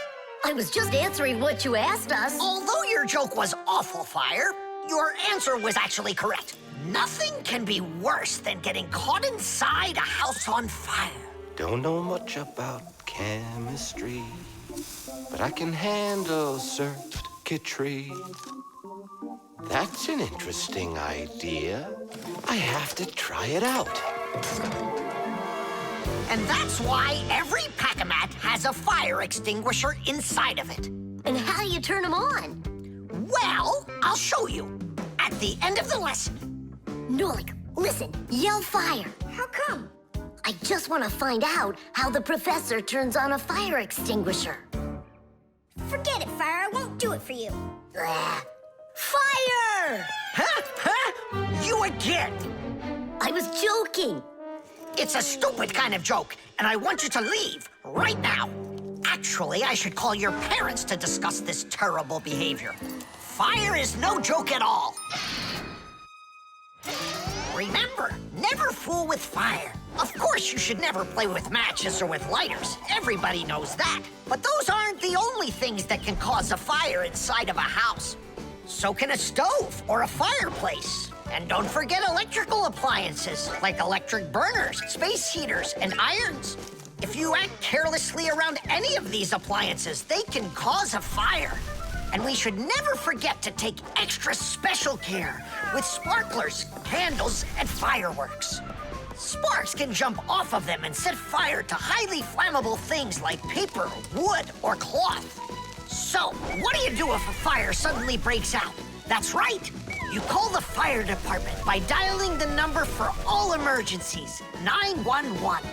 I was just answering what you asked us. Although your joke was awful, Fire, your answer was actually correct. Nothing can be worse than getting caught inside a house on fire. Don't know much about chemistry, but I can handle circuitry. That's an interesting idea. I have to try it out. And that's why every Pac-A-Mat has a fire extinguisher inside of it. And how do you turn them on? Well, I'll show you. At the end of the lesson. Nolik, listen, yell fire. How come? I just want to find out how the professor turns on a fire extinguisher. Forget it, Fire. I won't do it for you. Fire! Huh? You again? I was joking. It's a stupid kind of joke, and I want you to leave right now. Actually, I should call your parents to discuss this terrible behavior. Fire is no joke at all. Remember, never fool with fire. Of course, you should never play with matches or with lighters. Everybody knows that. But those aren't the only things that can cause a fire inside of a house. So can a stove or a fireplace. And don't forget electrical appliances, like electric burners, space heaters, and irons. If you act carelessly around any of these appliances, they can cause a fire. And we should never forget to take extra special care with sparklers, candles, and fireworks. Sparks can jump off of them and set fire to highly flammable things like paper, wood, or cloth. So, what do you do if a fire suddenly breaks out? That's right. You call the fire department by dialing the number for all emergencies, 911.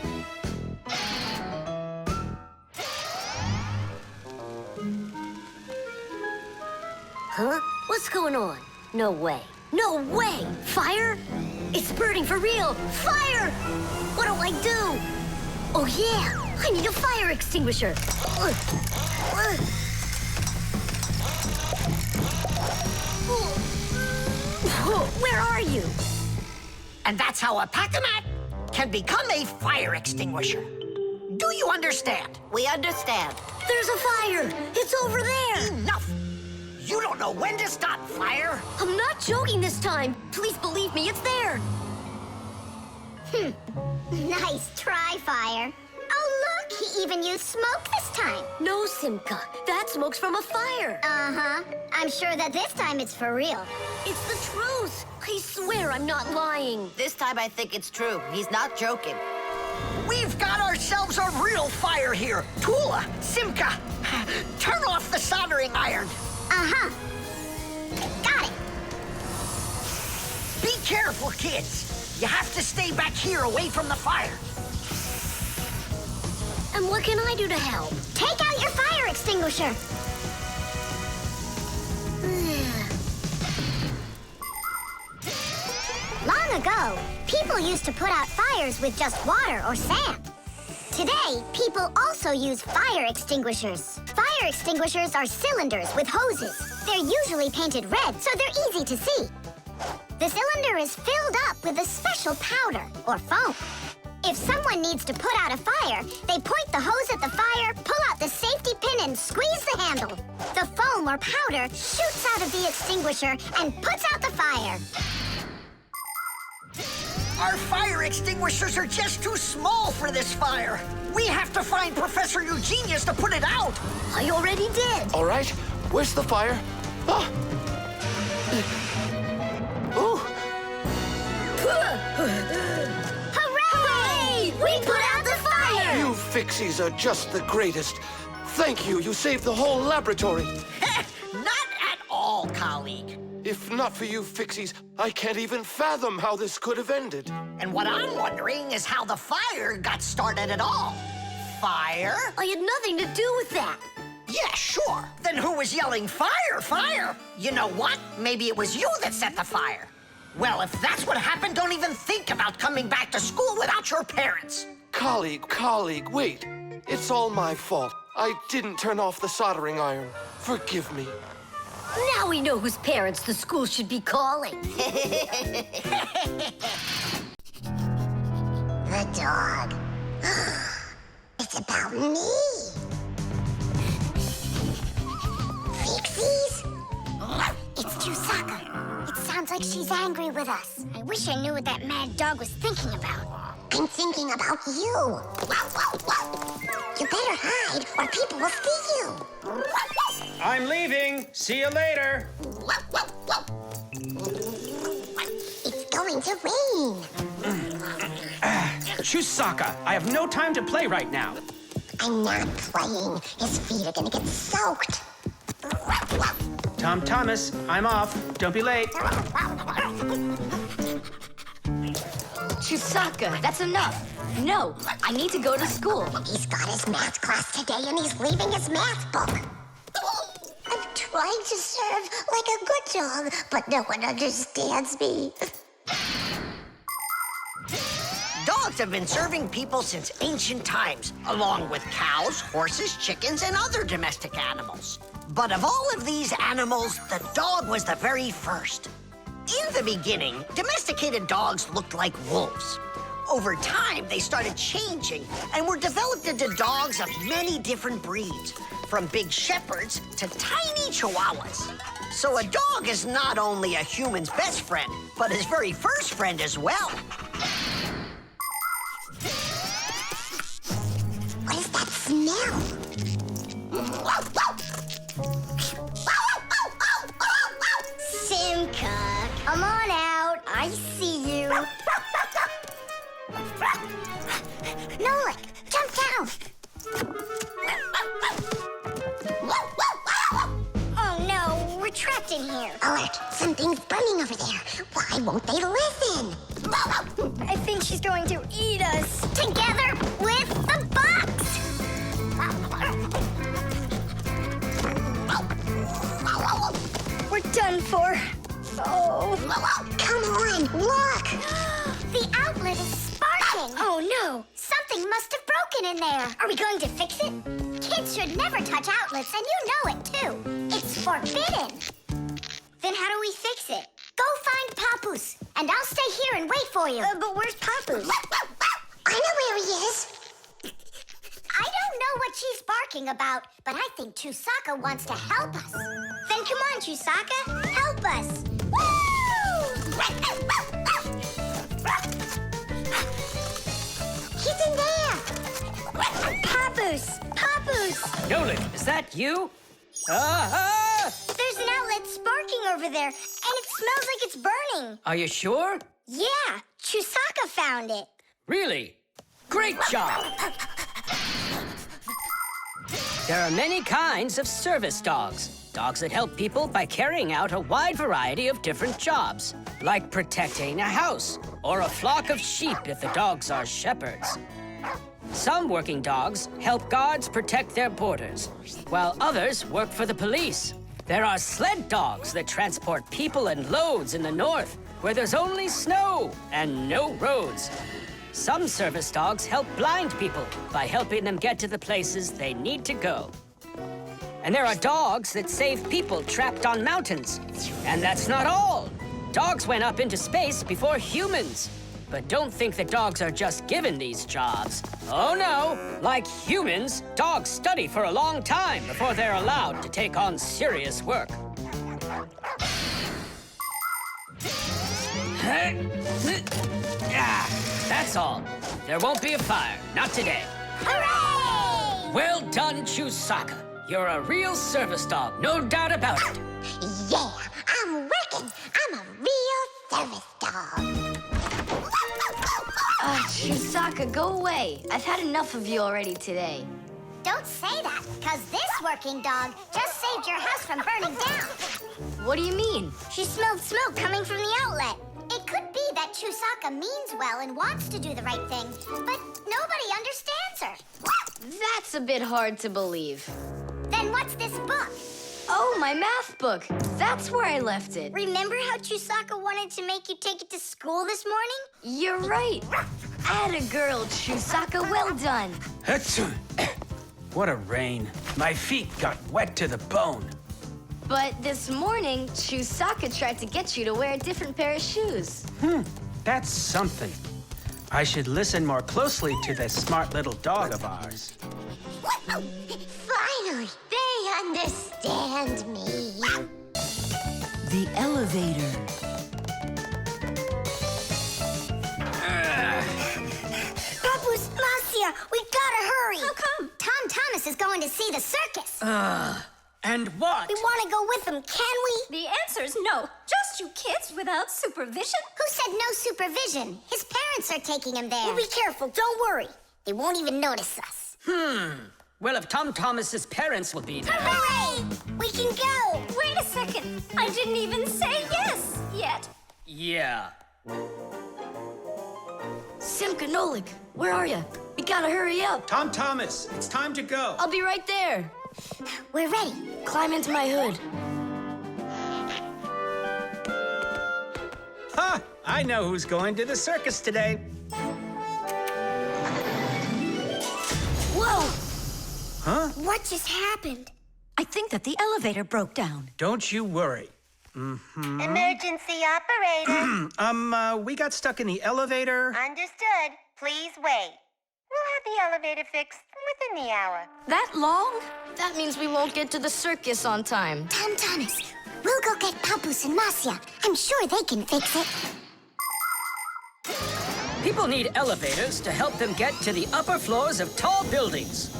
Huh? What's going on? No way. No way! Fire? It's burning for real! Fire! What do I do? Oh, yeah! I need a fire extinguisher! Where are you? And that's how a Pac-Man can become a fire extinguisher. Do you understand? We understand. There's a fire! It's over there! Enough! You don't know when to stop fire? I'm not joking this time. Please believe me, it's there. Nice try, Fire. Oh, look, he even used smoke this time. No, Simka. That smoke's from a fire. Uh-huh. I'm sure that this time it's for real. It's the truth. I swear I'm not lying. This time I think it's true. He's not joking. We've got ourselves a real fire here. Tula, Simka, turn off the soldering iron. Uh-huh. Got it. Be careful, kids. You have to stay back here away from the fire. And what can I do to help? Take out your fire extinguisher. Long ago, people used to put out fires with just water or sand. Today, people also use fire extinguishers. Fire extinguishers are cylinders with hoses. They're usually painted red, so they're easy to see. The cylinder is filled up with a special powder, or foam. If someone needs to put out a fire, they point the hose at the fire, pull out the safety pin, and squeeze the handle. The foam or powder shoots out of the extinguisher and puts out the fire. Our fire extinguishers are just too small for this fire. We have to find Professor Eugenius to put it out. I already did. All right, where's the fire? Ah. Ooh. Hooray! We put out the fire! You Fixies are just the greatest. Thank you, you saved the whole laboratory. Not at all, colleague. If not for you Fixies, I can't even fathom how this could have ended. And what I'm wondering is how the fire got started at all. Fire? I had nothing to do with that. Yeah, sure. Then who was yelling, fire, fire? You know what? Maybe it was you that set the fire. Well, if that's what happened, don't even think about coming back to school without your parents. Colleague, wait. It's all my fault. I didn't turn off the soldering iron. Forgive me. Now we know whose parents the school should be calling. The dog. It's about me. Fixies? It's Chusaka. It sounds like she's angry with us. I wish I knew what that mad dog was thinking about. I'm thinking about you. You better hide or people will see you. I'm leaving. See you later. It's going to rain. Chusaka, I have no time to play right now. I'm not playing. His feet are gonna get soaked. Tom Thomas, I'm off. Don't be late. Chusaka, that's enough. No, I need to go to school. He's got his math class today and he's leaving his math book. I'm trying to serve like a good dog, but no one understands me. Dogs have been serving people since ancient times, along with cows, horses, chickens, and other domestic animals. But of all of these animals, the dog was the very first. In the beginning, domesticated dogs looked like wolves. Over time, they started changing and were developed into dogs of many different breeds, from big shepherds to tiny chihuahuas. So a dog is not only a human's best friend, but his very first friend as well. What is that smell? Simka, come on out. I see you. Nolik, jump down. Oh no, we're trapped in here. Alert, something's burning over there. Why won't they listen? I think she's going to eat us. Together with the box. We're done for. Oh. Come on, look. The outlet is sparking. Oh no, something must have broken in there. Are we going to fix it? Kids should never touch outlets, and you know it too. It's forbidden. Then how do we fix it? Go find Papoose, and I'll stay here and wait for you. But where's Papoose? I know where he is. I don't know what she's barking about, but I think Chusaka wants to help us. Then come on, Chusaka, help us. Woo! He's in there. Papoose! Papoose! Nolik, is that you? There's an outlet sparking over there, and it smells like it's burning. Are you sure? Yeah, Chusaka found it. Really? Great job! There are many kinds of service dogs. Dogs that help people by carrying out a wide variety of different jobs, like protecting a house or a flock of sheep if the dogs are shepherds. Some working dogs help guards protect their borders, while others work for the police. There are sled dogs that transport people and loads in the north, where there's only snow and no roads. Some service dogs help blind people by helping them get to the places they need to go. And there are dogs that save people trapped on mountains. And that's not all. Dogs went up into space before humans. But don't think that dogs are just given these jobs. Oh no, like humans, dogs study for a long time before they're allowed to take on serious work. That's all. There won't be a fire, not today. Hooray! Well done, Chusaka. You're a real service dog, no doubt about it. Yeah, I'm working. I'm a real service dog. Chusaka, go away. I've had enough of you already today. Don't say that, because this working dog just saved your house from burning down. What do you mean? She smelled smoke coming from the outlet. It could be that Chusaka means well and wants to do the right thing, but nobody understands her. That's a bit hard to believe. Then what's this book? Oh, my math book. That's where I left it. Remember how Chusaka wanted to make you take it to school this morning? You're right. Atta girl, Chusaka, well done. What a rain. My feet got wet to the bone. But this morning, Chusaka tried to get you to wear a different pair of shoes. That's something. I should listen more closely to this smart little dog of ours. Finally, they understand me. The elevator. Papoose, Marcia, we gotta hurry. How come? Tom Thomas is going to see the circus. And what? We want to go with him, can we? The answer's no. Just you kids without supervision. Who said no supervision? His parents are taking him there. We'll be careful, don't worry. They won't even notice us. Well, if Tom Thomas's parents will be there. Hooray! We can go! Wait a second. I didn't even say yes yet. Yeah. Simka, Nolik, where are you? We gotta hurry up. Tom Thomas, it's time to go. I'll be right there. We're ready. Climb into my hood. Ha! I know who's going to the circus today. Whoa! Huh? What just happened? I think that the elevator broke down. Don't you worry. Emergency operator. We got stuck in the elevator. Understood. Please wait. We'll have the elevator fixed within the hour. That long? That means we won't get to the circus on time. Tom Thomas, we'll go get Papoose and Marcia. I'm sure they can fix it. People need elevators to help them get to the upper floors of tall buildings.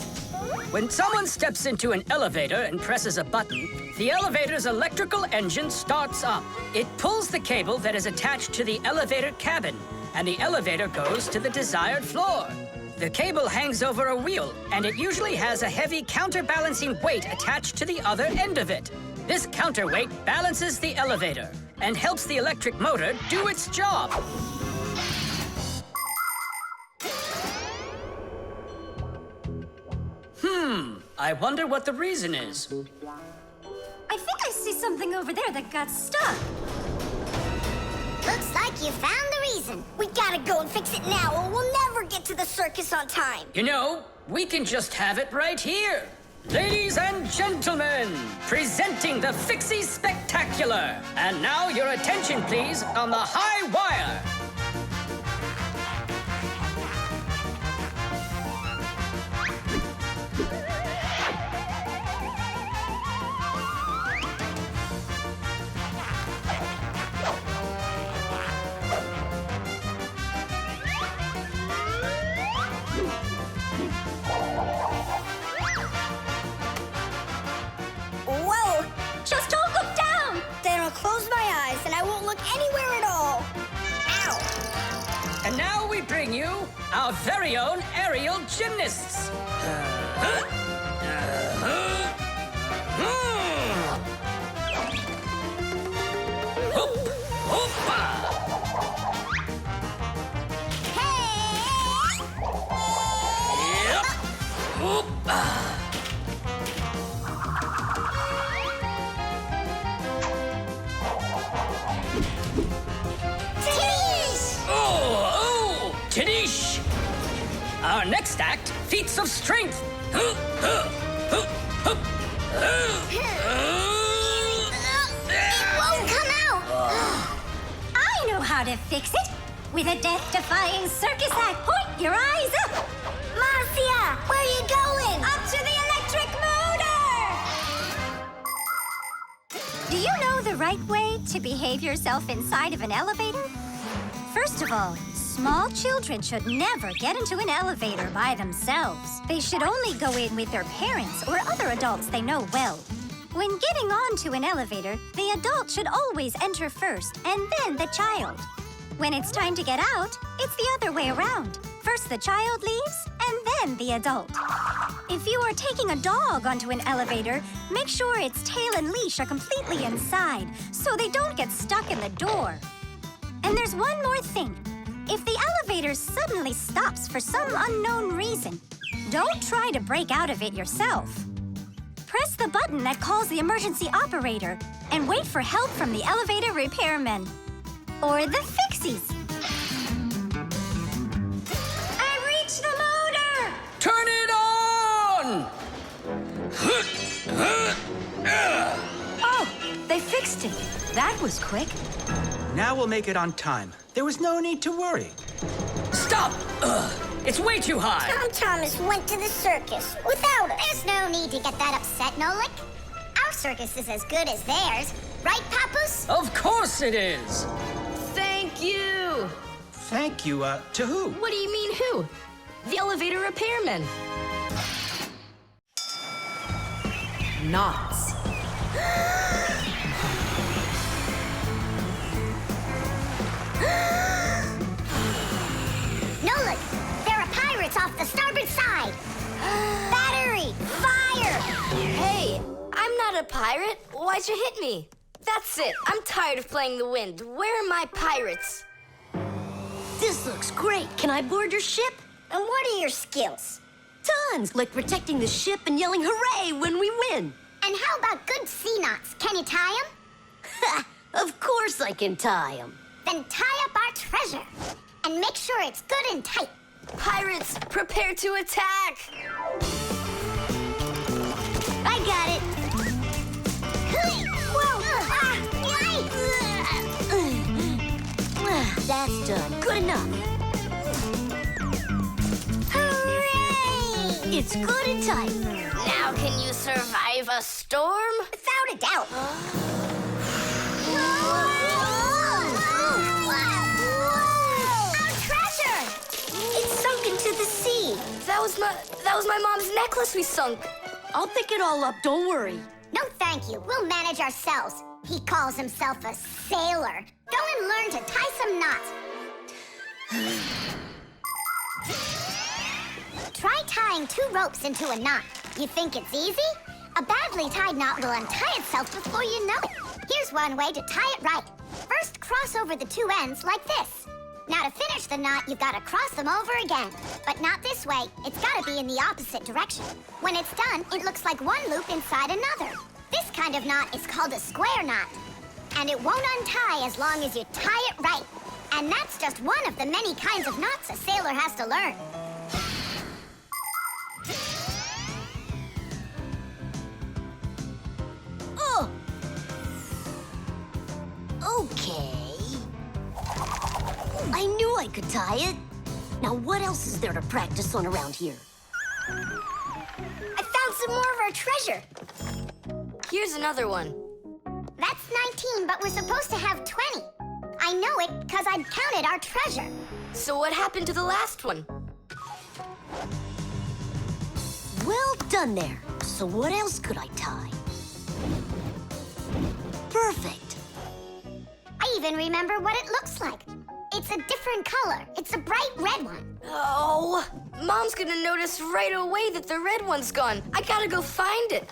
When someone steps into an elevator and presses a button, the elevator's electrical engine starts up. It pulls the cable that is attached to the elevator cabin, and the elevator goes to the desired floor. The cable hangs over a wheel, and it usually has a heavy counterbalancing weight attached to the other end of it. This counterweight balances the elevator and helps the electric motor do its job. I wonder what the reason is. I think I see something over there that got stuck. Looks like you found the reason. We gotta go and fix it now, or we'll never get to the circus on time. You know, we can just have it right here. Ladies and gentlemen, presenting the Fixies Spectacular. And now your attention, please, on the high wire. Whoa! Just don't look down! Then I'll close my eyes and I won't look anywhere at all. Ow! And now we bring you our very own aerial gymnasts. Tadish! Our next act, feats of strength. It won't come out! I know how to fix it! With a death-defying circus act, point your eyes up! Marcia, where are you going? Up to the electric motor! Do you know the right way to behave yourself inside of an elevator? First of all, small children should never get into an elevator by themselves. They should only go in with their parents or other adults they know well. When getting onto an elevator, the adult should always enter first and then the child. When it's time to get out, it's the other way around. First the child leaves and then the adult. If you are taking a dog onto an elevator, make sure its tail and leash are completely inside so they don't get stuck in the door. And there's one more thing. If the elevator suddenly stops for some unknown reason, don't try to break out of it yourself. Press the button that calls the emergency operator and wait for help from the elevator repairmen. Or the Fixies. I reached the motor! Turn it on! Oh, they fixed it. That was quick. Now we'll make it on time. There was no need to worry. Stop! It's way too high. Tom Thomas went to the circus without us. There's no need to get that upset, Nolik. Our circus is as good as theirs. Right, Papoose? Of course it is. Thank you! Thank you, to who? What do you mean who? The elevator repairman. Knots. Nolik, there are pirates off the starboard side. Battery, fire! Hey, I'm not a pirate. Why'd you hit me? That's it. I'm tired of playing the wind. Where are my pirates? This looks great. Can I board your ship? And what are your skills? Tons, like protecting the ship and yelling hooray when we win. And how about good sea knots? Can you tie them? Ha! Of course I can tie them. Then tie up our treasure. And make sure it's good and tight. Pirates, prepare to attack! I got it. Whoa! That's done. Good enough. Hooray! It's good and tight. Now can you survive a storm? Without a doubt. Our treasure! It's sunk into the sea. That was my mom's necklace we sunk. I'll pick it all up, don't worry. No, thank you. We'll manage ourselves. He calls himself a sailor. Go and learn to tie some knots. Try tying 2 ropes into a knot. You think it's easy? A badly tied knot will untie itself before you know it. Here's one way to tie it right. First, cross over the 2 ends like this. Now to finish the knot, you've got to cross them over again. But not this way. It's got to be in the opposite direction. When it's done, it looks like one loop inside another. This kind of knot is called a square knot. And it won't untie as long as you tie it right. And that's just one of the many kinds of knots a sailor has to learn. Oh! Okay. I knew I could tie it. Now what else is there to practice on around here? I found some more of our treasure. Here's another one. That's 19, but we're supposed to have 20. I know it because I counted our treasure. So what happened to the last one? Well done there. So what else could I tie? Perfect. I even remember what it looks like. It's a different color. It's a bright red one. Oh, Mom's gonna notice right away that the red one's gone. I gotta go find it.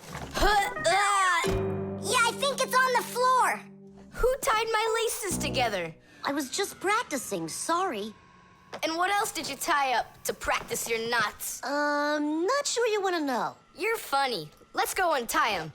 Yeah, I think it's on the floor. Who tied my laces together? I was just practicing, sorry. And what else did you tie up to practice your knots? Not sure you want to know. You're funny. Let's go untie them.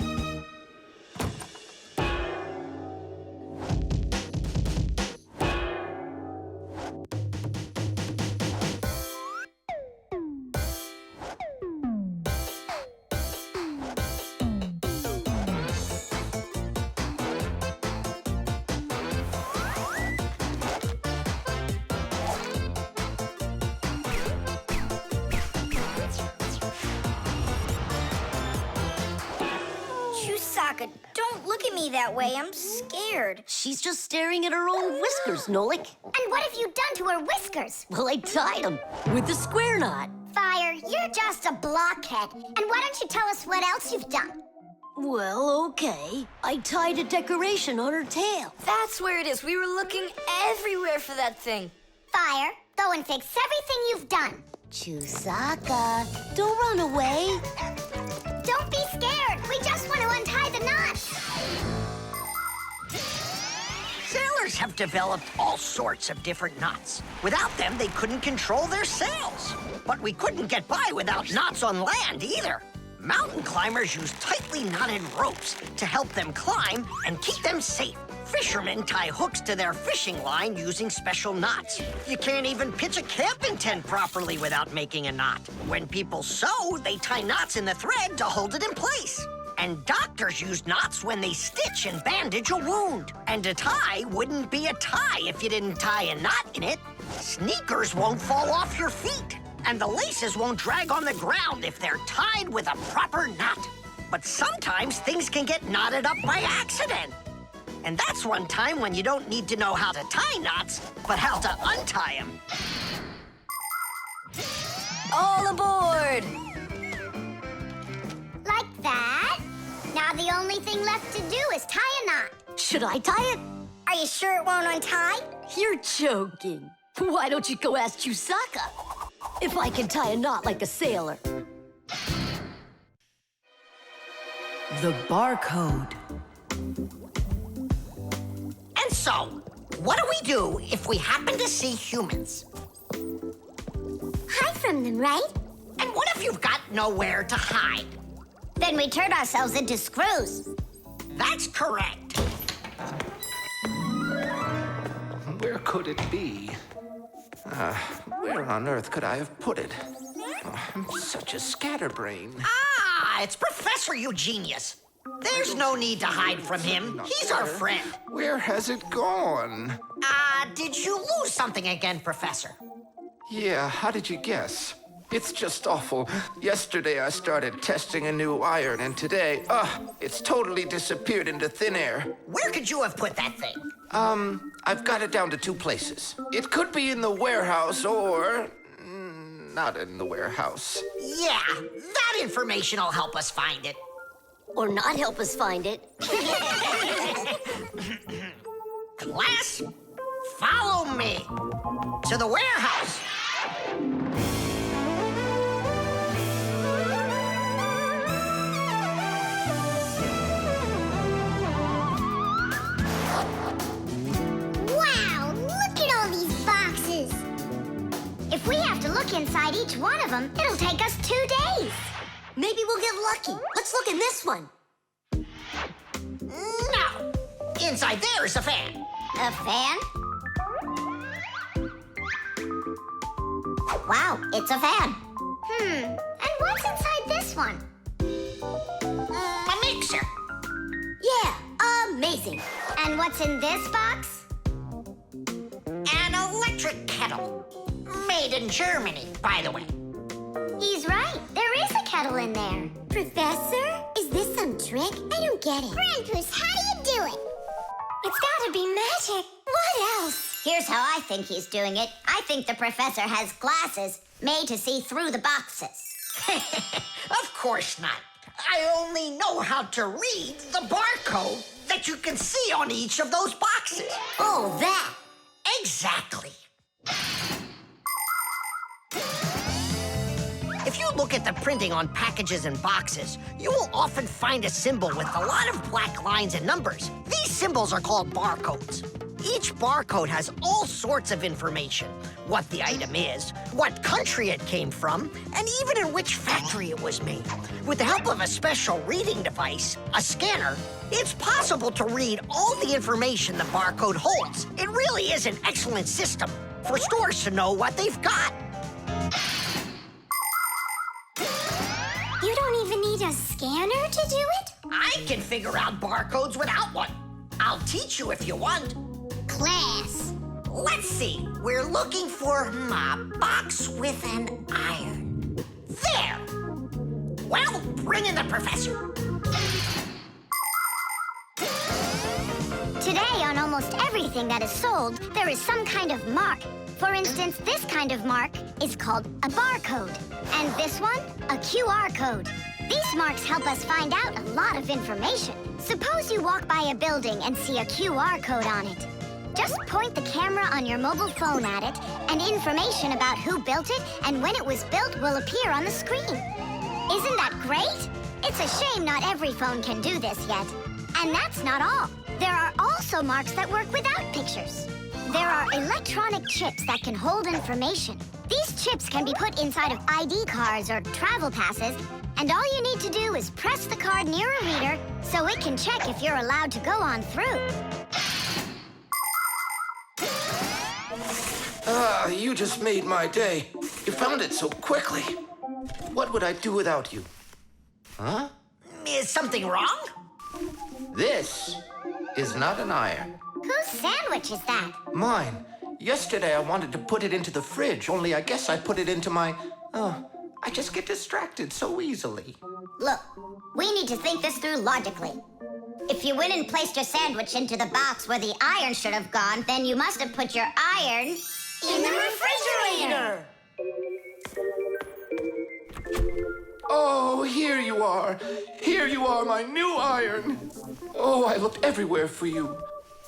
Don't look at me that way. I'm scared. She's just staring at her own whiskers, Nolik. And what have you done to her whiskers? Well, I tied them with the square knot. Fire, you're just a blockhead. And why don't you tell us what else you've done? Well, okay. I tied a decoration on her tail. That's where it is. We were looking everywhere for that thing. Fire, go and fix everything you've done. Chusaka, don't run away. Don't be scared. We just want to untie the knots. Sailors have developed all sorts of different knots. Without them, they couldn't control their sails. But we couldn't get by without knots on land either. Mountain climbers use tightly knotted ropes to help them climb and keep them safe. Fishermen tie hooks to their fishing line using special knots. You can't even pitch a camping tent properly without making a knot. When people sew, they tie knots in the thread to hold it in place. And doctors use knots when they stitch and bandage a wound. And a tie wouldn't be a tie if you didn't tie a knot in it. Sneakers won't fall off your feet. And the laces won't drag on the ground if they're tied with a proper knot. But sometimes things can get knotted up by accident. And that's one time when you don't need to know how to tie knots, but how to untie them. All aboard! Like that. Now the only thing left to do is tie a knot. Should I tie it? Are you sure it won't untie? You're joking. Why don't you go ask Chusaka if I can tie a knot like a sailor? The barcode. So, what do we do if we happen to see humans? Hide from them, right? And what if you've got nowhere to hide? Then we turn ourselves into screws. That's correct. Where could it be? Where on earth could I have put it? Oh, I'm such a scatterbrain. Ah, it's Professor Eugenius. There's no need to hide from him. He's our friend. Where has it gone? Did you lose something again, Professor? Yeah, how did you guess? It's just awful. Yesterday I started testing a new iron, and today, it's totally disappeared into thin air. Where could you have put that thing? I've got it down to 2 places. It could be in the warehouse or not in the warehouse. Yeah, that information will help us find it. Or not help us find it. Class, follow me to the warehouse. Wow, look at all these boxes. If we have to look inside each one of them, it'll take us 2 days. Maybe we'll get lucky. Let's look in this one. No, inside there is a fan. A fan? Wow, it's a fan. And what's inside this one? A mixer. Yeah, amazing. And what's in this box? An electric kettle. Made in Germany, by the way. He's right. There is a kettle in there. Professor, is this some trick? I don't get it. Krampus, how do you do it? It's gotta be magic. What else? Here's how I think he's doing it. I think the professor has glasses made to see through the boxes. Of course not. I only know how to read the barcode that you can see on each of those boxes. Oh, that. Exactly. If you look at the printing on packages and boxes, you will often find a symbol with a lot of black lines and numbers. These symbols are called barcodes. Each barcode has all sorts of information. What the item is, what country it came from, and even in which factory it was made. With the help of a special reading device, a scanner, it's possible to read all the information the barcode holds. It really is an excellent system for stores to know what they've got. You don't even need a scanner to do it? I can figure out barcodes without one. I'll teach you if you want. Class. Let's see. We're looking for a box with an iron. There. Well, bring in the professor. Today, on almost everything that is sold, there is some kind of mark. For instance, this kind of mark is called a barcode. And this one, a QR code. These marks help us find out a lot of information. Suppose you walk by a building and see a QR code on it. Just point the camera on your mobile phone at it, and information about who built it and when it was built will appear on the screen. Isn't that great? It's a shame not every phone can do this yet. And that's not all. There are also marks that work without pictures. There are electronic chips that can hold information. These chips can be put inside of ID cards or travel passes, and all you need to do is press the card near a reader so it can check if you're allowed to go on through. You just made my day. You found it so quickly. What would I do without you? Huh? Is something wrong? This is not an iron. Whose sandwich is that? Mine. Yesterday I wanted to put it into the fridge, only I guess I put it into my... I just get distracted so easily. Look, we need to think this through logically. If you went and placed your sandwich into the box where the iron should have gone, then you must have put your iron... in the refrigerator! Oh, here you are. Here you are, my new iron. Oh, I looked everywhere for you.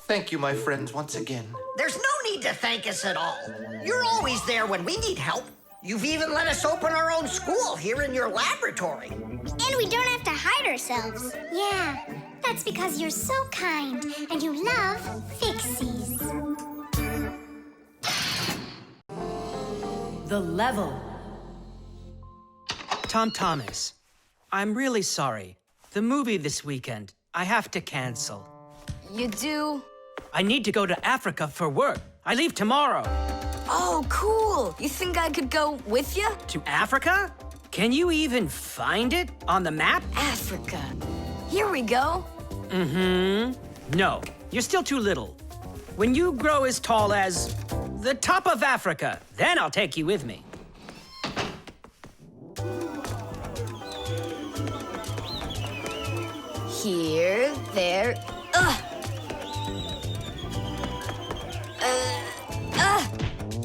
Thank you, my friends, once again. There's no need to thank us at all. You're always there when we need help. You've even let us open our own school here in your laboratory. And we don't have to hide ourselves. Yeah, that's because you're so kind and you love Fixies. The level. Tom Thomas, I'm really sorry. The movie this weekend, I have to cancel. You do? I need to go to Africa for work. I leave tomorrow. Oh, cool. You think I could go with you? To Africa? Can you even find it on the map? Africa. Here we go. No, you're still too little. When you grow as tall as the top of Africa, then I'll take you with me. Here, there.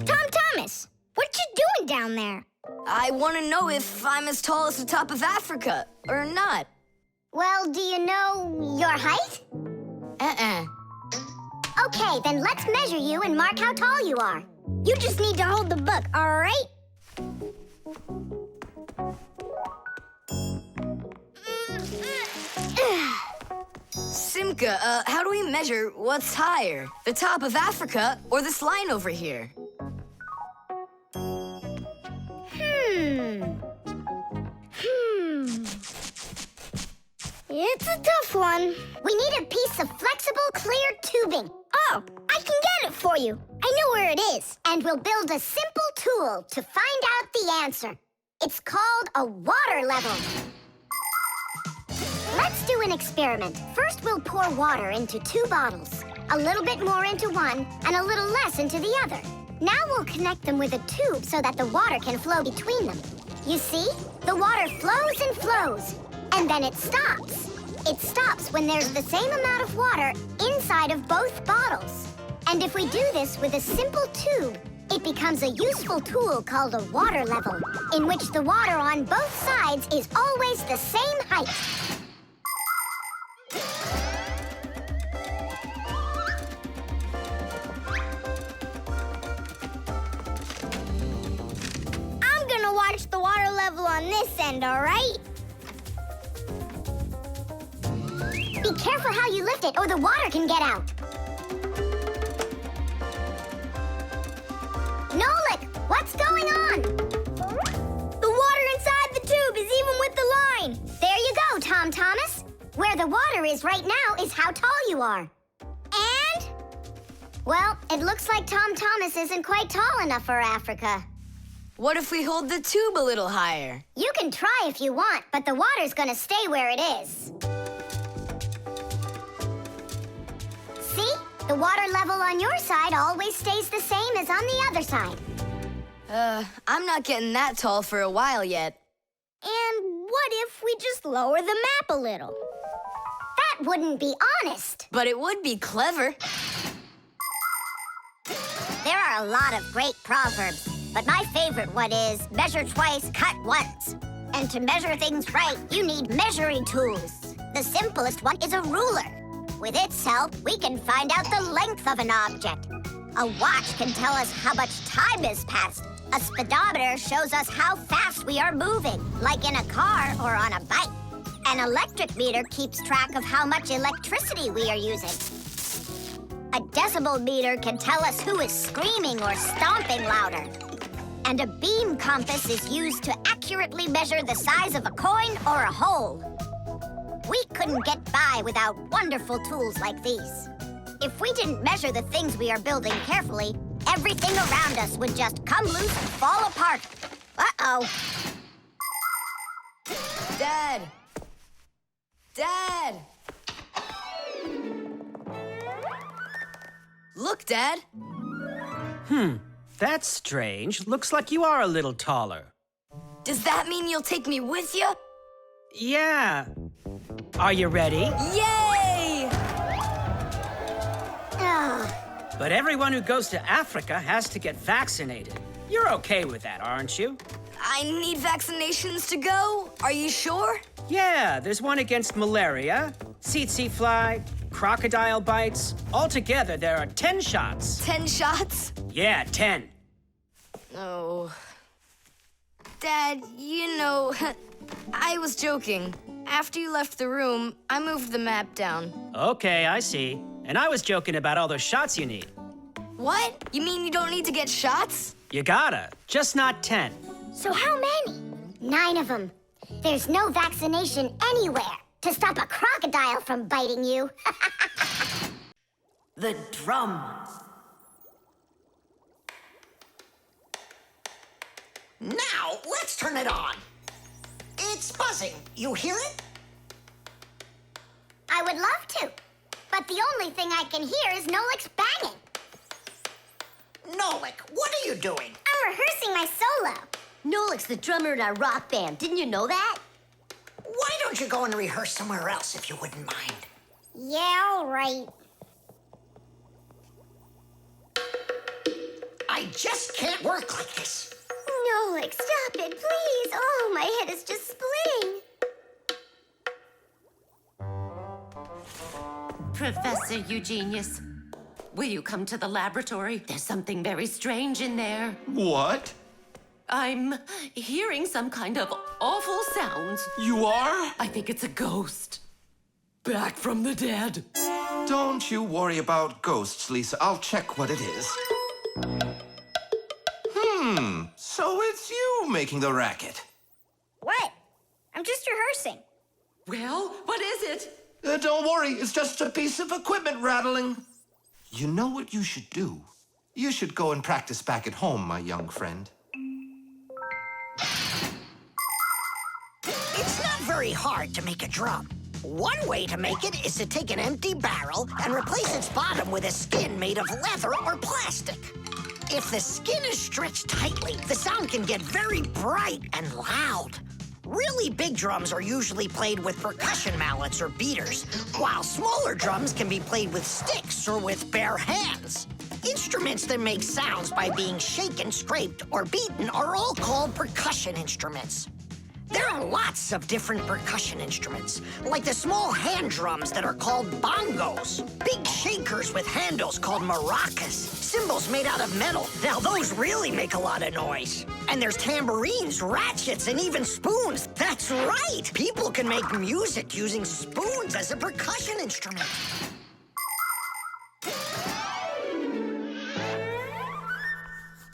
Tom Thomas, what you doing down there? I want to know if I'm as tall as the top of Africa or not. Well, do you know your height? Okay, then let's measure you and mark how tall you are. You just need to hold the book, all right? Simka, how do we measure what's higher? The top of Africa or this line over here? It's a tough one. We need a piece of flexible, clear tubing. Oh, I can get it for you. I know where it is. And we'll build a simple tool to find out the answer. It's called a water level. Let's do an experiment. First, we'll pour water into 2 bottles. A little bit more into one and a little less into the other. Now we'll connect them with a tube so that the water can flow between them. You see? The water flows and flows. And then it stops. It stops when there's the same amount of water inside of both bottles. And if we do this with a simple tube, it becomes a useful tool called a water level, in which the water on both sides is always the same height. I'm gonna watch the water level on this end, all right? Be careful how you lift it, or the water can get out. Nolik, what's going on? The water inside the tube is even with the line. There you go, Tom Thomas. Where the water is right now is how tall you are. And? Well, it looks like Tom Thomas isn't quite tall enough for Africa. What if we hold the tube a little higher? You can try if you want, but the water's gonna stay where it is. See? The water level on your side always stays the same as on the other side. I'm not getting that tall for a while yet. And what if we just lower the map a little? That wouldn't be honest. But it would be clever. There are a lot of great proverbs, but my favorite one is measure twice, cut once. And to measure things right, you need measuring tools. The simplest one is a ruler. With its help, we can find out the length of an object. A watch can tell us how much time has passed. A speedometer shows us how fast we are moving, like in a car or on a bike. An electric meter keeps track of how much electricity we are using. A decibel meter can tell us who is screaming or stomping louder. And a beam compass is used to accurately measure the size of a coin or a hole. We couldn't get by without wonderful tools like these. If we didn't measure the things we are building carefully, everything around us would just come loose and fall apart. Uh-oh. Dad! Dad! Look, Dad. That's strange. Looks like you are a little taller. Does that mean you'll take me with you? Yeah. Are you ready? Yay! But everyone who goes to Africa has to get vaccinated. You're okay with that, aren't you? I need vaccinations to go? Are you sure? Yeah, there's one against malaria, tsetse fly, crocodile bites. Altogether, there are 10 shots. 10 shots? Yeah, 10. Oh. Dad, you know, I was joking. After you left the room, I moved the map down. Okay, I see. And I was joking about all those shots you need. What? You mean you don't need to get shots? You gotta, just not 10. So how many? 9 of them. There's no vaccination anywhere to stop a crocodile from biting you. The drum. Now, let's turn it on. It's buzzing. You hear it? I would love to, but the only thing I can hear is Nolik's banging. Nolik, what are you doing? I'm rehearsing my solo. Nolik's the drummer in our rock band. Didn't you know that? Why don't you go and rehearse somewhere else if you wouldn't mind? Yeah, all right. I just can't work like this. Nolik, stop it, please. Oh, my head is just splitting. Professor Eugenius, will you come to the laboratory? There's something very strange in there. What? I'm hearing some kind of awful sounds. You are? I think it's a ghost. Back from the dead. Don't you worry about ghosts, Lisa. I'll check what it is. So it's you making the racket. What? I'm just rehearsing. Well, what is it? Don't worry, it's just a piece of equipment rattling. You know what you should do? You should go and practice back at home, my young friend. It's not very hard to make a drum. One way to make it is to take an empty barrel and replace its bottom with a skin made of leather or plastic. If the skin is stretched tightly, the sound can get very bright and loud. Really big drums are usually played with percussion mallets or beaters, while smaller drums can be played with sticks or with bare hands. Instruments that make sounds by being shaken, scraped, or beaten are all called percussion instruments. There are lots of different percussion instruments, like the small hand drums that are called bongos, big shakers with handles called maracas, cymbals made out of metal. Now those really make a lot of noise. And there's tambourines, ratchets, and even spoons. That's right! People can make music using spoons as a percussion instrument. Tom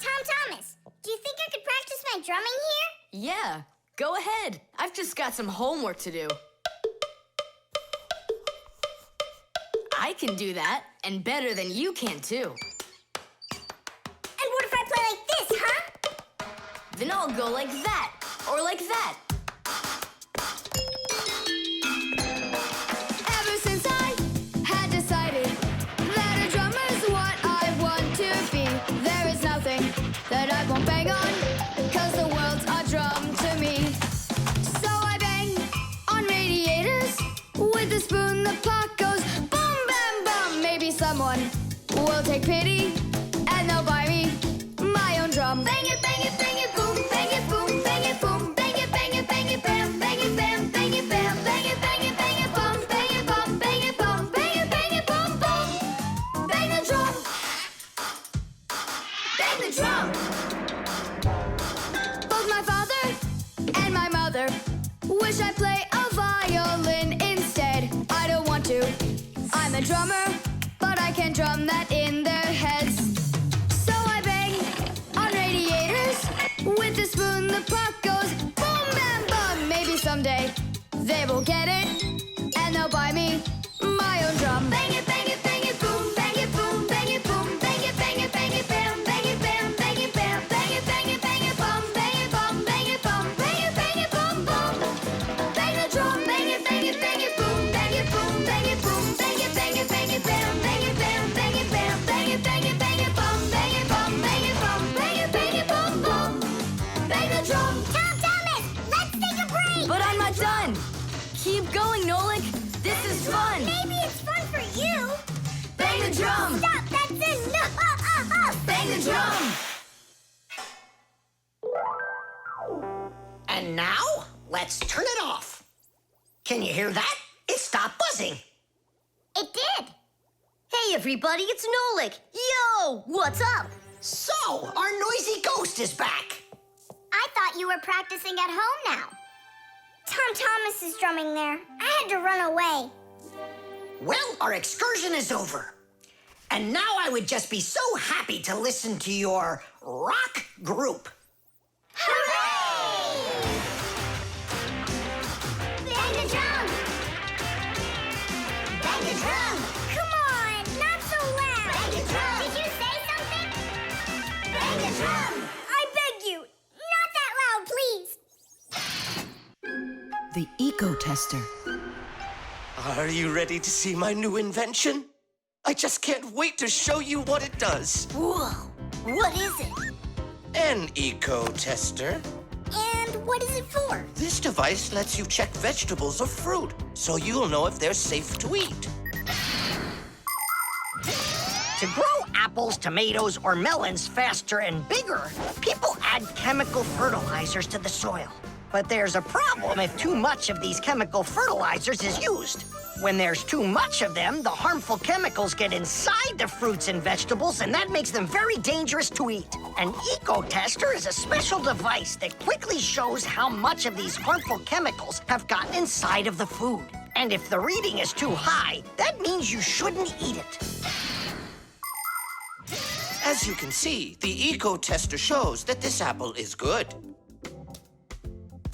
Thomas, do you think I could practice my drumming here? Yeah, go ahead. I've just got some homework to do. I can do that, and better than you can, too. And what if I play like this, huh? Then I'll go like that, or like that. Ever since I had decided that a drummer's what I want to be, there is nothing that I won't bang on, 'cause the world's a drum to me. So I bang on radiators with a spoon, the pot goes boom, bam, bum. Maybe someone will take pity and they'll buy me my own drum. Bang it, bang it, bang it, boom, bang it, boom, bang it, boom, bang it, bang it, bang it, bam, bang it, bam, bang it, bam, bang it, bang it, bang it, bum, bang it, bum, bang it, bum, bang it, bum, bum. Bang the drum. Bang the drum. Both my father and my mother wish I play a violin instead. I don't want to. I'm a drummer, but I can drum that in their heads. So I bang on radiators with a spoon. The pot goes boom, bam, bum. Maybe someday they will get it and they'll buy me my own drum. Bang it, bang it, bang it, boom, bang it, boom, bang it, boom, bang it, bang it, bang it, bam, bang it, bam, bang it, bam, bang it, bang it, bang it, bum, bang it, bum, bang it, bum, bang it, bang it, bum, bum. Bang the drum, bang it, bang it, bang it, boom, bang it, boom, bang it, boom, bang it, bang it, bang it, bam, bang it, bam, bang it, bam, bang it, bang it, bang it, bum, bang it, bum, bang it, bum, bang it, bang it, bum, bum. Bang the drum. Tom Thomas, let's take a break! But I'm not done. Keep going, Nolik. This is fun. Maybe it's fun for you. Bang the drum. Stop, that's enough. Bang the drum. And now, let's turn it off. Can you hear that? It stopped buzzing. It did. Hey, everybody, it's Nolik. Yo, what's up? So, our noisy ghost is back. I thought you were practicing at home now. Tom Thomas is drumming there. I had to run away. Well, our excursion is over. And now I would just be so happy to listen to your rock group. Hooray! Bang the drum! Bang the drum! Come on, not so loud! Bang the drum! Did you say something? Bang the drum! I beg you, not that loud, please! The Ecotester. Are you ready to see my new invention? I just can't wait to show you what it does. Whoa, what is it? An Ecotester. And what is it for? This device lets you check vegetables or fruit, so you'll know if they're safe to eat. To grow apples, tomatoes, or melons faster and bigger, people add chemical fertilizers to the soil. But there's a problem if too much of these chemical fertilizers is used. When there's too much of them, the harmful chemicals get inside the fruits and vegetables, and that makes them very dangerous to eat. An Ecotester is a special device that quickly shows how much of these harmful chemicals have gotten inside of the food. And if the reading is too high, that means you shouldn't eat it. As you can see, the Ecotester shows that this apple is good.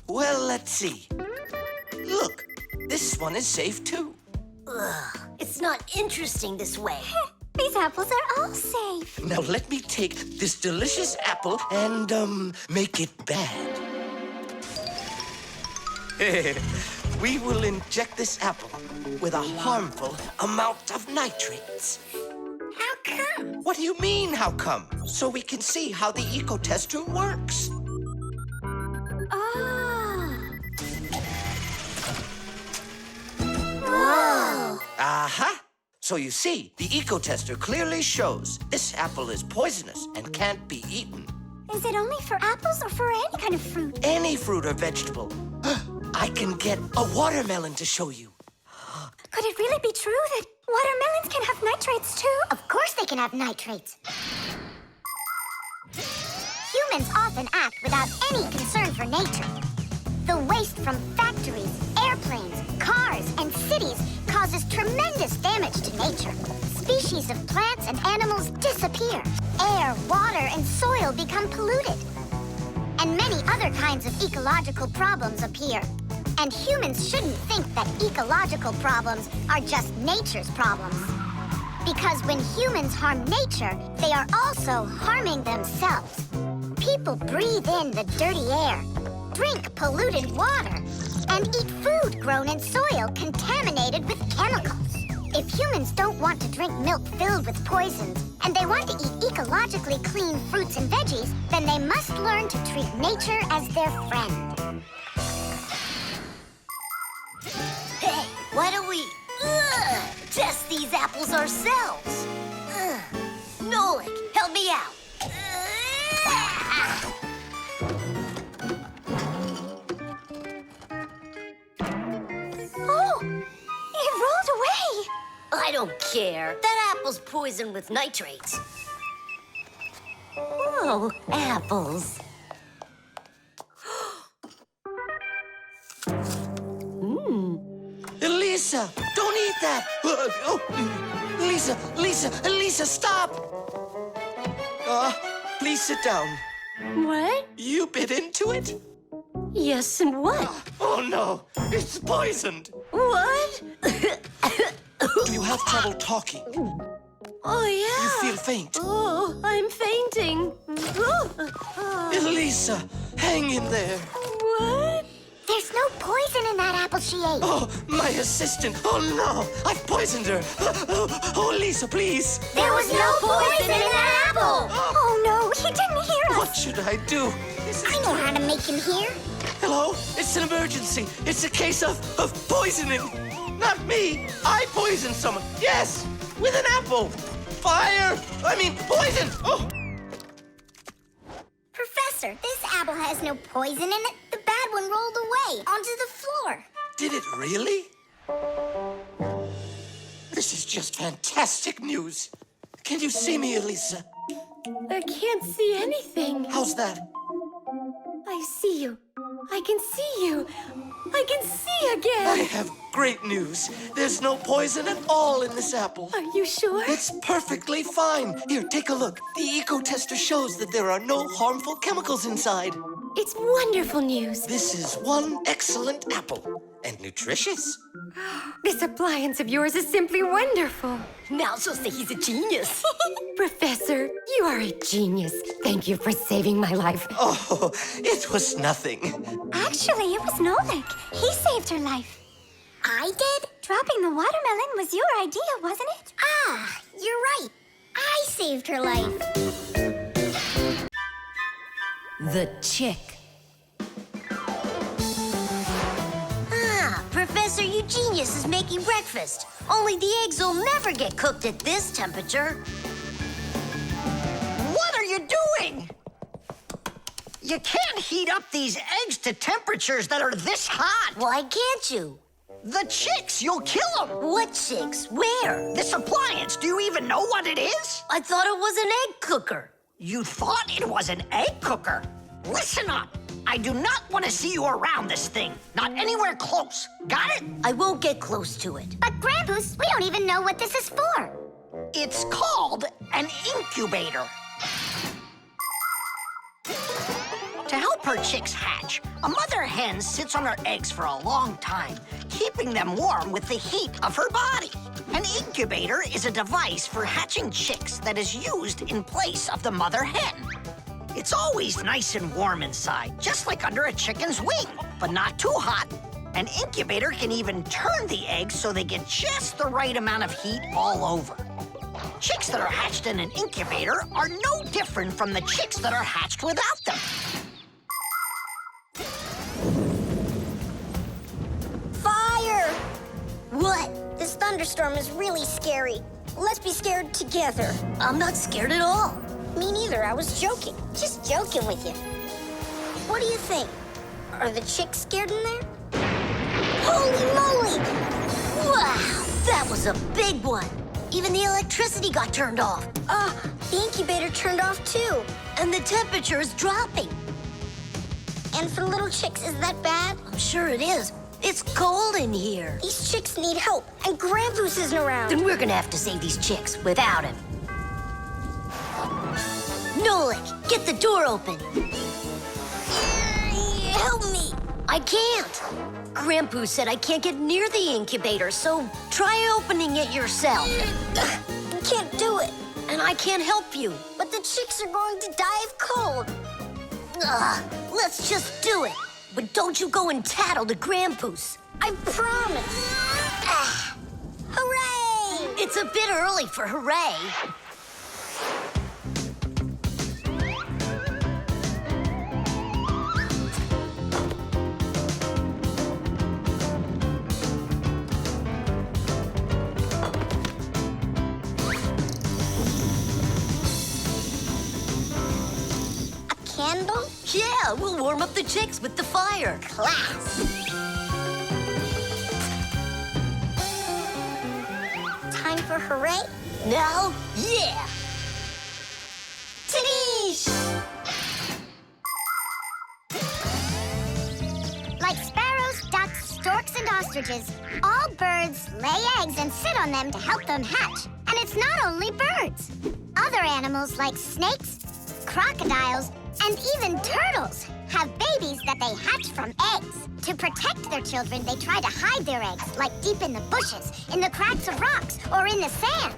Well, let's see. Look, this one is safe too. Ugh, it's not interesting this way. These apples are all safe. Now let me take this delicious apple and, make it bad. We will inject this apple with a harmful amount of nitrates. How come? What do you mean, how come? So we can see how the Ecotester works. Whoa! Aha! So you see, the Ecotester clearly shows this apple is poisonous and can't be eaten. Is it only for apples or for any kind of fruit? Any fruit or vegetable. I can get a watermelon to show you. Could it really be true that watermelons can have nitrates too? Of course they can have nitrates. Humans often act without any concern for nature. The waste from factories, airplanes, cars, and cities causes tremendous damage to nature. Species of plants and animals disappear. Air, water, and soil become polluted. And many other kinds of ecological problems appear. And humans shouldn't think that ecological problems are just nature's problems. Because when humans harm nature, they are also harming themselves. People breathe in the dirty air, drink polluted water, and eat food grown in soil contaminated with chemicals. If humans don't want to drink milk filled with poisons, and they want to eat ecologically clean fruits and veggies, then they must learn to treat nature as their friend. Hey, why don't we test these apples ourselves? Nolik, help me out. Oh, it rolled away. I don't care. That apple's poisoned with nitrates. Oh, apples. Elisa, don't eat that! Lisa, stop! Please sit down. What? You bit into it? Yes, and what? Oh no, it's poisoned! What? Do you have trouble talking? Oh, yeah. You feel faint? Oh, I'm fainting. Elisa, hang in there. What? There's no poison in that apple she ate. Oh, my assistant. Oh no, I've poisoned her. Oh, Lisa, please. There was no poison in that apple. Oh, no, he didn't hear us. What should I do? I know how to make him hear. Hello? It's an emergency. It's a case of poisoning. Not me. I poisoned someone. Yes, with an apple. Poison. Oh. Professor, this apple has no poison in it. The bad one rolled away onto the floor. Did it really? This is just fantastic news. Can you see me, Elisa? I can't see anything. How's that? I see you. I can see you. I can see again! I have great news. There's no poison at all in this apple. Are you sure? It's perfectly fine. Here, take a look. The Ecotester shows that there are no harmful chemicals inside. It's wonderful news. This is one excellent apple. And nutritious. This appliance of yours is simply wonderful. Now she'll say he's a genius. Professor, you are a genius. Thank you for saving my life. Oh, it was nothing. Actually, it was Nolik. He saved her life. I did? Dropping the watermelon was your idea, wasn't it? Ah, you're right. I saved her life. The chick. Professor Eugenius is making breakfast. Only the eggs will never get cooked at this temperature. What are you doing? You can't heat up these eggs to temperatures that are this hot. Why can't you? The chicks, you'll kill them. What chicks? Where? This appliance, do you even know what it is? I thought it was an egg cooker. You thought it was an egg cooker? Listen up. I do not want to see you around this thing. Not anywhere close. Got it? I won't get close to it. But Grampus, we don't even know what this is for. It's called an incubator. To help her chicks hatch, a mother hen sits on her eggs for a long time, keeping them warm with the heat of her body. An incubator is a device for hatching chicks that is used in place of the mother hen. It's always nice and warm inside, just like under a chicken's wing, but not too hot. An incubator can even turn the eggs so they get just the right amount of heat all over. Chicks that are hatched in an incubator are no different from the chicks that are hatched without them. Fire! What? This thunderstorm is really scary. Let's be scared together. I'm not scared at all. Me neither, I was joking. Just joking with you. What do you think? Are the chicks scared in there? Holy moly! Wow, that was a big one. Even the electricity got turned off. The incubator turned off too. And the temperature is dropping. And for little chicks, is that bad? I'm sure it is. It's cold in here. These chicks need help, and Grampus isn't around. Then we're gonna have to save these chicks without him. Nolik, get the door open. Help me. I can't. Grampus said I can't get near the incubator, so try opening it yourself. Can't do it. And I can't help you. But the chicks are going to die of cold. Let's just do it. But don't you go and tattle to Grampus. I promise. Hooray! It's a bit early for hooray. Candle? Yeah, we'll warm up the chicks with the fire. Class. Time for hooray? Now, yeah. Tadoosh! Like sparrows, ducks, storks, and ostriches, all birds lay eggs and sit on them to help them hatch. And it's not only birds. Other animals like snakes, crocodiles, and even turtles have babies that they hatch from eggs. To protect their children, they try to hide their eggs, like deep in the bushes, in the cracks of rocks, or in the sand.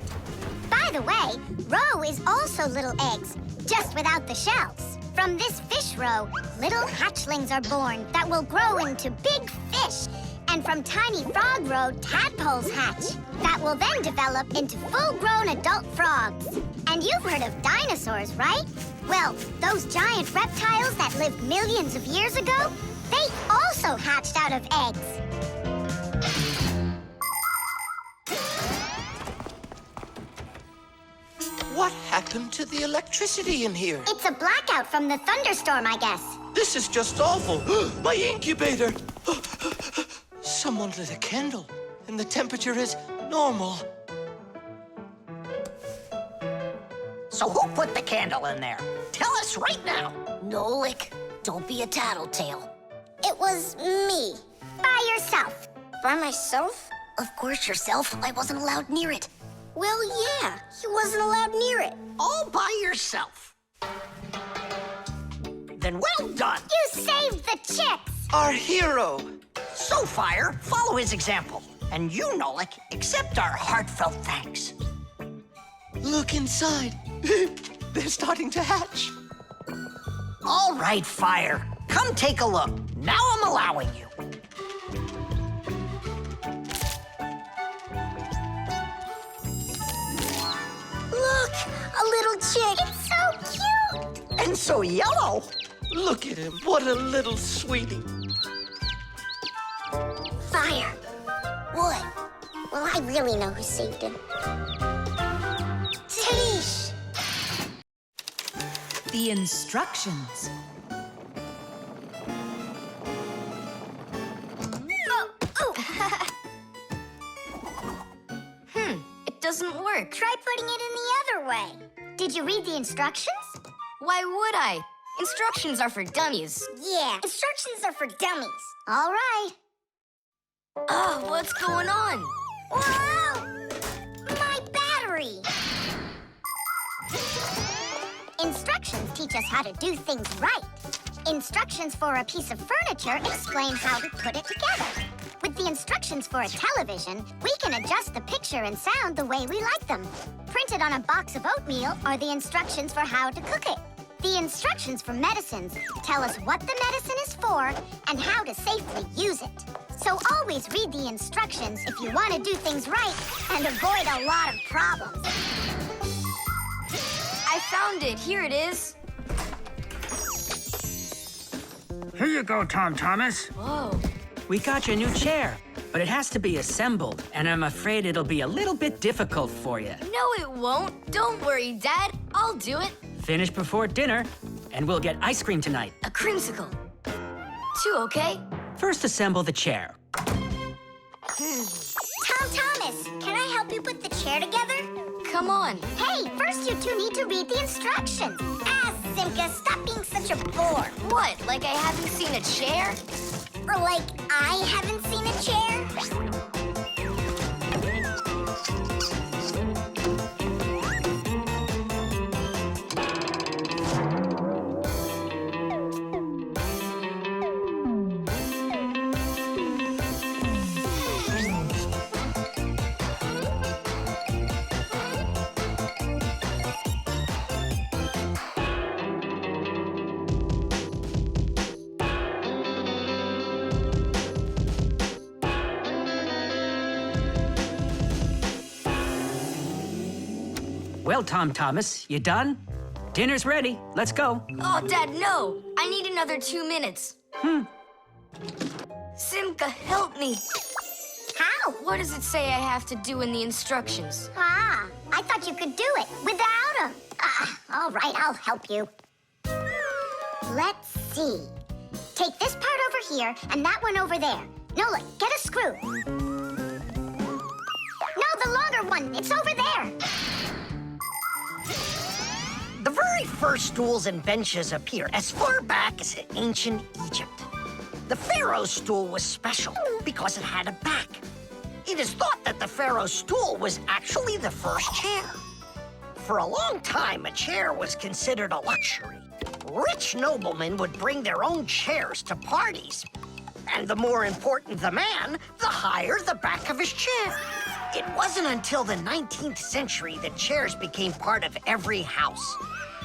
By the way, roe is also little eggs, just without the shells. From this fish roe, little hatchlings are born that will grow into big fish. And from tiny frog roe, tadpoles hatch that will then develop into full-grown adult frogs. And you've heard of dinosaurs, right? Well, those giant reptiles that lived millions of years ago, they also hatched out of eggs. What happened to the electricity in here? It's a blackout from the thunderstorm, I guess. This is just awful. My incubator. Someone lit a candle, and the temperature is normal. So who put the candle in there? Tell us right now. Nolik, don't be a tattletale. It was me. By yourself. By myself? Of course yourself. I wasn't allowed near it. Well, yeah, he wasn't allowed near it. All by yourself. Then well done. You saved the chicks. Our hero. So, Fire, follow his example. And you, Nolik, accept our heartfelt thanks. Look inside. They're starting to hatch. All right, Fire. Come take a look. Now I'm allowing you. Look, a little chick. It's so cute. And so yellow. Look at him. What a little sweetie. Fire. What? Well, I really know who saved him. Tish! The instructions. It doesn't work. Try putting it in the other way. Did you read the instructions? Why would I? Instructions are for dummies. Yeah, instructions are for dummies. All right. Oh, what's going on? Whoa! My battery! Instructions teach us how to do things right. Instructions for a piece of furniture explain how to put it together. With the instructions for a television, we can adjust the picture and sound the way we like them. Printed on a box of oatmeal are the instructions for how to cook it. The instructions for medicines tell us what the medicine is for and how to safely use it. So always read the instructions if you want to do things right and avoid a lot of problems. I found it. Here it is. Here you go, Tom Thomas. Whoa. We got you a new chair, but it has to be assembled, and I'm afraid it'll be a little bit difficult for you. No, it won't. Don't worry, Dad. I'll do it. Finish before dinner, and we'll get ice cream tonight. A creamsicle. 2, okay? First, assemble the chair. Tom Thomas, can I help you put the chair together? Come on. Hey, first you two need to read the instructions. Simka, stop being such a bore. What, like I haven't seen a chair? Or like I haven't seen a chair? Well, Tom Thomas, you done? Dinner's ready. Let's go. Oh, Dad, no. I need another 2 minutes. Simka, help me. How? What does it say I have to do in the instructions? Ah, I thought you could do it without him. All right, I'll help you. Let's see. Take this part over here and that one over there. Nolik, get a screw. No, the longer one. It's over there. The very first stools and benches appear as far back as ancient Egypt. The pharaoh's stool was special because it had a back. It is thought that the pharaoh's stool was actually the first chair. For a long time, a chair was considered a luxury. Rich noblemen would bring their own chairs to parties. And the more important the man, the higher the back of his chair. It wasn't until the 19th century that chairs became part of every house.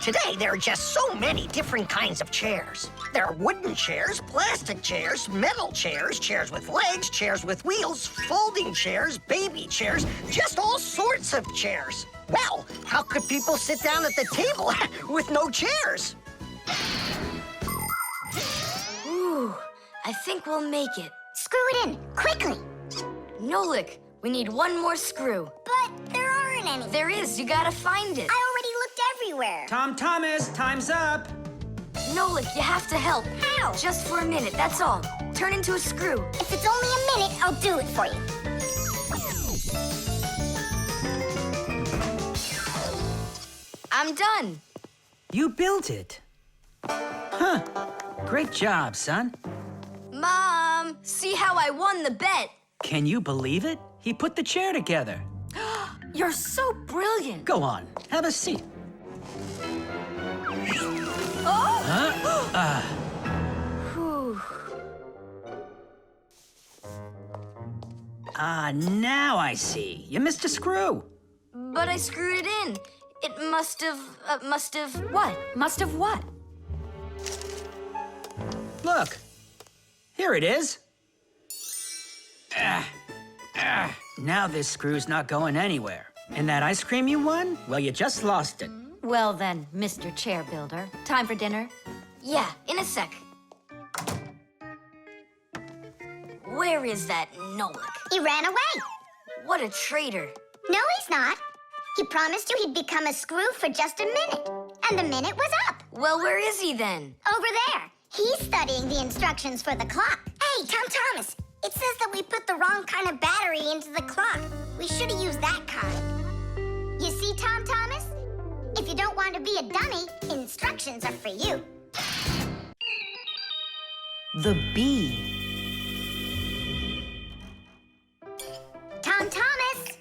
Today, there are just so many different kinds of chairs. There are wooden chairs, plastic chairs, metal chairs, chairs with legs, chairs with wheels, folding chairs, baby chairs, just all sorts of chairs. Well, how could people sit down at the table with no chairs? Ooh, I think we'll make it. Screw it in, quickly. Nolik, we need one more screw. But there aren't any. There is, you gotta find it. I already looked everywhere. Tom Thomas, time's up. Nolik, you have to help. How? Just for a minute, that's all. Turn into a screw. If it's only a minute, I'll do it for you. I'm done. You built it. Huh. Great job, son. Mom! see how I won the bet. Can you believe it? He put the chair together. You're so brilliant. Go on, have a seat. Oh! Huh? Whew. Now I see. You missed a screw. But I screwed it in. It must have, what? Must have what? Look, here it is. Now this screw's not going anywhere. And that ice cream you won? Well, you just lost it. Well then, Mr. Chair Builder, time for dinner? Yeah, in a sec. Where is that Nolik? He ran away. What a traitor. No, he's not. He promised you he'd become a screw for just a minute. And the minute was up. Well, where is he then? Over there. He's studying the instructions for the clock. Hey, Tom Thomas, it says that we put the wrong kind of battery into the clock. We should have used that kind. You see, Tom Thomas? If you don't want to be a dummy, instructions are for you. The bee. Tom Thomas!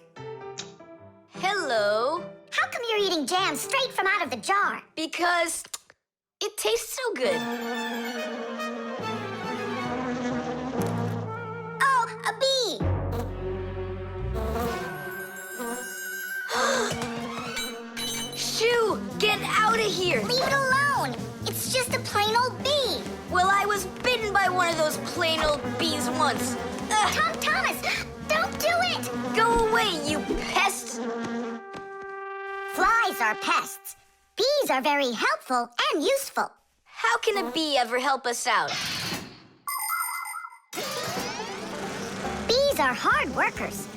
Hello. How come you're eating jam straight from out of the jar? Because it tastes so good. Oh, a bee! Shoo, get out of here. Leave it alone. It's just a plain old bee. Well, I was bitten by one of those plain old bees once. Tom Thomas, don't do it! Go away, you pest! Flies are pests. Bees are very helpful and useful. How can a bee ever help us out? Bees are hard workers.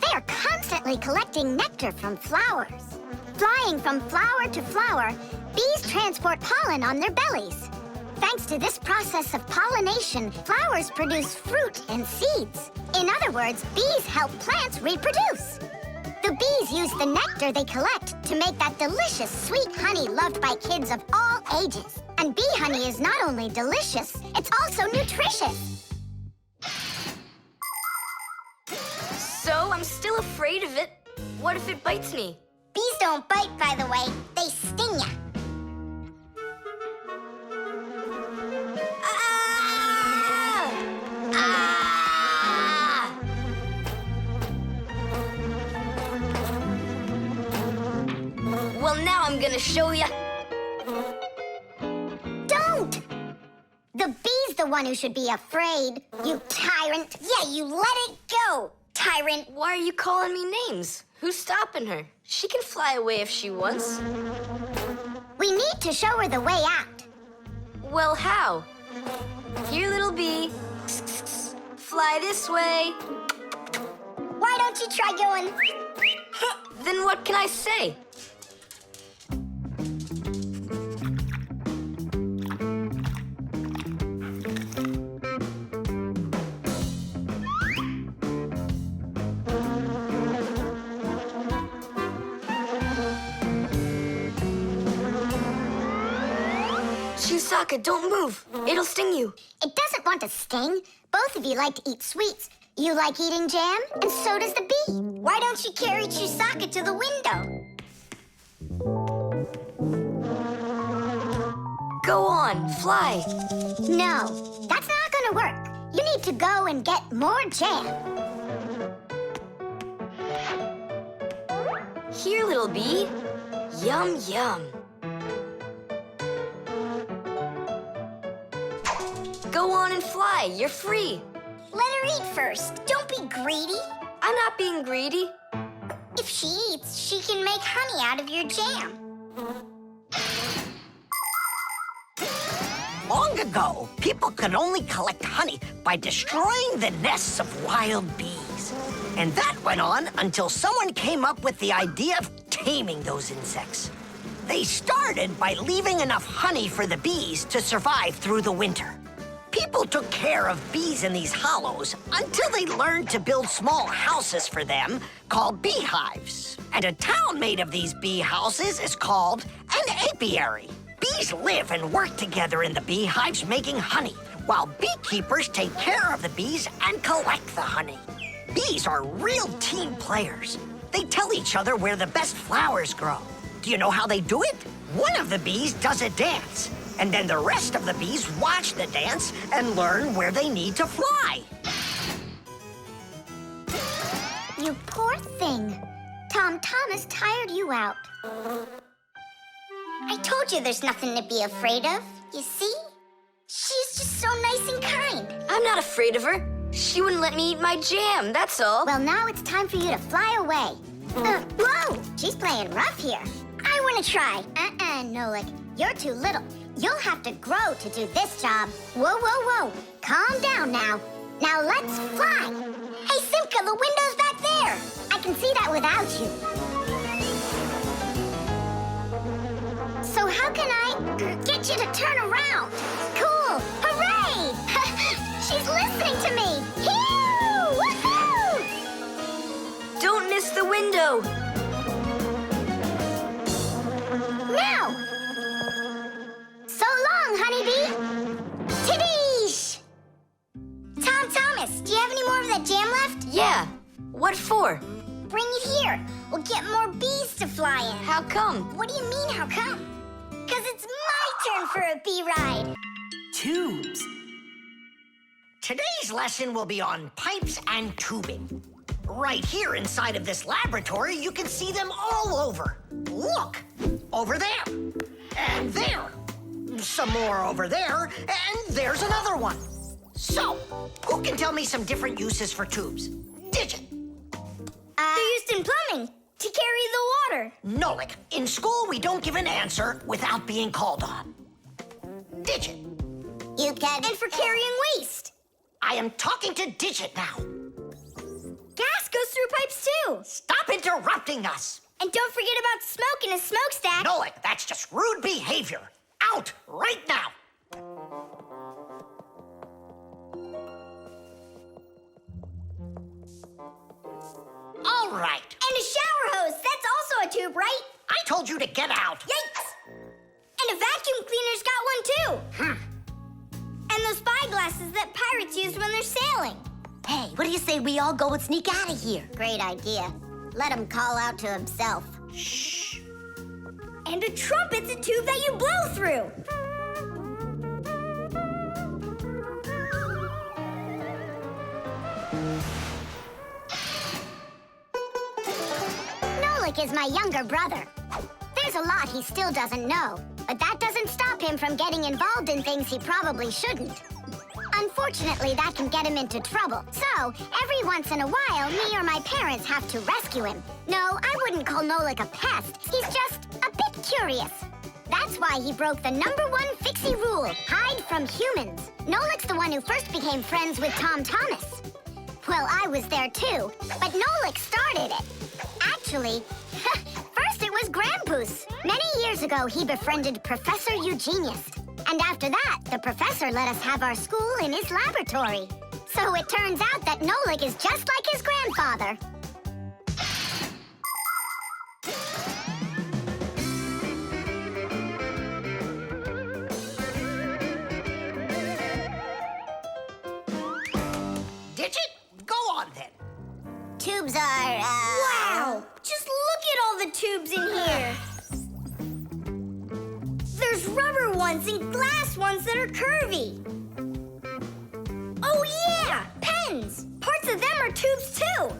They are constantly collecting nectar from flowers. Flying from flower to flower, bees transport pollen on their bellies. Thanks to this process of pollination, flowers produce fruit and seeds. In other words, bees help plants reproduce. The bees use the nectar they collect to make that delicious sweet honey loved by kids of all ages. And bee honey is not only delicious, it's also nutritious. So I'm still afraid of it. What if it bites me? Bees don't bite, by the way. They sting ya. Well, now I'm gonna show ya. Don't! The bee's the one who should be afraid. You tyrant. Yeah, you let it go, tyrant. Why are you calling me names? Who's stopping her? She can fly away if she wants. We need to show her the way out. Well, how? Here, little bee. Fly this way. Why don't you try going? Then what can I say? Chusaka, don't move. It'll sting you. It doesn't want to sting. Both of you like to eat sweets. You like eating jam, and so does the bee. Why don't you carry Chusaka to the window? Go on, fly. No, that's not gonna work. You need to go and get more jam. Here, little bee. Yum, yum. Go on and fly. You're free. Let her eat first. Don't be greedy. I'm not being greedy. If she eats, she can make honey out of your jam. Long ago, people could only collect honey by destroying the nests of wild bees. And that went on until someone came up with the idea of taming those insects. They started by leaving enough honey for the bees to survive through the winter. People took care of bees in these hollows until they learned to build small houses for them called beehives. And a town made of these bee houses is called an apiary. Bees live and work together in the beehives making honey, while beekeepers take care of the bees and collect the honey. Bees are real team players. They tell each other where the best flowers grow. Do you know how they do it? One of the bees does a dance, and then the rest of the bees watch the dance and learn where they need to fly. You poor thing. Tom Thomas tired you out. I told you there's nothing to be afraid of. You see? She's just so nice and kind. I'm not afraid of her. She wouldn't let me eat my jam, that's all. Well, now it's time for you to fly away. Whoa! She's playing rough here. I want to try. Nolik. You're too little. You'll have to grow to do this job. Whoa, whoa, whoa. Calm down now. Now let's fly. Hey, Simka, the window's back there. I can see that without you. So how can I get you to turn around? Cool! Hooray! She's listening to me! Phew! Woohoo! Don't miss the window! Now! So long, honeybee! Tiddish! Tom Thomas, do you have any more of that jam left? Yeah. What for? Bring it here. We'll get more bees to fly in. How come? What do you mean, how come? Because it's my turn for a bee ride. Tubes. Today's lesson will be on pipes and tubing. Right here inside of this laboratory, you can see them all over. Look! Over there. And there. Some more over there. And there's another one. So, who can tell me some different uses for tubes? Digit. They're used in plumbing to carry the water. Nolik, in school we don't give an answer without being called on. Digit. You can. And for carrying waste. I am talking to Digit now. Gas goes through pipes too. Stop interrupting us. And don't forget about smoke in a smokestack. Nolik, that's just rude behavior. Out right now. All right. And a shower hose. That's also a tube, right? I told you to get out. Yikes! And a vacuum cleaner's got one too. And those spyglasses that pirates use when they're sailing. Hey, what do you say we all go and sneak out of here? Great idea. Let him call out to himself. Shh. And a trumpet's a tube that you blow through. Nolik is my younger brother. There's a lot he still doesn't know, but that doesn't stop him from getting involved in things he probably shouldn't. Unfortunately, that can get him into trouble. So, every once in a while, me or my parents have to rescue him. No, I wouldn't call Nolik a pest. He's just a bit curious. That's why he broke the #1 Fixie rule, hide from humans. Nolik's the one who first became friends with Tom Thomas. Well, I was there too, but Nolik started it. Actually, first it was Grampus. Many years ago, he befriended Professor Eugenius. And after that, the professor let us have our school in his laboratory. So it turns out that Nolik is just like his grandfather. Digit, go on then. Tubes are, Wow! Just look at all the tubes in here. There's rubber ones and glass ones that are curvy. Oh, yeah! Pens! Parts of them are tubes, too.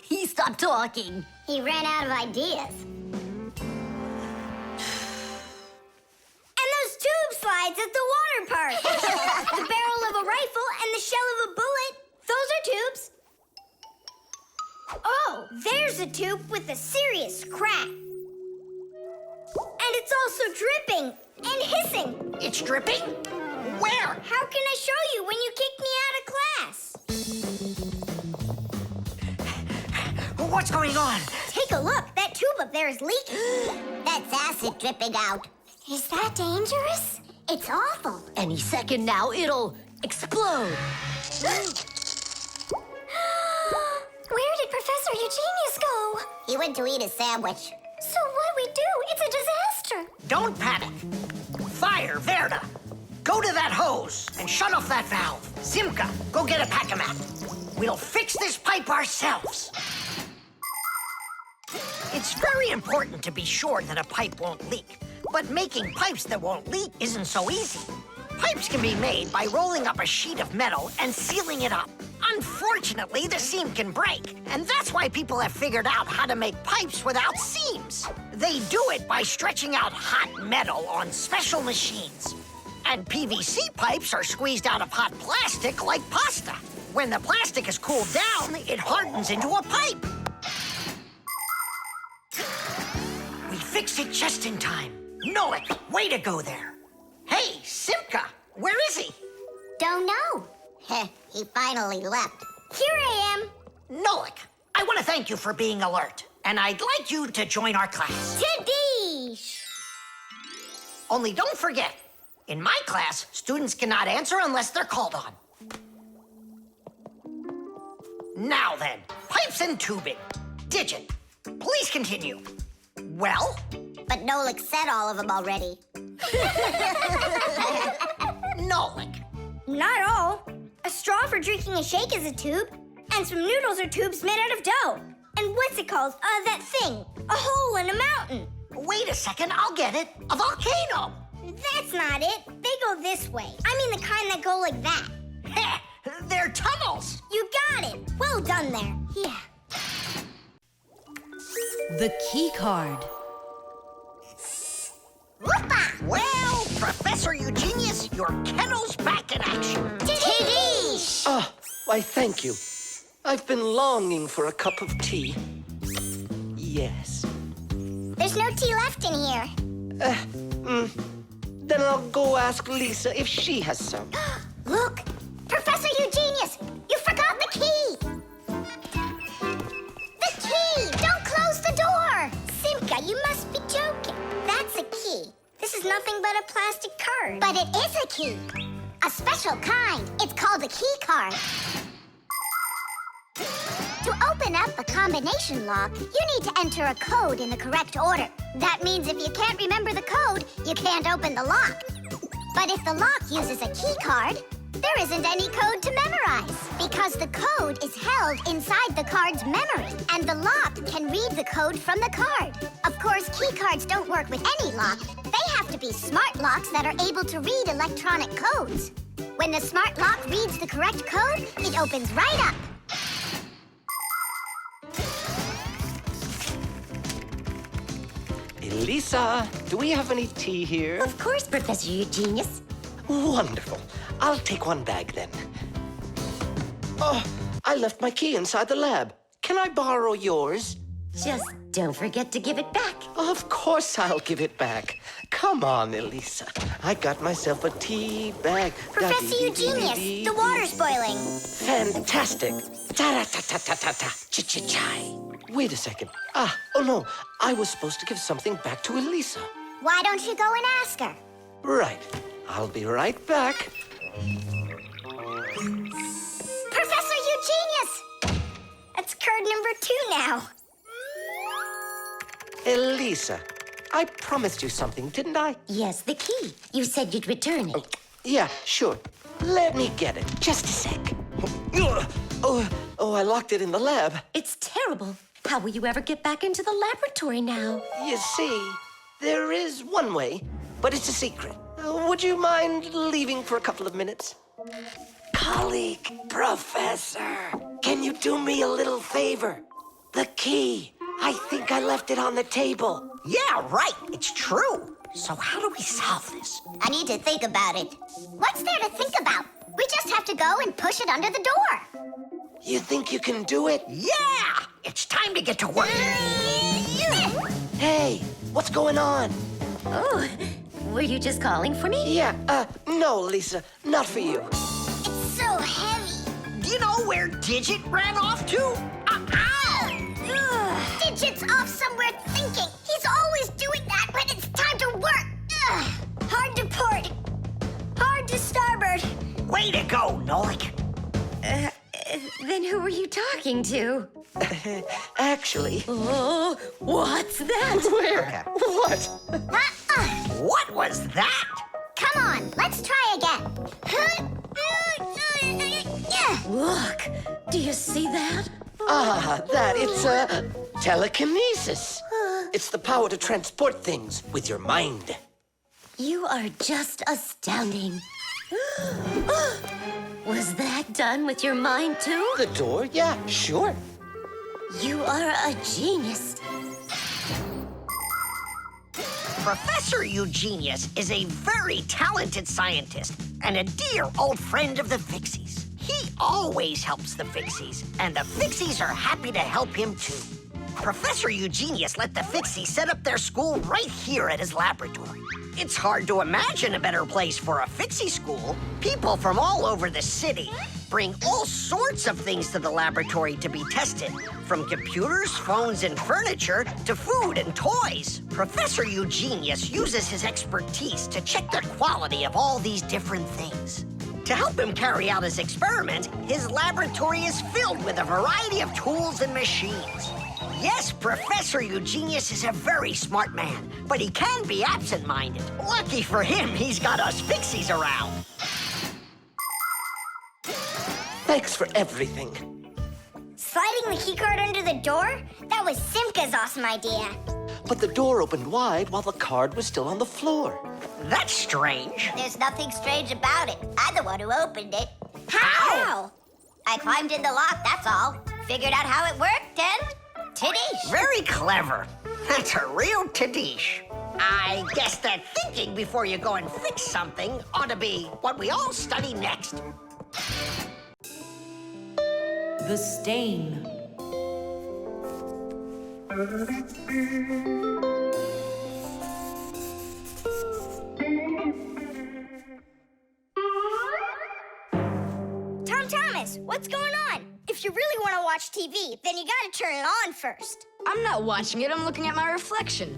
He stopped talking. He ran out of ideas. And those tube slides at the water park. The barrel of a rifle and the shell of a bullet. Those are tubes. Oh, there's a tube with a serious crack. And it's also dripping and hissing. It's dripping? Where? How can I show you when you kicked me out of class? What's going on? Take a look. That tube up there is leaking. That's acid dripping out. Is that dangerous? It's awful. Any second now, it'll explode. Where did Professor Eugenius go? He went to eat a sandwich. So what do we do? It's a disaster. don't panic. Fire, Verda. Go to that hose and shut off that valve. Simka, go get a pack-a-mat. We'll fix this pipe ourselves. It's very important to be sure that a pipe won't leak. But making pipes that won't leak isn't so easy. Pipes can be made by rolling up a sheet of metal and sealing it up. Unfortunately, the seam can break, and that's why people have figured out how to make pipes without seams. They do it by stretching out hot metal on special machines. And PVC pipes are squeezed out of hot plastic like pasta. When the plastic is cooled down, it hardens into a pipe. We fixed it just in time. Nolik, way to go there. Hey, Simka, where is he? Don't know. He finally left. Here I am. Nolik, I want to thank you for being alert, and I'd like you to join our class. Tadish! Only don't forget, in my class, students cannot answer unless they're called on. Now then, pipes and tubing. Digit, please continue. Well? But Nolik said all of them already. Nolik. Not all. A straw for drinking a shake is a tube, and some noodles are tubes made out of dough. And what's it called? That thing. A hole in a mountain. Wait a second, I'll get it. A volcano. That's not it. They go this way. I mean the kind that go like that. Heh, they're tunnels. You got it. Well done there. Yeah. The Keycard. Whoopa! Well, Professor Eugenius, your kennel's back in action. Tadish! Ah, why, thank you. I've been longing for a cup of tea. Yes. There's no tea left in here. Then I'll go ask Lisa if she has some. Look! Professor Eugenius! You forgot the key! The key! Don't close the door! Simka, you must be joking. That's a key. This is nothing but a plastic card. But it is a key. A special kind. It's called a Keycard. To open up a combination lock, you need to enter a code in the correct order. That means if you can't remember the code, you can't open the lock. But if the lock uses a keycard, there isn't any code to memorize because the code is held inside the card's memory, and the lock can read the code from the card. Of course, keycards don't work with any lock. They have to be smart locks that are able to read electronic codes. When the smart lock reads the correct code, it opens right up. Lisa, do we have any tea here? Of course, Professor Eugenius. Wonderful. I'll take one bag then. Oh, I left my key inside the lab. Can I borrow yours? Just don't forget to give it back. Of course I'll give it back. Come on, Elisa. I got myself a tea bag. Professor Eugenius, the water's boiling. Fantastic. Ta-ra-ta-ta-ta-ta-ta. Ch-ch-chai. Wait a second. Oh no. I was supposed to give something back to Elisa. Why don't you go and ask her? Right. I'll be right back. Professor Eugenius! That's card number 2 now. Elisa, I promised you something, didn't I? Yes, the key. You said you'd return it. Yeah, sure. Let me get it. Just a sec. Oh, I locked it in the lab. It's terrible. How will you ever get back into the laboratory now? You see, there is one way, but it's a secret. Would you mind leaving for a couple of minutes? Colleague, Professor, can you do me a little favor? The key. I think I left it on the table. Yeah, right. It's true. So how do we solve this? I need to think about it. What's there to think about? We just have to go and push it under the door. You think you can do it? Yeah! It's time to get to work. Hey, what's going on? Oh, were you just calling for me? Yeah, no, Lisa, not for you. It's so heavy. Do you know where Digit ran off to? Ow! Digit's off somewhere thinking. He's always doing that when it's time to work. Hard to port. Hard to starboard. Way to go, Nolik. Then who were you talking to? Actually. Oh, what's that? Where? What? What was that? Come on, let's try again. Look, do you see that? It's telekinesis. It's the power to transport things with your mind. You are just astounding. Was that done with your mind, too? The door? Yeah, sure. You are a genius. Professor Eugenius is a very talented scientist and a dear old friend of the Fixies. He always helps the Fixies, and the Fixies are happy to help him too. Professor Eugenius let the Fixies set up their school right here at his laboratory. It's hard to imagine a better place for a Fixie school. People from all over the city bring all sorts of things to the laboratory to be tested, from computers, phones, and furniture to food and toys. Professor Eugenius uses his expertise to check the quality of all these different things. To help him carry out his experiment, his laboratory is filled with a variety of tools and machines. Yes, Professor Eugenius is a very smart man, but he can be absent-minded. Lucky for him, he's got us Fixies around. Thanks for everything. Sliding the keycard under the door? That was Simka's awesome idea. But the door opened wide while the card was still on the floor. That's strange. There's nothing strange about it. I'm the one who opened it. How? I climbed in the lock, that's all. Figured out how it worked, and Tadish. Very clever. That's a real Tadish. I guess that thinking before you go and fix something ought to be what we all study next. The Stain. Tom Thomas, what's going on? If you really want to watch TV, then you gotta turn it on first. I'm not watching it, I'm looking at my reflection.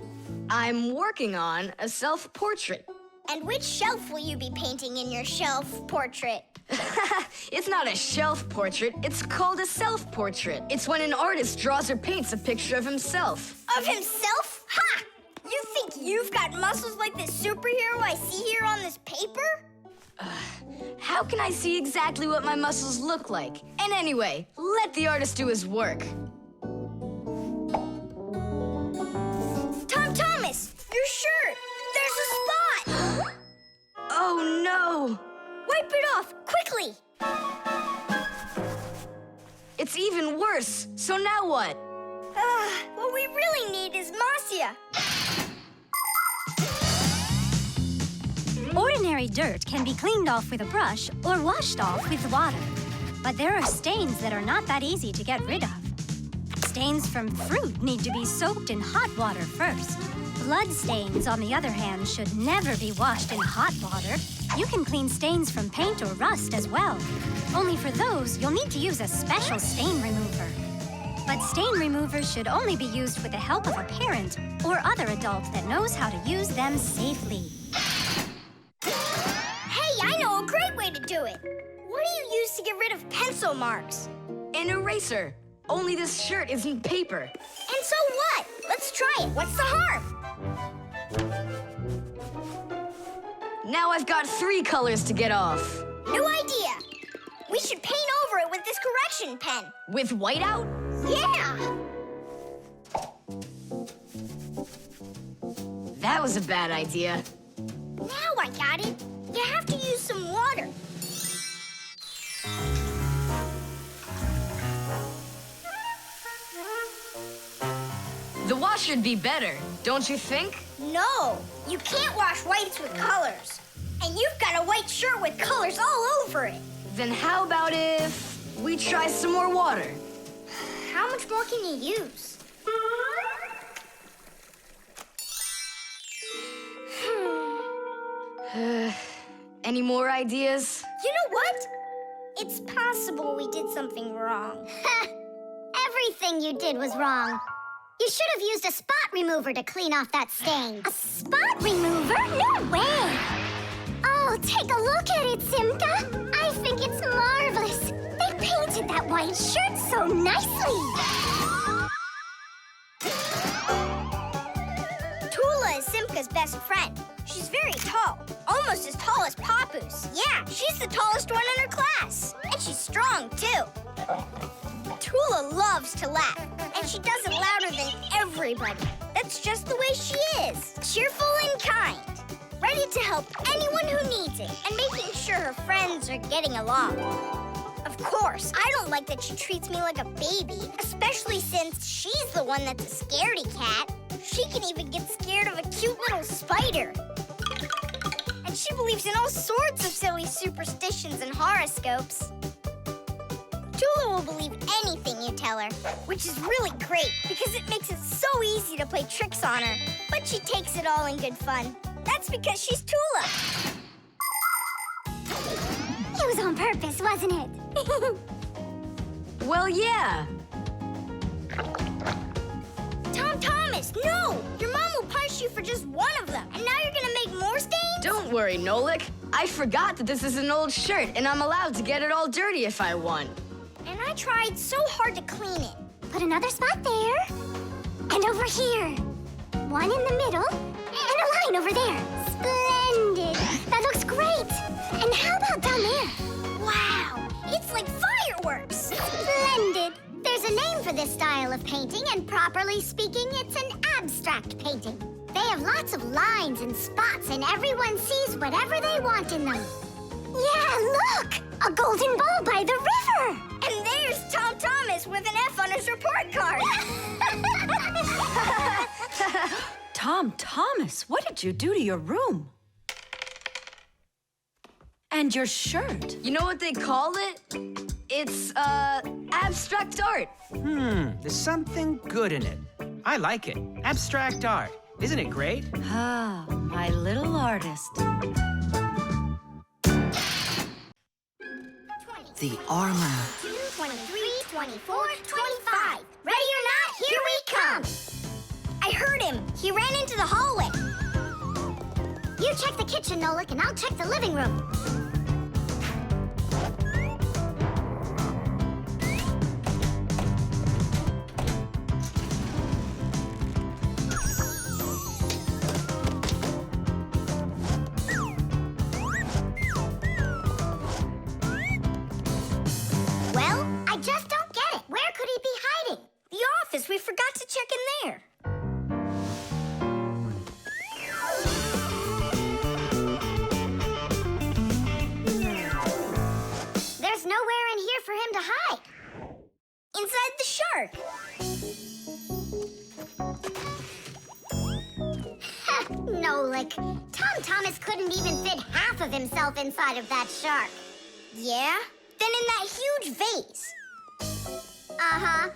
I'm working on a self-portrait. And which shelf will you be painting in your shelf portrait? It's not a shelf portrait, it's called a self-portrait. It's when an artist draws or paints a picture of himself. Of himself? Ha! You think you've got muscles like this superhero I see here on this paper? How can I see exactly what my muscles look like? And anyway, let the artist do his work. Tom Thomas, your shirt! There's a spot! Oh no! Wipe it off, quickly! It's even worse, so now what? What we really need is Masya. Ordinary dirt can be cleaned off with a brush or washed off with water. But there are stains that are not that easy to get rid of. Stains from fruit need to be soaked in hot water first. Blood stains, on the other hand, should never be washed in hot water. You can clean stains from paint or rust as well. Only for those, you'll need to use a special stain remover. But stain removers should only be used with the help of a parent or other adult that knows how to use them safely. Hey, I know a great way to do it. What do you use to get rid of pencil marks? An eraser. Only this shirt isn't paper. And so what? Let's try it. What's the harm? Now I've got 3 colors to get off. New idea. We should paint over it with this correction pen. With whiteout? Yeah! That was a bad idea. Now I got it. You have to use some water. The wash should be better, don't you think? No, you can't wash whites with colors. And you've got a white shirt with colors all over it. Then how about if we try some more water? How much more can you use? Any more ideas? You know what? It's possible we did something wrong. Everything you did was wrong. You should have used a spot remover to clean off that stain. A spot remover? No way! Oh, take a look at it, Simka. I think it's marvelous. They painted that white shirt so nicely. Tula is Simka's best friend. She's very tall, almost as tall as Papoose. Yeah, she's the tallest one in her class. And she's strong, too. Tula loves to laugh, and she does it louder than everybody. That's just the way she is. Cheerful and kind. Ready to help anyone who needs it, and making sure her friends are getting along. Of course, I don't like that she treats me like a baby, especially since she's the one that's a scaredy cat. She can even get scared of a cute little spider. And she believes in all sorts of silly superstitions and horoscopes. Tula will believe anything you tell her, which is really great because it makes it so easy to play tricks on her. But she takes it all in good fun. That's because she's Tula. It was on purpose, wasn't it? Well, yeah. Tom Thomas, no! Your mom will punish you for just one of them, and now you're gonna make more stains? Don't worry, Nolik. I forgot that this is an old shirt, and I'm allowed to get it all dirty if I want. And I tried so hard to clean it. Put another spot there. And over here. One in the middle. And a line over there. Splendid. That looks great. And how about down there? Wow, it's like fireworks. Splendid. There's a name for this style of painting, and properly speaking, it's an abstract painting. They have lots of lines and spots, and everyone sees whatever they want in them. Yeah, look! A golden ball by the river! And there's Tom Thomas with an F on his report card. Tom Thomas, what did you do to your room? And your shirt? You know what they call it? It's, abstract art. There's something good in it. I like it. Abstract art. Isn't it great? Ah, my little artist. The armor. 23, 24, 25. Ready or not, here we come. I heard him. He ran into the hallway. You check the kitchen, Nolik, and I'll check the living room. Well, I just don't get it. Where could he be hiding? The office. We forgot to check in there. There's nowhere in here for him to hide. Inside the shark. Nolik, Tom Thomas couldn't even fit half of himself inside of that shark. Yeah? Then in that huge vase. Uh-huh.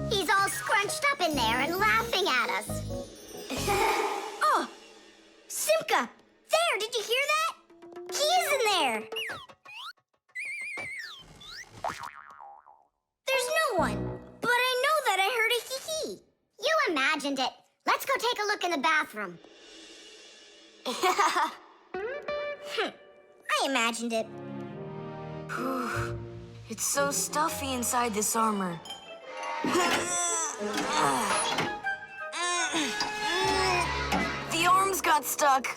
He's all scrunched up in there and laughing at us. Oh! Simka! There! Did you hear that? He is in there! There's no one. But I know that I heard a hee-hee. You imagined it. Let's go take a look in the bathroom. I imagined it. It's so stuffy inside this armor. The arms got stuck.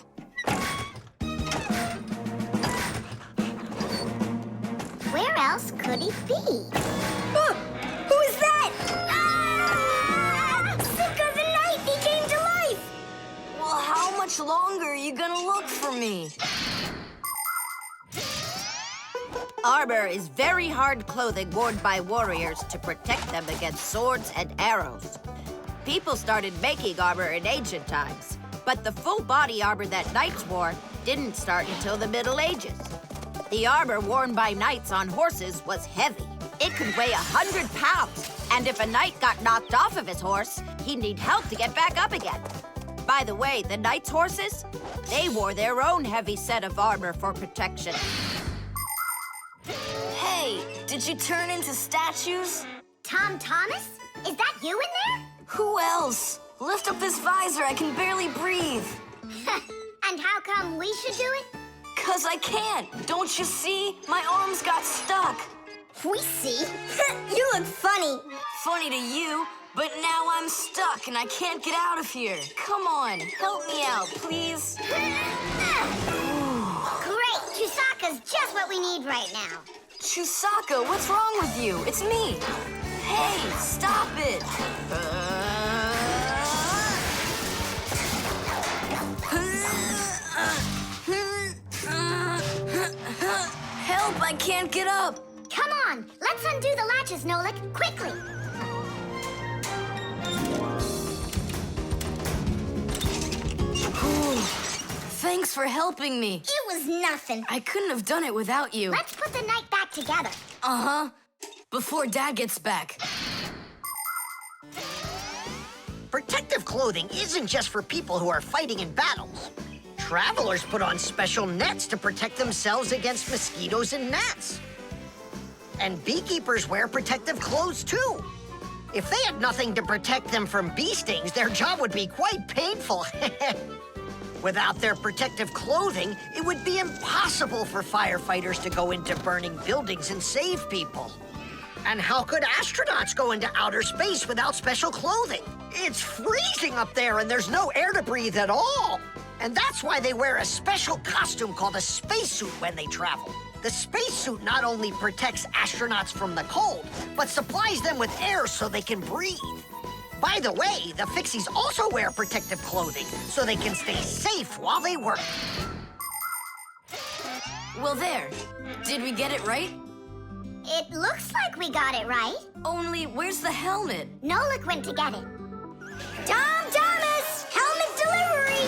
Where else could he be? Who is that? Ah! Simka the Knight! He came to life! Well, how much longer are you gonna look for me? Armor is very hard clothing worn by warriors to protect them against swords and arrows. People started making armor in ancient times, but the full body armor that knights wore didn't start until the Middle Ages. The armor worn by knights on horses was heavy. It could weigh 100 pounds, and if a knight got knocked off of his horse, he'd need help to get back up again. By the way, the knights' horses, they wore their own heavy set of armor for protection. Hey, did you turn into statues? Tom Thomas? Is that you in there? Who else? Lift up this visor, I can barely breathe. And how come we should do it? 'Cause I can't. Don't you see? My arms got stuck. We see. You look funny. Funny to you, but now I'm stuck and I can't get out of here. Come on, help me out, please. Great! Chusaka's just what we need right now. Chusaka, what's wrong with you? It's me. Hey, stop it. Help, I can't get up. Come on, let's undo the latches, Nolik, quickly. Thanks for helping me. It was nothing. I couldn't have done it without you. Let's put the night back together. Uh-huh. Before Dad gets back. Protective clothing isn't just for people who are fighting in battles. Travelers put on special nets to protect themselves against mosquitoes and gnats. And beekeepers wear protective clothes too. If they had nothing to protect them from bee stings, their job would be quite painful. Without their protective clothing, it would be impossible for firefighters to go into burning buildings and save people. And how could astronauts go into outer space without special clothing? It's freezing up there and there's no air to breathe at all. And that's why they wear a special costume called a spacesuit when they travel. The spacesuit not only protects astronauts from the cold, but supplies them with air so they can breathe. By the way, the Fixies also wear protective clothing so they can stay safe while they work. Well, there. Did we get it right? It looks like we got it right. Only, where's the helmet? Nolik went to get it. Tom Thomas! Helmet delivery!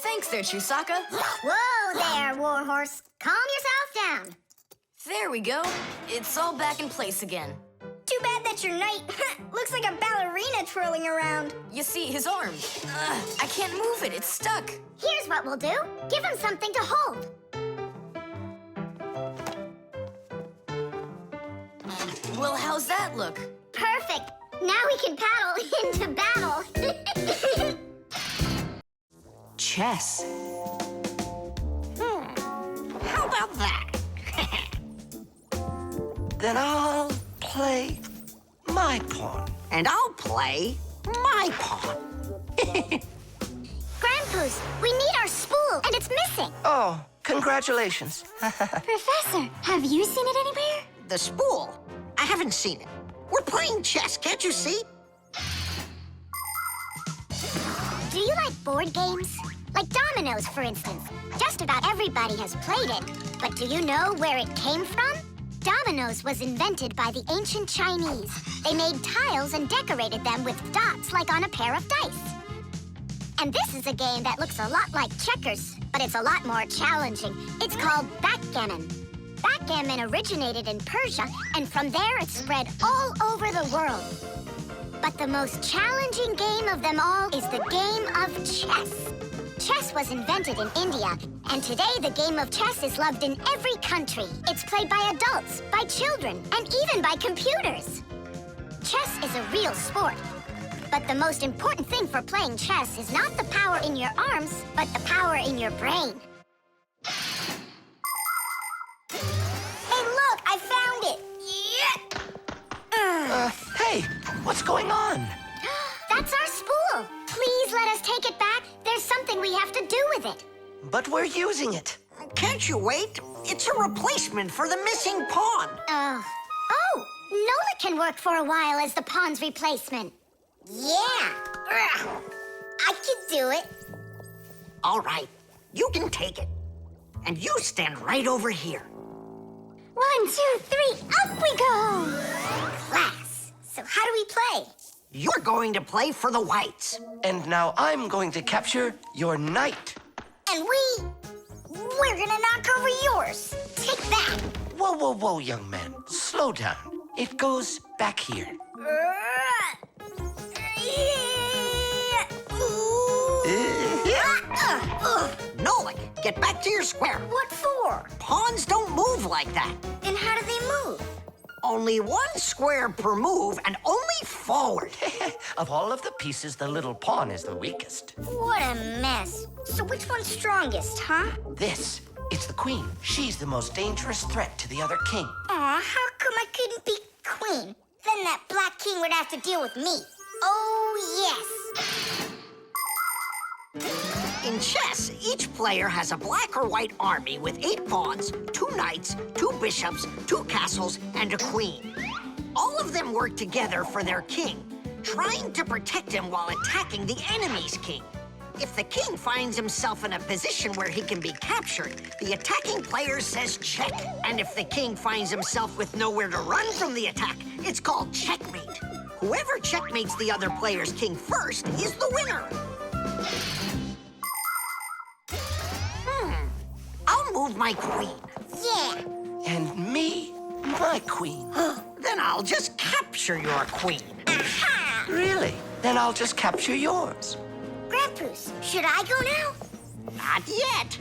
Thanks there, Chusaka. Whoa there, Warhorse. Calm yourself down. There we go. It's all back in place again. Too bad that your knight looks like a ballerina twirling around. You see, his arm. I can't move it. It's stuck. Here's what we'll do. Give him something to hold. Well, how's that look? Perfect. Now we can paddle into battle. Chess. How about that? Then I'll play my pawn. And I'll play my pawn. Grandpoos, we need our spool, and it's missing. Oh, congratulations. Professor, have you seen it anywhere? The spool? I haven't seen it. We're playing chess, can't you see? Do you like board games? Like dominoes, for instance. Just about everybody has played it. But do you know where it came from? Dominoes was invented by the ancient Chinese. They made tiles and decorated them with dots like on a pair of dice. And this is a game that looks a lot like checkers, but it's a lot more challenging. It's called backgammon. Backgammon originated in Persia, and from there it spread all over the world. But the most challenging game of them all is the game of chess. Chess was invented in India, and today the game of chess is loved in every country. It's played by adults, by children, and even by computers. Chess is a real sport. But the most important thing for playing chess is not the power in your arms, but the power in your brain. Hey, look, I found it! Yeah! Hey, what's going on? That's our spool. Please let us take it back. There's something we have to do with it. But we're using it. Can't you wait? It's a replacement for the missing pawn. Oh, Nolik can work for a while as the pawn's replacement. Yeah. I can do it. All right, you can take it. And you stand right over here. 1, 2, 3, up we go! Class. So how do we play? You're going to play for the whites. And now I'm going to capture your knight. And we're gonna knock over yours. Take that. Whoa, whoa, whoa, young man. Slow down. It goes back here. Nolik, get back to your square. What for? Pawns don't move like that. Then how do they move? Only one square per move and only forward. Of all of the pieces, the little pawn is the weakest. What a mess. So which one's strongest, huh? This It's the queen. She's the most dangerous threat to the other king. Aw, how come I couldn't be queen? Then that black king would have to deal with me. Oh, yes. In chess, each player has a black or white army with 8 pawns, 2 knights, 2 bishops, 2 castles, and a queen. All of them work together for their king, trying to protect him while attacking the enemy's king. If the king finds himself in a position where he can be captured, the attacking player says check. And if the king finds himself with nowhere to run from the attack, it's called checkmate. Whoever checkmates the other player's king first is the winner. I'll move my queen. Yeah. And me, my queen. Then I'll just capture your queen. Aha! Really? Then I'll just capture yours. Grandpoos, should I go now? Not yet.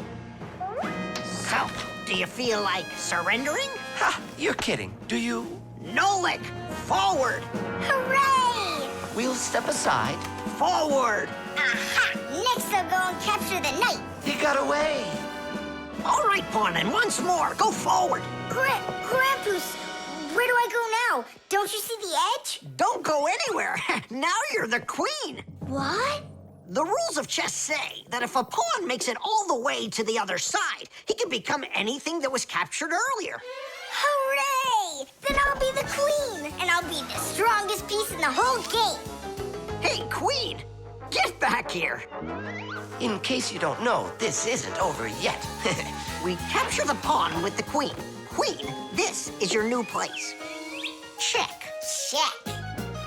So, do you feel like surrendering? Ha! You're kidding. Do you? Nolik, forward. Hooray! We'll step aside. Forward. Aha! Next I'll go and capture the knight. He got away. All right, Pawn, and once more, go forward. Grandpoos, where do I go now? Don't you see the edge? Don't go anywhere. Now you're the queen. What? The rules of chess say that if a pawn makes it all the way to the other side, he can become anything that was captured earlier. Hooray! Then I'll be the queen, and I'll be the strongest piece in the whole game. Hey, queen, get back here. In case you don't know, this isn't over yet. We capture the pawn with the queen. Queen, this is your new place. Check. Check.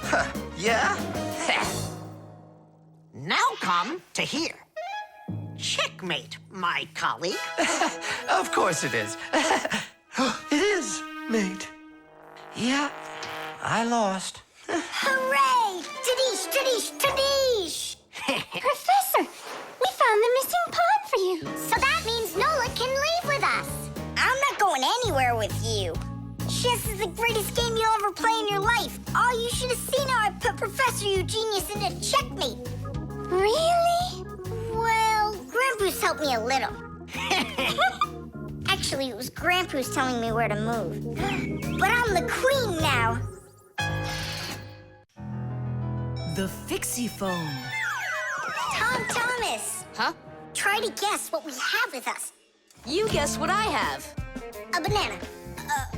Huh, yeah? Now come to here. Checkmate, my colleague. Of course it is. It is, mate. Yeah, I lost. Hooray! Tadish, tadish, tadish! Professor, we found the missing pawn for you. So that means Nolik can leave with us. I'm not going anywhere with you. Chess is the greatest game you'll ever play in your life. Oh, you should have seen how I put Professor Eugenius into checkmate. Really? Well, Grandpoos helped me a little. Actually, it was Grandpoos telling me where to move. But I'm the queen now. The Fixiephone. Tom Thomas. Huh? Try to guess what we have with us. You guess what I have. A banana.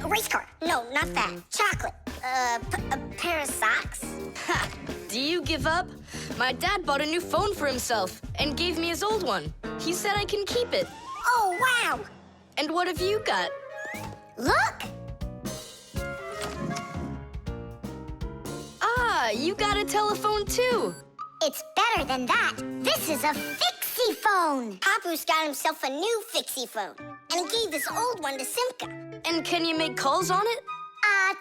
A race car. No, not that. Chocolate. A pair of socks. Ha! Do you give up? My dad bought a new phone for himself and gave me his old one. He said I can keep it. Oh, wow. And what have you got? Look! Ah, you got a telephone too. It's better than that. This is a Fixiephone. Papu's got himself a new Fixiephone, and he gave this old one to Simka. And can you make calls on it?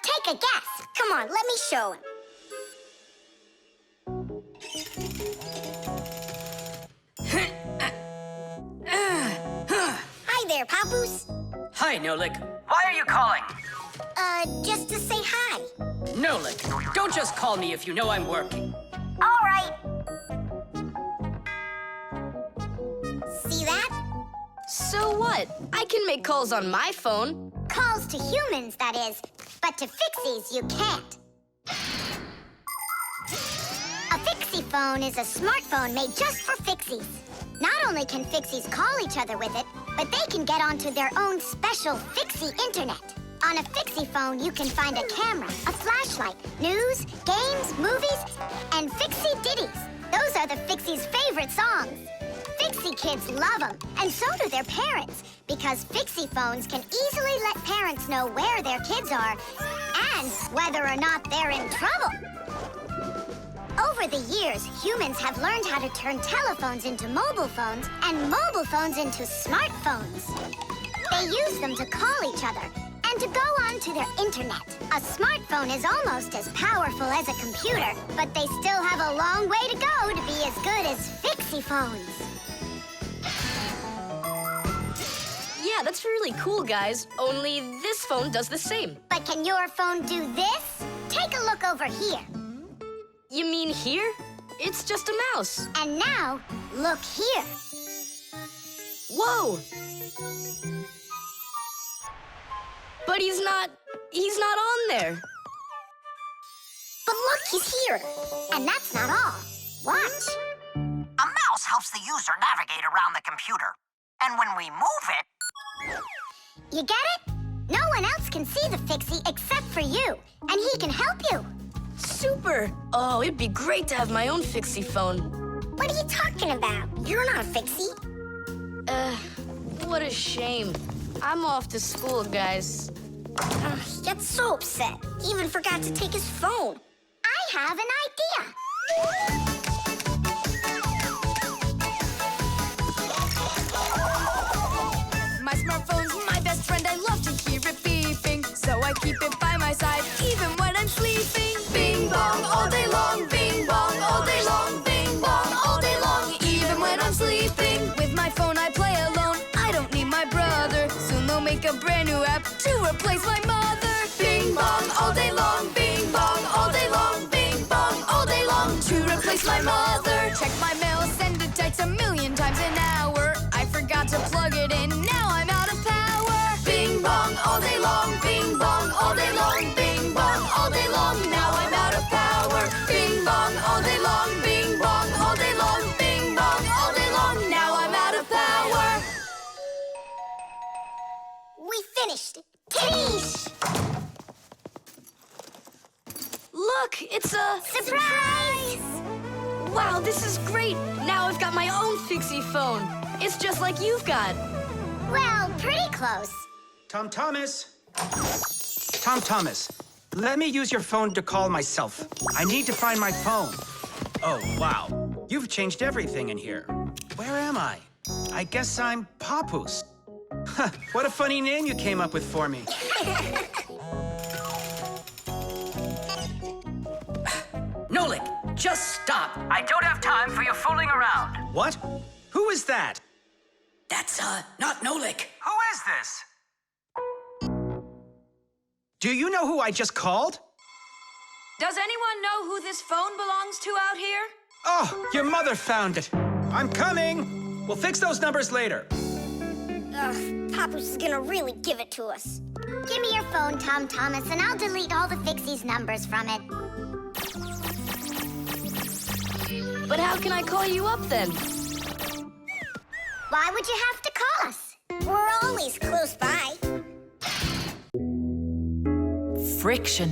Take a guess. Come on, let me show him. Hi there, Papoose. Hi, Nolik. Why are you calling? Just to say hi. Nolik, don't just call me if you know I'm working. All right. See that? So what? I can make calls on my phone. Calls to humans, that is. But to Fixies, you can't. A Fixiephone is a smartphone made just for Fixies. Not only can Fixies call each other with it, but they can get onto their own special Fixie internet. On a Fixiephone, you can find a camera, a flashlight, news, games, movies, and Fixie ditties. Those are the Fixies' favorite songs. Fixie kids love them, and so do their parents, because Fixiephones can easily let parents know where their kids are and whether or not they're in trouble. Over the years, humans have learned how to turn telephones into mobile phones and mobile phones into smartphones. They use them to call each other and to go onto their internet. A smartphone is almost as powerful as a computer, but they still have a long way to go to be as good as Fixiephones. Yeah, that's really cool, guys. Only this phone does the same. But can your phone do this? Take a look over here. You mean here? It's just a mouse. And now, look here. Whoa! But he's not on there. But look, he's here. And that's not all. Watch. A mouse helps the user navigate around the computer. And when we move it... You get it? No one else can see the Fixie except for you. And he can help you. Super! Oh, it'd be great to have my own Fixiephone. What are you talking about? You're not a Fixie. What a shame. I'm off to school, guys. He gets so upset. He even forgot to take his phone. I have an idea. My smartphone's my best friend. I love to hear it beeping, so I keep it by my side even when I'm sleeping. Bing bong all day long, bing bong all day long, bing bong all day long, even when I'm sleeping. With my phone I play alone. I don't need my brother. Soon they'll make a brand new app to replace my mother. Bing bong all day long, bing bong all day long, bing bong all day long, to replace my mother. Check my mail, send a text 1,000,000 times an hour. I forgot to plug it in, now I'm out of power. Bing bong all day long, bing bong all day long, bing bong all day long, now I'm out of power. Bing bong all day long, bing bong all day long, bing bong all day long, now I'm out of power. We finished. Tadoosh! Look, it's a... Surprise! Wow, this is great! Now I've got my own Fixiephone. It's just like you've got. Well, pretty close. Tom Thomas! Tom Thomas, let me use your phone to call myself. I need to find my phone. Oh, wow. You've changed everything in here. Where am I? I guess I'm Papoose. Huh, what a funny name you came up with for me. Nolik, just stop. I don't have time for your fooling around. What? Who is that? That's, not Nolik. Who is this? Do you know who I just called? Does anyone know who this phone belongs to out here? Oh, your mother found it. I'm coming. We'll fix those numbers later. Ugh, Papoose is gonna really give it to us. Give me your phone, Tom Thomas, and I'll delete all the Fixie's numbers from it. But how can I call you up then? Why would you have to call us? We're always close by. Friction.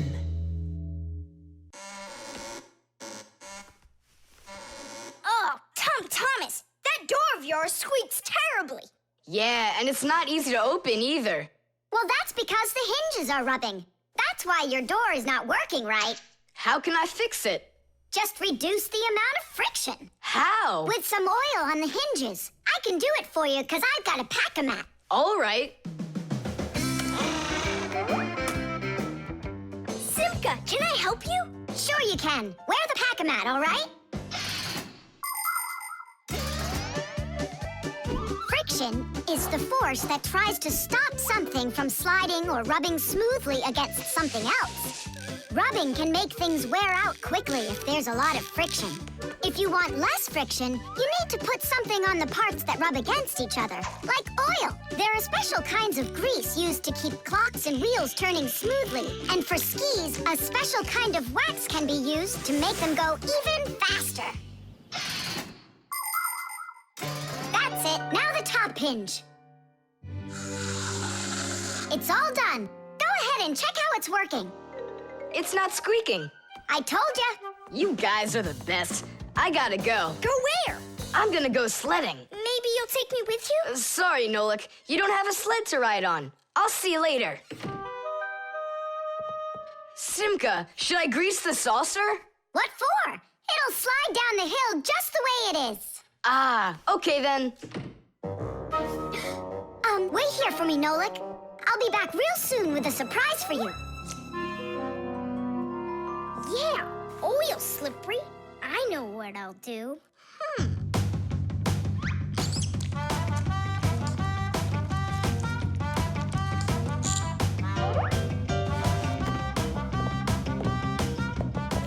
Oh, Tom Thomas, that door of yours squeaks terribly. Yeah, and it's not easy to open either. Well, that's because the hinges are rubbing. That's why your door is not working right. How can I fix it? Just reduce the amount of friction. How? With some oil on the hinges. I can do it for you because I've got a pack-a-mat. All right. Simka, can I help you? Sure you can. Wear the pack-a-mat, all right? Friction is the force that tries to stop something from sliding or rubbing smoothly against something else. Rubbing can make things wear out quickly if there's a lot of friction. If you want less friction, you need to put something on the parts that rub against each other, like oil. There are special kinds of grease used to keep clocks and wheels turning smoothly. And for skis, a special kind of wax can be used to make them go even faster. That's it. Now the top hinge. It's all done. Go ahead and check how it's working. It's not squeaking. I told ya. You guys are the best. I gotta go. Go where? I'm gonna go sledding. Maybe you'll take me with you? Sorry, Nolik. You don't have a sled to ride on. I'll see you later. Simka, should I grease the saucer? What for? It'll slide down the hill just the way it is. Ah, okay then. Wait here for me, Nolik. I'll be back real soon with a surprise for you. Yeah, oil slippery. I know what I'll do.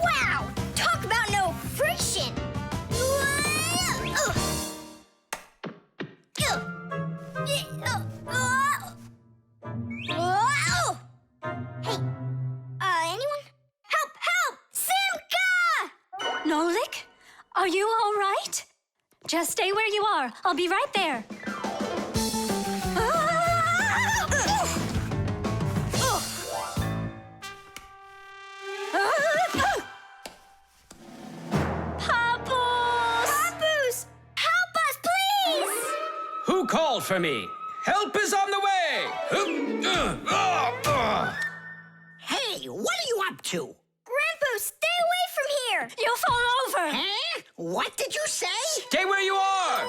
Wow! Talk about no friction! Nolik, are you all right? Just stay where you are. I'll be right there. Papoose! Help us, please! Who called for me? Help is on the way! Hey, what are you up to? Grandpa, stay away from here! You'll fall over! Huh? What did you say? Stay where you are!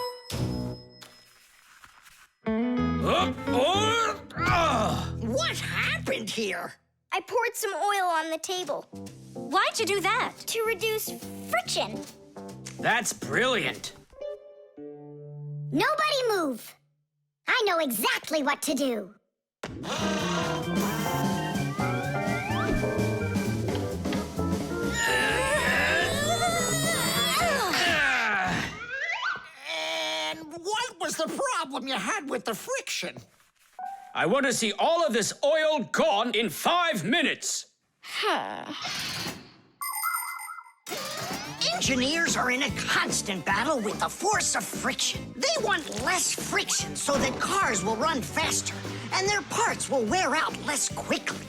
What happened here? I poured some oil on the table Why'd you do that? to reduce friction. That's brilliant. Nobody move. I know exactly what to do. And what was the problem you had with the friction? I want to see all of this oil gone in 5 minutes. Engineers are in a constant battle with the force of friction. They want less friction so that cars will run faster and their parts will wear out less quickly.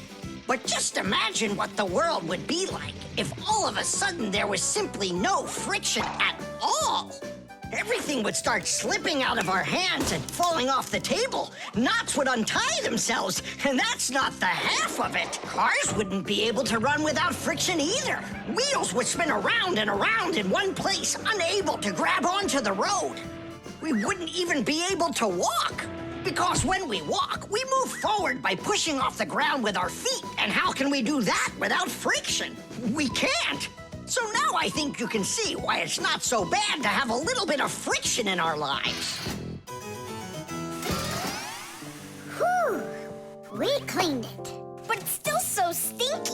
But just imagine what the world would be like if all of a sudden there was simply no friction at all. Everything would start slipping out of our hands and falling off the table. Knots would untie themselves, and that's not the half of it. Cars wouldn't be able to run without friction either. Wheels would spin around and around in one place, unable to grab onto the road. We wouldn't even be able to walk. Because when we walk, we move forward by pushing off the ground with our feet. And how can we do that without friction? We can't. So now I think you can see why it's not so bad to have a little bit of friction in our lives. Whew. We cleaned it. But it's still so stinky.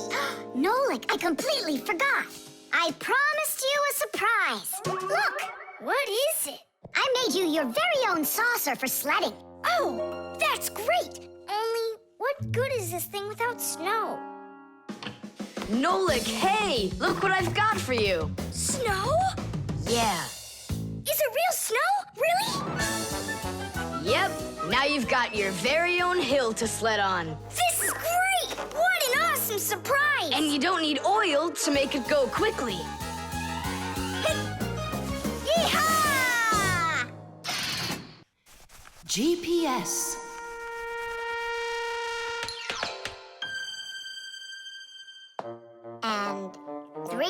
Nolik, I completely forgot. I promised you a surprise. Look. What is it? I made you your very own saucer for sledding. Oh, that's great. Only, what good is this thing without snow? Nolik, hey! Look what I've got for you. Snow? Yeah. Is it real snow? Really? Yep. Now you've got your very own hill to sled on. This is great! What an awesome surprise! And you don't need oil to make it go quickly. Yeehaw! GPS. And 3,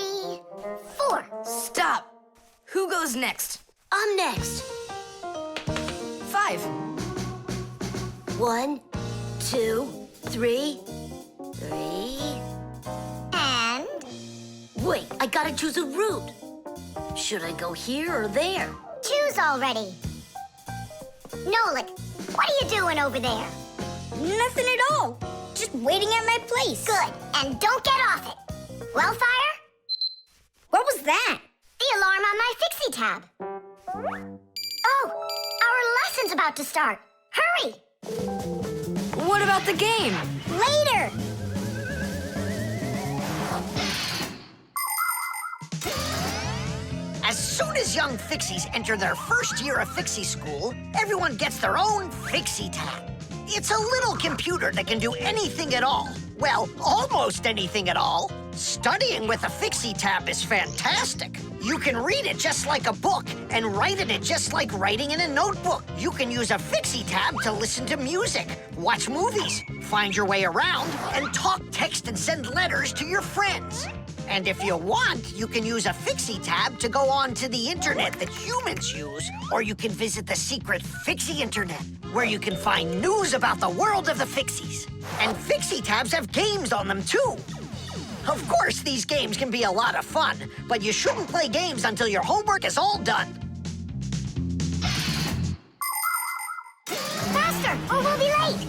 4. Stop. Who goes next? I'm next. 5. 1, 2, 3. 3. And Wait, I gotta choose a route. Should I go here or there? choose already. Nolik, what are you doing over there? Nothing at all. Just waiting at my place. Good, and don't get off it. Well, Fire? What was that? The alarm on my Fixie tab. Oh, our lesson's about to start. Hurry! What about the game? Later! As soon as young Fixies enter their first year of Fixie school, everyone gets their own Fixie tab. It's a little computer that can do anything at all. Well, almost anything at all. Studying with a Fixie tab is fantastic. You can read it just like a book and write in it just like writing in a notebook. You can use a Fixie tab to listen to music, watch movies, find your way around, and talk, text, and send letters to your friends. And if you want, you can use a Fixie tab to go on to the internet that humans use, or you can visit the secret Fixie internet, where you can find news about the world of the Fixies. And Fixie tabs have games on them, too. Of course, these games can be a lot of fun, but you shouldn't play games until your homework is all done. Faster, or we'll be late!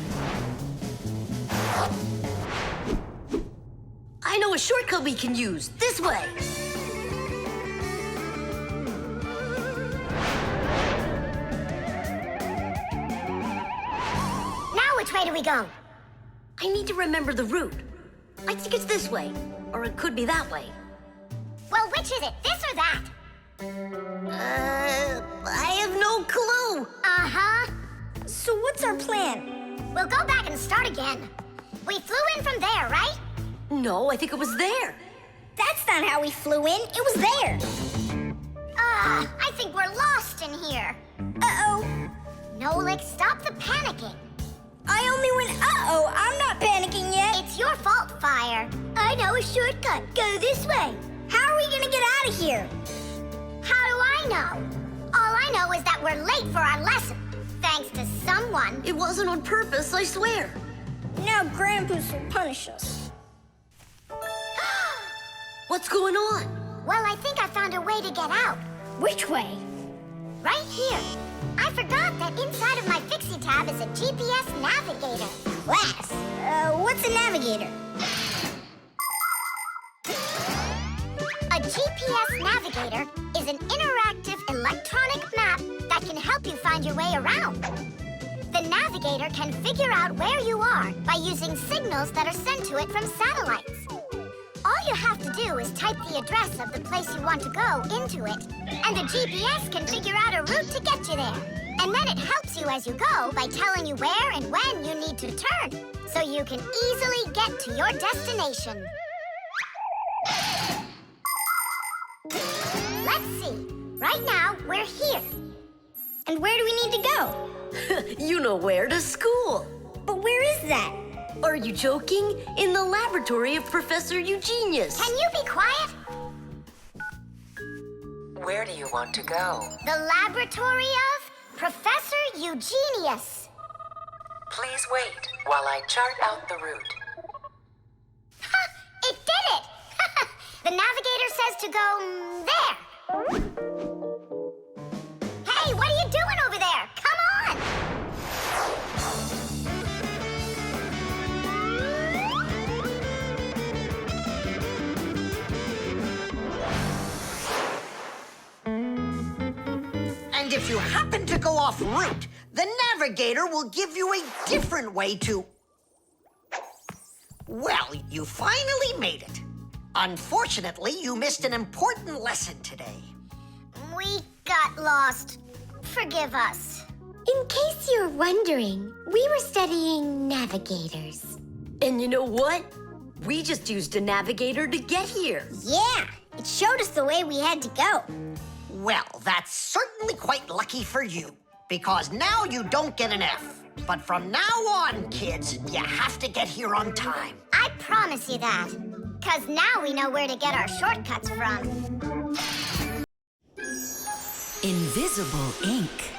I know a shortcut we can use. This way. Now which way do we go? I need to remember the route. I think it's this way, or it could be that way. Well, which is it, this or that? I have no clue. Uh-huh. So what's our plan? We'll go back and start again. We flew in from there, right? No, I think it was there. That's not how we flew in. It was there. I think we're lost in here. Uh-oh. Nolik, stop the panicking. I only went uh-oh. I'm not panicking yet. It's your fault, Fire. I know a shortcut. Go this way. How are we gonna get out of here? How do I know? All I know is that we're late for our lesson. Thanks to someone. It wasn't on purpose, I swear. Now Grandpa's will punish us. What's going on? Well, I think I found a way to get out. Which way? Right here. I forgot that inside of my Fixie tab is a GPS navigator. Class. What's a navigator? A GPS navigator is an interactive electronic map that can help you find your way around. The navigator can figure out where you are by using signals that are sent to it from satellites. All you have to do is type the address of the place you want to go into it, and the GPS can figure out a route to get you there. And then it helps you as you go by telling you where and when you need to turn, so you can easily get to your destination. Let's see. Right now, we're here. And where do we need to go? You know where, to school. But where is that? Are you joking? In the laboratory of Professor Eugenius. Can you be quiet? Where do you want to go? The laboratory of Professor Eugenius. Please wait while I chart out the route. Ha! It did it! The navigator says to go there. Hey, what are you doing over there? Come on! And if you happen to go off route, the navigator will give you a different way to... Well, you finally made it. Unfortunately, you missed an important lesson today. We got lost. Forgive us. In case you're wondering, we were studying navigators. And you know what? We just used a navigator to get here. Yeah, it showed us the way we had to go. Well, that's certainly quite lucky for you, because now you don't get an F. But from now on, kids, you have to get here on time. I promise you that. Because now we know where to get our shortcuts from. Invisible ink.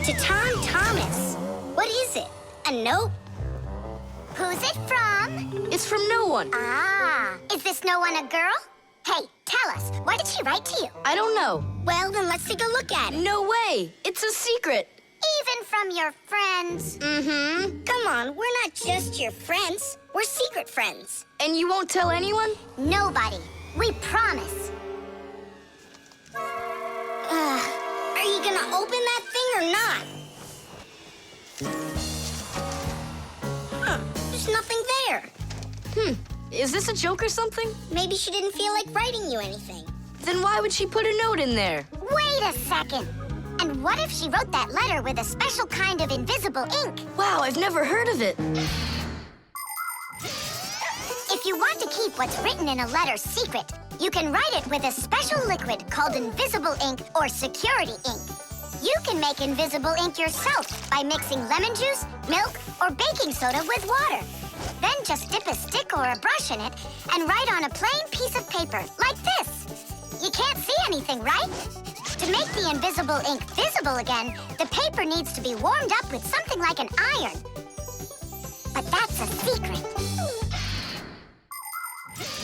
To Tom Thomas. What is it? A note? Who's it from? It's from no one. Ah, is this no one a girl? Hey, tell us, what did she write to you? I don't know. Well, then let's take a look at it. No way. It's a secret. Even from your friends? Mm-hmm. Come on, we're not just your friends. We're secret friends. And you won't tell anyone? Nobody. We promise. Are you gonna open that thing or not? Huh, there's nothing there. Is this a joke or something? Maybe she didn't feel like writing you anything. Then why would she put a note in there? Wait a second. And what if she wrote that letter with a special kind of invisible ink? Wow, I've never heard of it. If you want to keep what's written in a letter secret, you can write it with a special liquid called invisible ink or security ink. You can make invisible ink yourself by mixing lemon juice, milk, or baking soda with water. Then just dip a stick or a brush in it and write on a plain piece of paper, like this. You can't see anything, right? To make the invisible ink visible again, the paper needs to be warmed up with something like an iron. But that's a secret.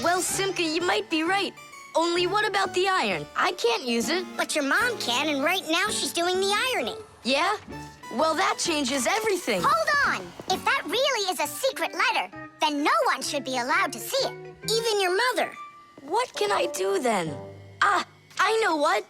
Well, Simka, you might be right. Only what about the iron? I can't use it. But your mom can, and right now she's doing the ironing. Yeah? Well, that changes everything. Hold on! If that really is a secret letter, then no one should be allowed to see it. Even your mother. What can I do then? Ah, I know what.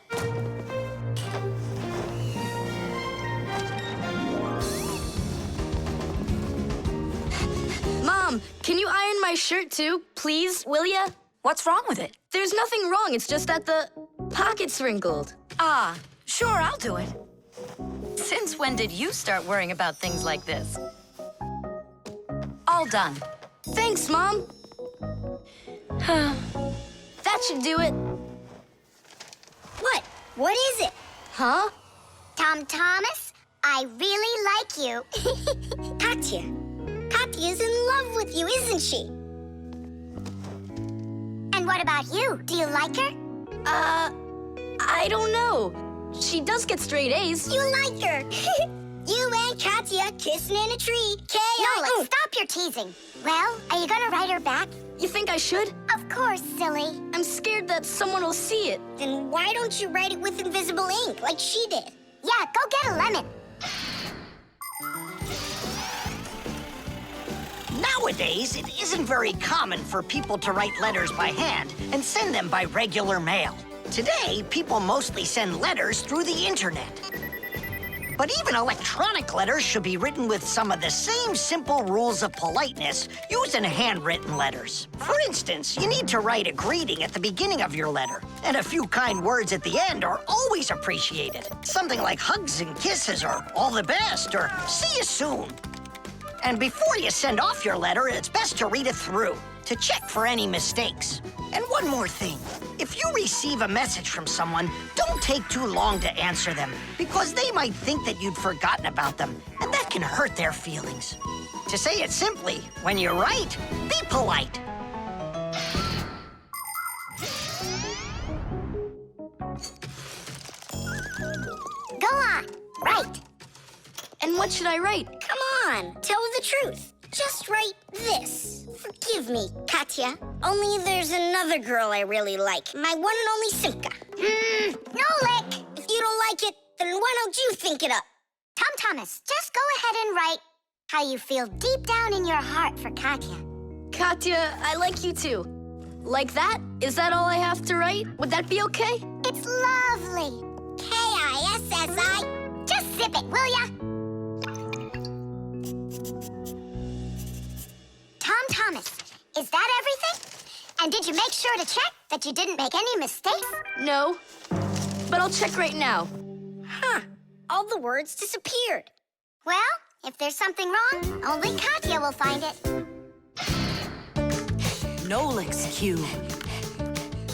Mom, can you iron my shirt too, please, will ya? What's wrong with it? There's nothing wrong, it's just that the pocket's wrinkled. Ah, sure, I'll do it. Since when did you start worrying about things like this? All done. Thanks, Mom. That should do it. What? What is it? Huh? Tom Thomas, I really like you. Katya. Katya's in love with you, isn't she? And what about you? Do you like her? I don't know. She does get straight A's. You like her. You and Katya kissing in a tree. Nolik, stop your teasing. Well, are you gonna write her back? You think I should? Of course, silly. I'm scared that someone will see it. Then why don't you write it with invisible ink like she did? Yeah, go get a lemon. Nowadays, it isn't very common for people to write letters by hand and send them by regular mail. Today, people mostly send letters through the internet. But even electronic letters should be written with some of the same simple rules of politeness used in handwritten letters. For instance, you need to write a greeting at the beginning of your letter, and a few kind words at the end are always appreciated. Something like hugs and kisses, or all the best, or see you soon. And before you send off your letter, it's best to read it through to check for any mistakes. And one more thing. If you receive a message from someone, don't take too long to answer them, because they might think that you'd forgotten about them, and that can hurt their feelings. To say it simply, when you write, be polite. Go on, write. And what should I write? Come on, tell the truth. Just write this. Forgive me, Katya. Only there's another girl I really like. My one and only Simka. Nolik! If you don't like it, then why don't you think it up? Tom Thomas, just go ahead and write how you feel deep down in your heart for Katya. Katya, I like you too. Like that? Is that all I have to write? Would that be okay? It's lovely. Kissi. Just zip it, will ya? Tom Thomas, is that everything? And did you make sure to check that you didn't make any mistakes? No, but I'll check right now. Huh, all the words disappeared. Well, if there's something wrong, only Katya will find it. Nolik's cube.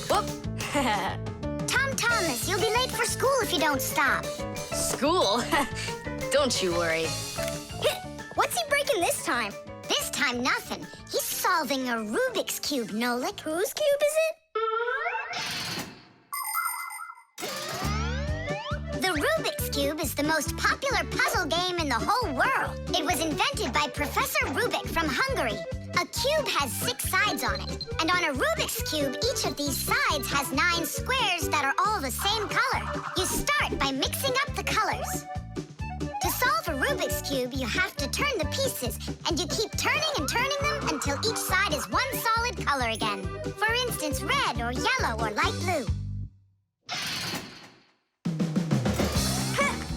Whoop. Tom Thomas, you'll be late for school if you don't stop. School? Don't you worry. What's he breaking this time? This time, nothing. He's solving a Rubik's Cube, Nolik. Whose cube is it? The Rubik's Cube is the most popular puzzle game in the whole world. It was invented by Professor Rubik from Hungary. A cube has 6 sides on it. And on a Rubik's Cube, each of these sides has 9 squares that are all the same color. You start by mixing up the colors. To solve a Rubik's Cube, you have to turn the pieces, and you keep turning and turning them until each side is one solid color again. For instance, red or yellow or light blue.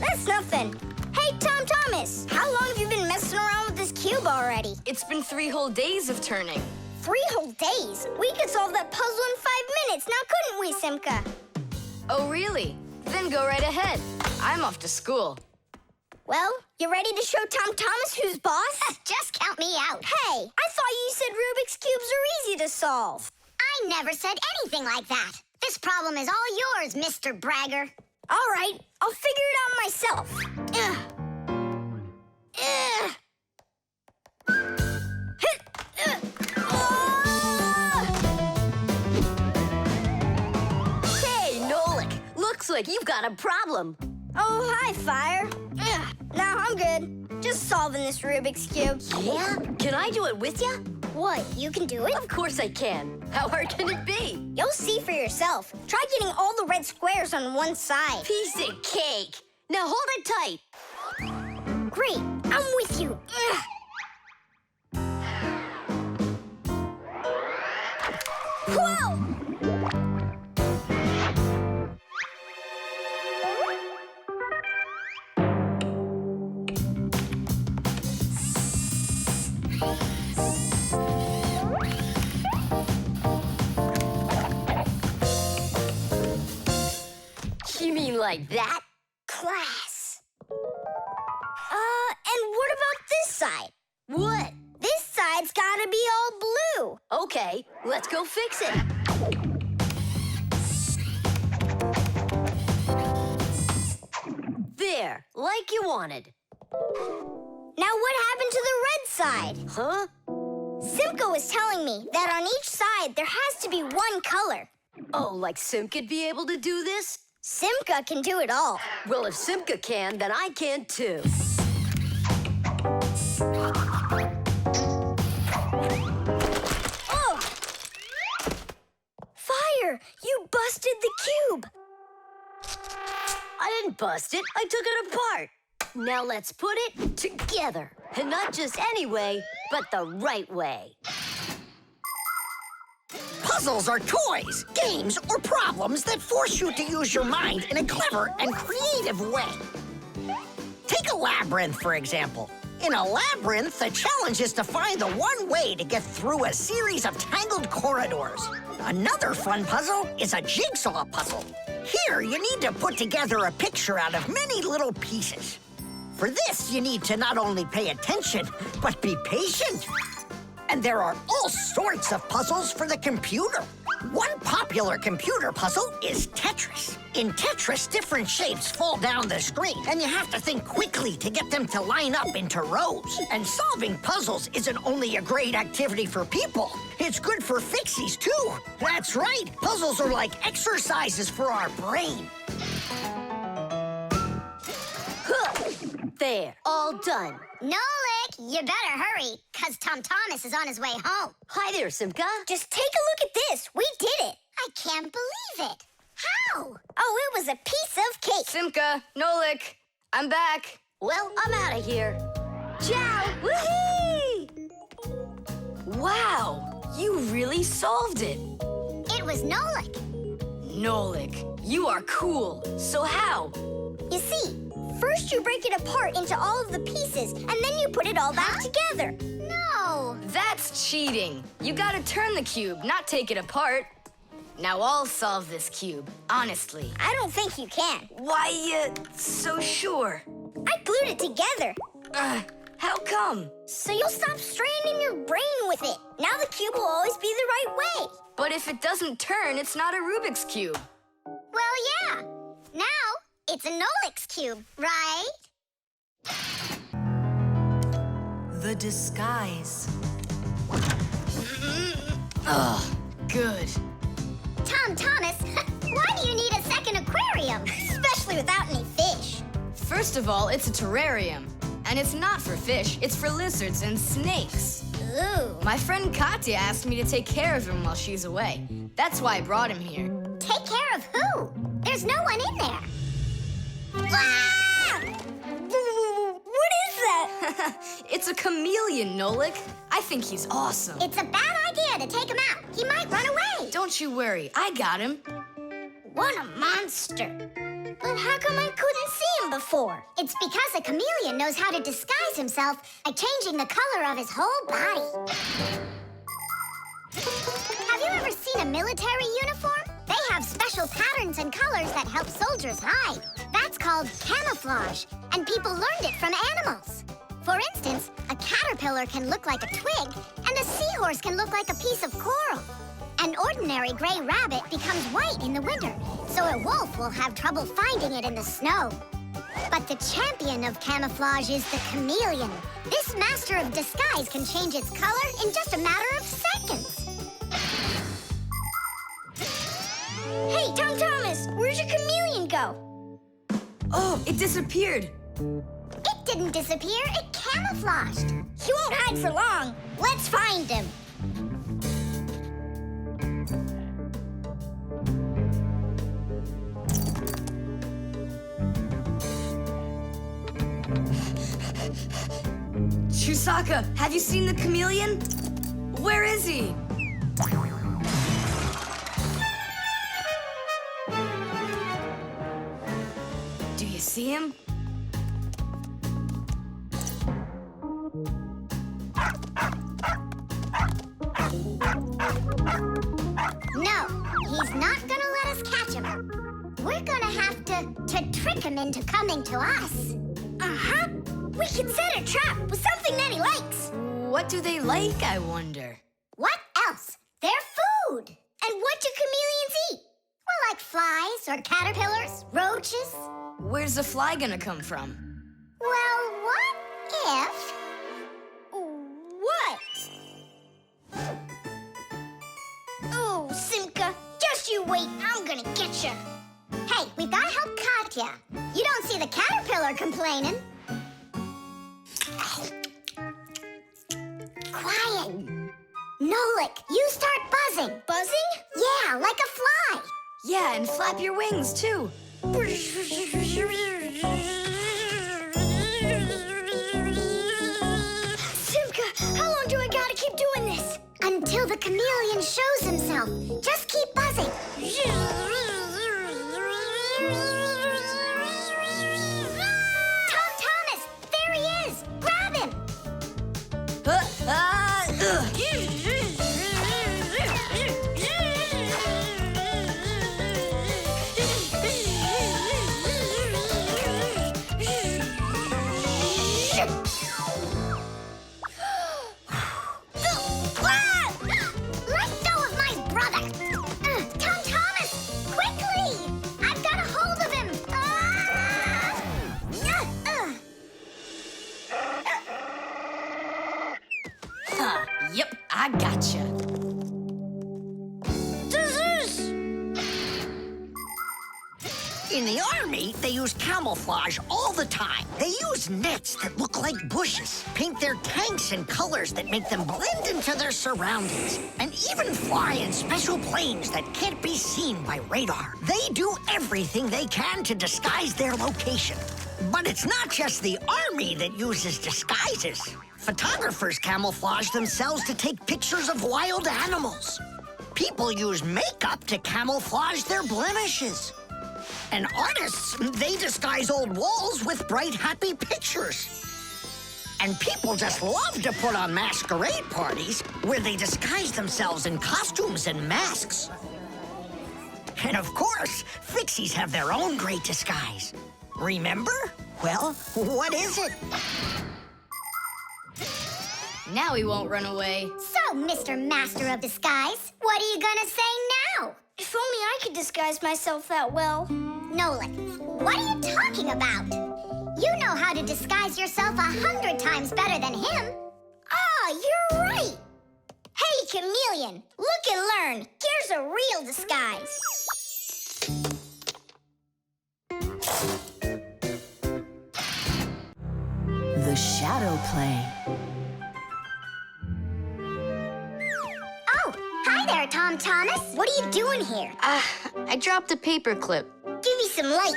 That's nothing. Hey, Tom Thomas, how long have you been messing around with this cube already? It's been 3 whole days of turning. 3 whole days? We could solve that puzzle in 5 minutes, now couldn't we, Simka? Oh, really? Then go right ahead. I'm off to school. Well, you ready to show Tom Thomas who's boss? Just count me out. Hey, I thought you said Rubik's Cubes are easy to solve. I never said anything like that. This problem is all yours, Mr. Bragger. All right, I'll figure it out myself. Hey, Nolik, looks like you've got a problem. Oh, hi, Fire. Now I'm good. Just solving this Rubik's Cube. Yeah? Can I do it with you? What, you can do it? Of course I can. How hard can it be? You'll see for yourself. yourself. Try getting all the red squares on one side. Piece of cake. Now hold it tight. Great, I'm with you. Ugh. Whoa! You mean like that? Class. And what about this side? What? This side's gotta be all blue. Okay, let's go fix it. There, like you wanted. Now what happened to the red side? Huh? Simka was telling me that on each side there has to be one color. Oh, like Simka'd be able to do this? Simka can do it all. Well, if Simka can, then I can too. Oh! Fire! You busted the cube! I didn't bust it. I took it apart. Now let's put it together. And not just any way, but the right way. Puzzles are toys, games, or problems that force you to use your mind in a clever and creative way. Take a labyrinth, for example. In a labyrinth, the challenge is to find the one way to get through a series of tangled corridors. Another fun puzzle is a jigsaw puzzle. Here, you need to put together a picture out of many little pieces. For this, you need to not only pay attention, but be patient. And there are all sorts of puzzles for the computer. One popular computer puzzle is Tetris. In Tetris, different shapes fall down the screen, and you have to think quickly to get them to line up into rows. And solving puzzles isn't only a great activity for people, it's good for Fixies, too. That's right, puzzles are like exercises for our brain. There, all done. Nolik, you better hurry, because Tom Thomas is on his way home. Hi there, Simka. Just take a look at this. We did it. I can't believe it. How? Oh, it was a piece of cake. Simka, Nolik, I'm back. Well, I'm out of here. Ciao. Woohoo! Wow, you really solved it. It was Nolik. Nolik, you are cool. So how? You see, first you break it apart into all of the pieces, and then you put it all back together. No. That's cheating. You gotta turn the cube, not take it apart. Now I'll solve this cube, honestly. I don't think you can. Why you so sure? I glued it together. How come? So you'll stop straining your brain with it. Now the cube will always be the right way. But if it doesn't turn, it's not a Rubik's Cube. Well, yeah. Now it's a Nolik's cube, right? The disguise. Ugh, good. Tom Thomas, why do you need a second aquarium? Especially without any fish. First of all, it's a terrarium. And it's not for fish, it's for lizards and snakes. Ooh. My friend Katya asked me to take care of him while she's away. That's why I brought him here. Take care of who? There's no one in there. Ah! What is that? It's a chameleon, Nolik. I think he's awesome. It's a bad idea to take him out. He might run away. Don't you worry, I got him. What a monster. But how come I couldn't see him before? It's because a chameleon knows how to disguise himself by changing the color of his whole body. Have you ever seen a military uniform? They have special patterns and colors that help soldiers hide. That's called camouflage, and people learned it from animals. For instance, a caterpillar can look like a twig, and a seahorse can look like a piece of coral. An ordinary gray rabbit becomes white in the winter, so a wolf will have trouble finding it in the snow. But the champion of camouflage is the chameleon. This master of disguise can change its color in just a matter of seconds. Hey, Tom Thomas, where'd your chameleon go? Oh, it disappeared. It didn't disappear, it camouflaged. He won't hide for long. Let's find him. Chusaka, have you seen the chameleon? Where is he? Do you see him? No, he's not gonna let us catch him. We're gonna have to trick him into coming to us. Uh-huh. We can set a trap with something that he likes. What do they like, I wonder? What else? They're food. And what do chameleons eat? Well, like flies or caterpillars, roaches. Where's the fly gonna come from? Well, what if... What? Oh, Simka, just you wait. I'm gonna get you. Hey, we've gotta help Katya. You don't see the caterpillar complaining. Quiet. Nolik, you start buzzing. Buzzing? Yeah, like a fly. Yeah, and flap your wings, too. Simka, how long do I gotta keep doing this? Until the chameleon shows himself. Just keep buzzing. Tom Thomas, there he is. Grab him. Let go of my brother. Tom Thomas, quickly. I've got a hold of him. Yep, I gotcha. In the army, they use camouflage all the time. They use nets that look like bushes, paint their tanks in colors that make them blend into their surroundings, and even fly in special planes that can't be seen by radar. They do everything they can to disguise their location. But it's not just the army that uses disguises. Photographers camouflage themselves to take pictures of wild animals. People use makeup to camouflage their blemishes. And artists, they disguise old walls with bright, happy pictures. And people just love to put on masquerade parties where they disguise themselves in costumes and masks. And of course, Fixies have their own great disguise. Remember? Well, what is it? Now he won't run away. So, Mr. Master of Disguise, what are you gonna say now? If only I could disguise myself that well. Nolik, what are you talking about? You know how to disguise yourself 100 times better than him. Ah, you're right. Hey, chameleon, look and learn. Here's a real disguise. The shadow play. Oh, hi there, Tom Thomas. What are you doing here? I dropped a paper clip. Give me some light.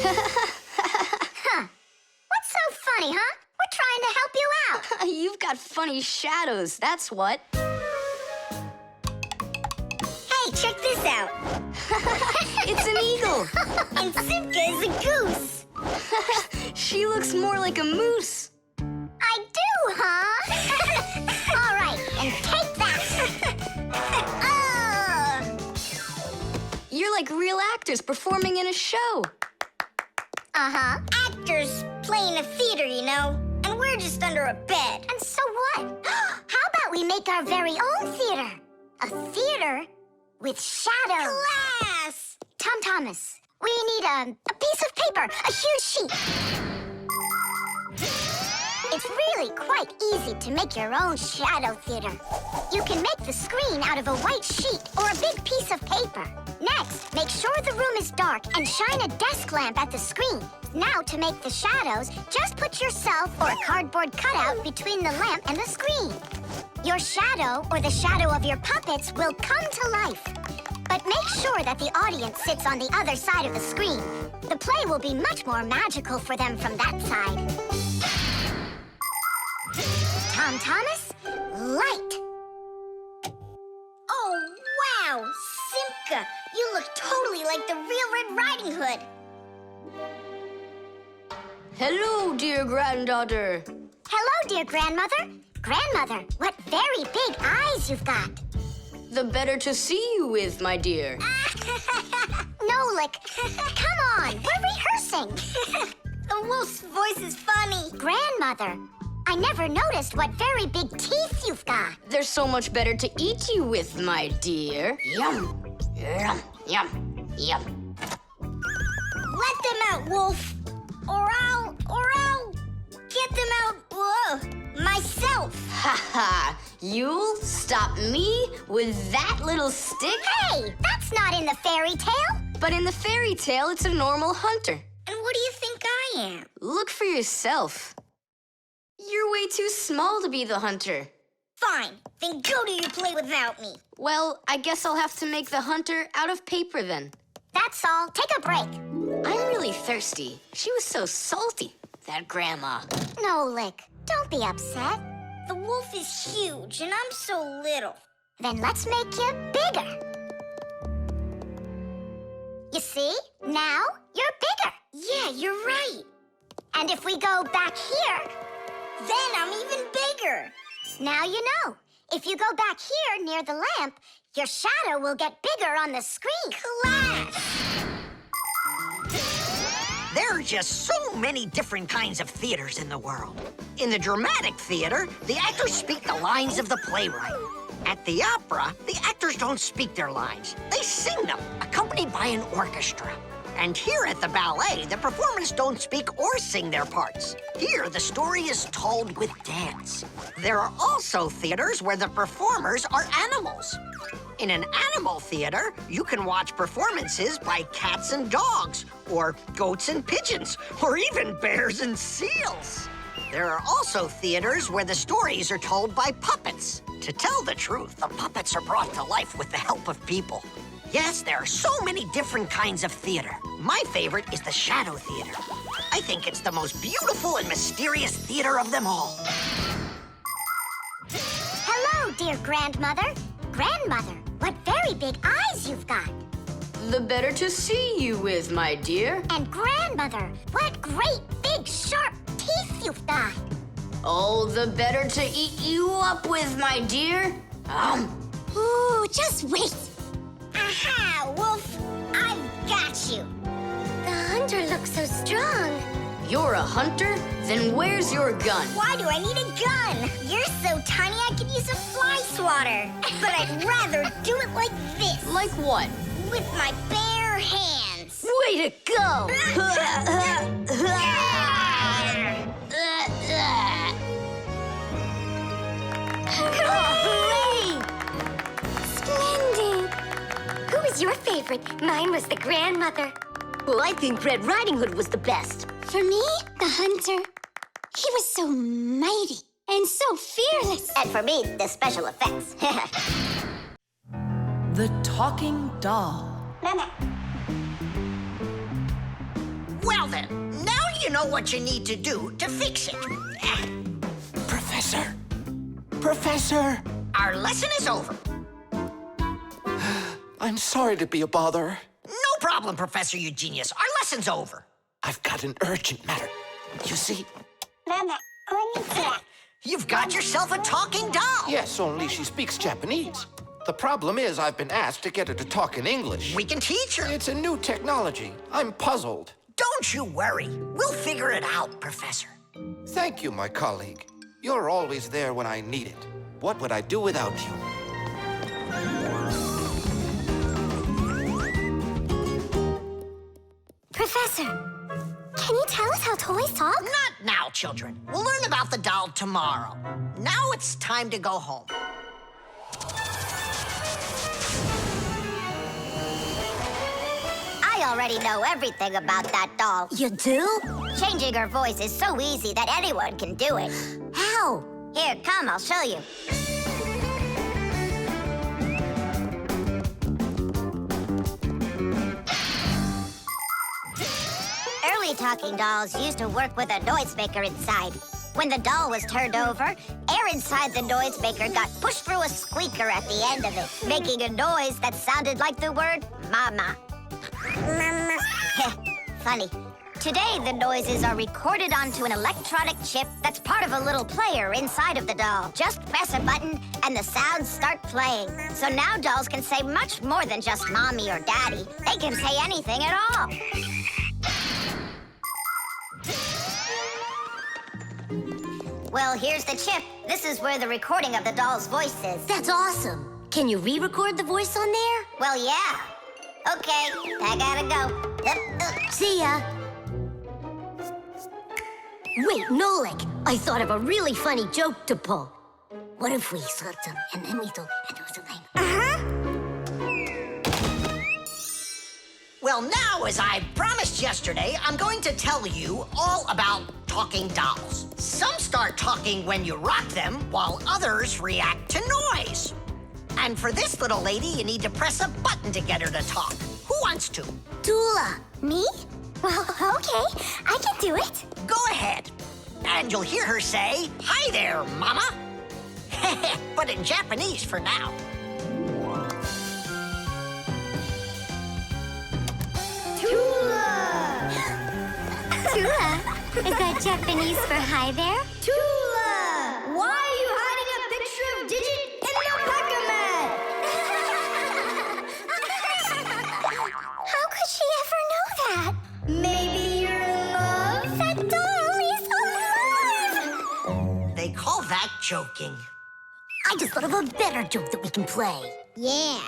Huh. What's so funny, huh? We're trying to help you out. You've got funny shadows, that's what. Hey, check this out. It's an eagle. And Simka is a goose. She looks more like a moose. I do, huh? All right, and take that. You're like real actors performing in a show. Uh-huh. Actors playing a theater, you know. And we're just under a bed. And so what? How about we make our very own theater? A theater with shadows. Class! Tom Thomas, we need a piece of paper, a huge sheet. It's really quite easy to make your own shadow theater. You can make the screen out of a white sheet or a big piece of paper. Next, make sure the room is dark and shine a desk lamp at the screen. Now, to make the shadows, just put yourself or a cardboard cutout between the lamp and the screen. Your shadow or the shadow of your puppets will come to life. But make sure that the audience sits on the other side of the screen. The play will be much more magical for them from that side. Tom Thomas, light. Oh, wow, Simka, you look totally like the real Red Riding Hood. Hello, dear granddaughter. Hello, dear grandmother. Grandmother, what very big eyes you've got. The better to see you with, my dear. Nolik, come on, we're rehearsing. The wolf's voice is funny. Grandmother, I never noticed what very big teeth you've got. They're so much better to eat you with, my dear. Yum, yum, yum, yum. Let them out, wolf. Or I'll get them out, myself. Ha ha! You'll stop me with that little stick? Hey, that's not in the fairy tale. But in the fairy tale, it's a normal hunter. And what do you think I am? Look for yourself. You're way too small to be the hunter. Fine, then go do your play without me. Well, I guess I'll have to make the hunter out of paper then. That's all. Take a break. I'm really thirsty. She was so salty, that grandma. Nolik, don't be upset. The wolf is huge and I'm so little. Then let's make you bigger. You see? Now you're bigger. Yeah, you're right. And if we go back here, then I'm even bigger. Now you know. If you go back here near the lamp, your shadow will get bigger on the screen. Class! There are just so many different kinds of theaters in the world. In the dramatic theater, the actors speak the lines of the playwright. At the opera, the actors don't speak their lines. They sing them, accompanied by an orchestra. And here at the ballet, the performers don't speak or sing their parts. Here, the story is told with dance. There are also theaters where the performers are animals. In an animal theater, you can watch performances by cats and dogs, or goats and pigeons, or even bears and seals. There are also theaters where the stories are told by puppets. To tell the truth, the puppets are brought to life with the help of people. Yes, there are so many different kinds of theater. My favorite is the shadow theater. I think it's the most beautiful and mysterious theater of them all. Hello, dear grandmother. Grandmother, what very big eyes you've got. The better to see you with, my dear. And grandmother, what great big sharp teeth you've got. Oh, the better to eat you up with, my dear. Ooh, just wait. Aha, wolf, I've got you. The hunter looks so strong. You're a hunter? Then where's your gun? Why do I need a gun? You're so tiny I could use a fly swatter. But I'd rather do it like this. Like what? With my bare hands. Way to go! Hooray! Splendid! Who was your favorite? Mine was the grandmother. Well, I think Red Riding Hood was the best. For me, the hunter. He was so mighty and so fearless. And for me, the special effects. The Talking Doll. Well then, now you know what you need to do to fix it. Professor! Professor! Our lesson is over. I'm sorry to be a bother. No problem, Professor Eugenius. Our lesson's over. I've got an urgent matter. You see? You've got yourself a talking doll. Yes, only she speaks Japanese. The problem is I've been asked to get her to talk in English. We can teach her. It's a new technology. I'm puzzled. Don't you worry. We'll figure it out, Professor. Thank you, my colleague. You're always there when I need it. What would I do without you? Professor, can you tell us how toys talk? Not now, children. We'll learn about the doll tomorrow. Now it's time to go home. I already know everything about that doll. You do? Changing her voice is so easy that anyone can do it. How? Here, come, I'll show you. Early talking dolls used to work with a noisemaker inside. When the doll was turned over, air inside the noisemaker got pushed through a squeaker at the end of it, making a noise that sounded like the word mama. Mama. Funny. Today, the noises are recorded onto an electronic chip that's part of a little player inside of the doll. Just press a button, and the sounds start playing. So now dolls can say much more than just mommy or daddy. They can say anything at all. Well, here's the chip. This is where the recording of the doll's voice is. That's awesome. Can you re-record the voice on there? Well, yeah. Okay, I gotta go. See ya. Wait, Nolik, I thought of a really funny joke to pull. What if we slipped them and then we do something? Well, now, as I promised yesterday, I'm going to tell you all about talking dolls. Some start talking when you rock them, while others react to noise. And for this little lady, you need to press a button to get her to talk. Who wants to? Tula. Me? Well, okay. I can do it. Go ahead. And you'll hear her say, "Hi there, Mama." But in Japanese for now. Tula! Tula? Is that Japanese for hi there? Tula! Why are you hiding a picture of Digit in the packer mat? How could she ever know that? Maybe you're in love? That doll is alive! They call that joking. I just thought of a better joke that we can play. Yeah.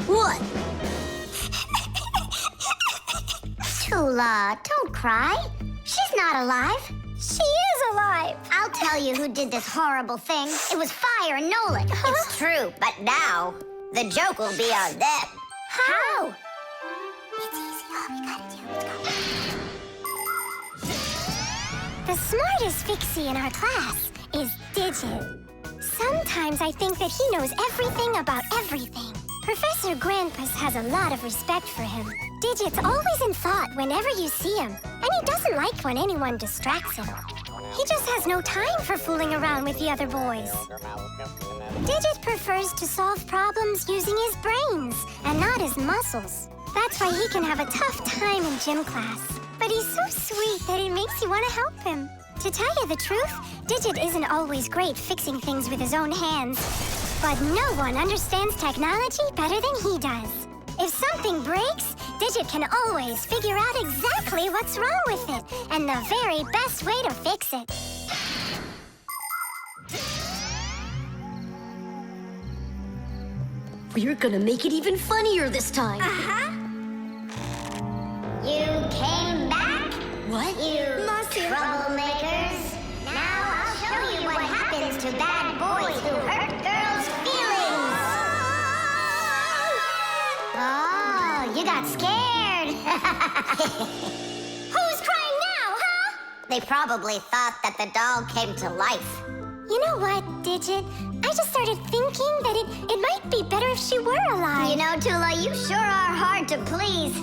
What? Tula, don't cry. She's not alive. She is alive. I'll tell you who did this horrible thing. It was Fire and Nolik. It's true, but now the joke will be on them. How? It's easy. All we gotta do is go. The smartest Fixie in our class is Digit. Sometimes I think that he knows everything about everything. Professor Grandpas has a lot of respect for him. Digit's always in thought whenever you see him, and he doesn't like when anyone distracts him. He just has no time for fooling around with the other boys. Digit prefers to solve problems using his brains and not his muscles. That's why he can have a tough time in gym class. But he's so sweet that it makes you want to help him. To tell you the truth, Digit isn't always great fixing things with his own hands. But no one understands technology better than he does. If something breaks, Digit can always figure out exactly what's wrong with it and the very best way to fix it. We're gonna make it even funnier this time. You came back? What? You troublemakers. Now I'll show you what happens to bad boys who hurt girls' feelings. Oh, you got scared. Who's crying now, huh? They probably thought that the doll came to life. You know what, Digit? I just started thinking that it might be better if she were alive. You know, Tula, you sure are hard to please.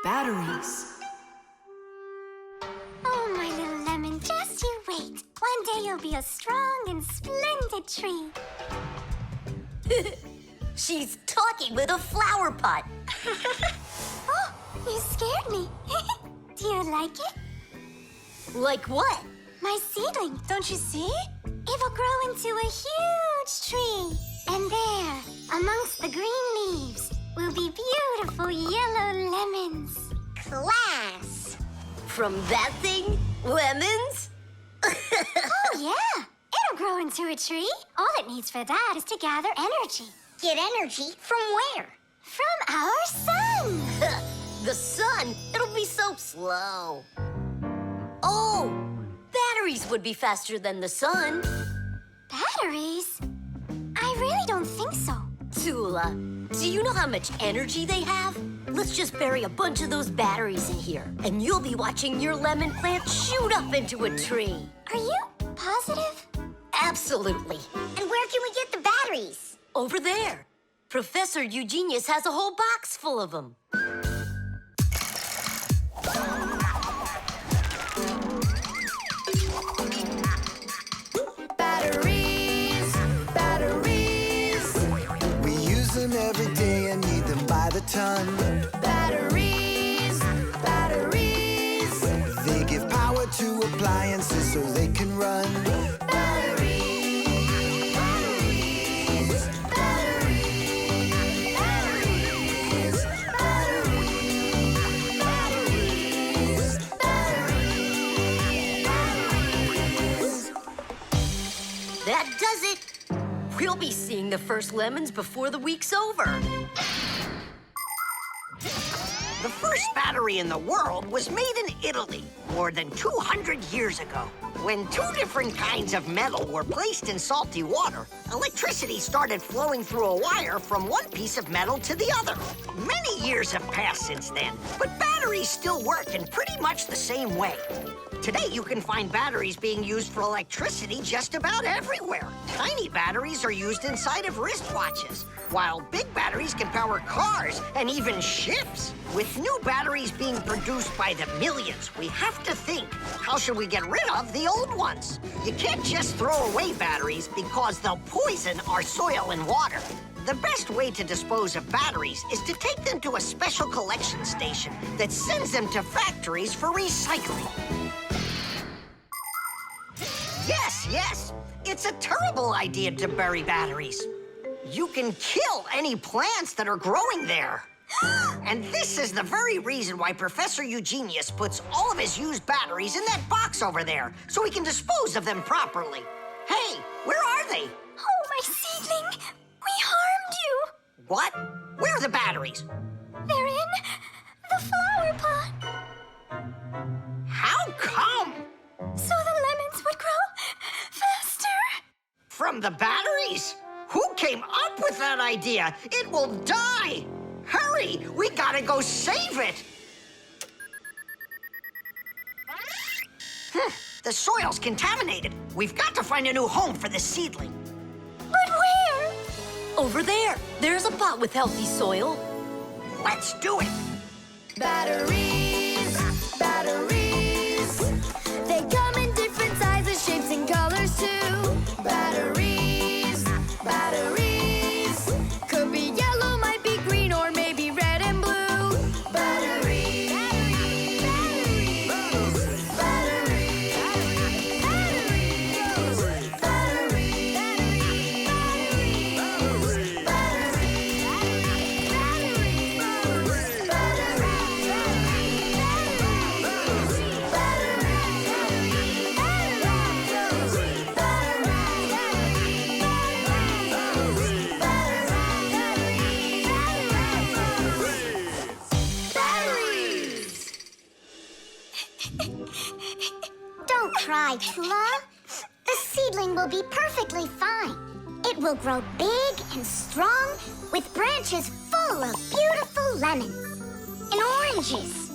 Batteries. Oh, my little lemon, just you wait. One day you'll be a strong and splendid tree. She's talking with a flower pot. Oh, you scared me. Do you like it? Like what? My seedling, don't you see? It will grow into a huge tree. And there, amongst the green leaves, will be beautiful yellow lemons. Class! From that thing? Lemons? Oh, yeah. It'll grow into a tree. All it needs for that is to gather energy. Get energy from where? From our sun. The sun? It'll be so slow. Oh, batteries would be faster than the sun. Batteries? I really don't think so. Tula, do you know how much energy they have? Let's just bury a bunch of those batteries in here, and you'll be watching your lemon plant shoot up into a tree. Are you positive? Absolutely. And where can we get the batteries? Over there. Professor Eugenius has a whole box full of them. ton. Batteries, batteries. They give power to appliances so they can run. Batteries, batteries, batteries, batteries, batteries, batteries. That does it. We'll be seeing the first lemons before the week's over. The first battery in the world was made in Italy more than 200 years ago. When two different kinds of metal were placed in salty water, electricity started flowing through a wire from one piece of metal to the other. Many years have passed since then, but batteries still work in pretty much the same way. Today, you can find batteries being used for electricity just about everywhere. Tiny batteries are used inside of wristwatches, while big batteries can power cars and even ships. With new batteries being produced by the millions, we have to think, how should we get rid of the old ones? You can't just throw away batteries because they'll poison our soil and water. The best way to dispose of batteries is to take them to a special collection station that sends them to factories for recycling. Yes, it's a terrible idea to bury batteries. You can kill any plants that are growing there. And this is the very reason why Professor Eugenius puts all of his used batteries in that box over there, so he can dispose of them properly. Hey, where are they? Oh, my seedling! We harmed you! What? Where are the batteries? They're in the flower pot. How come? So the lemons would grow faster. From the batteries? Who came up with that idea? It will die! Hurry! We gotta go save it! The soil's contaminated. We've got to find a new home for the seedling. But where? Over there. There's a pot with healthy soil. Let's do it! Batteries, batteries. They come in different sizes, shapes, and colors too. Batteries, batteries. Could be yellow, might be green, or maybe red and blue. Batteries, batteries, batteries, batteries, Don't cry, Tula. The seedling will be perfectly fine. It will grow big and strong with branches full of beautiful lemons and oranges.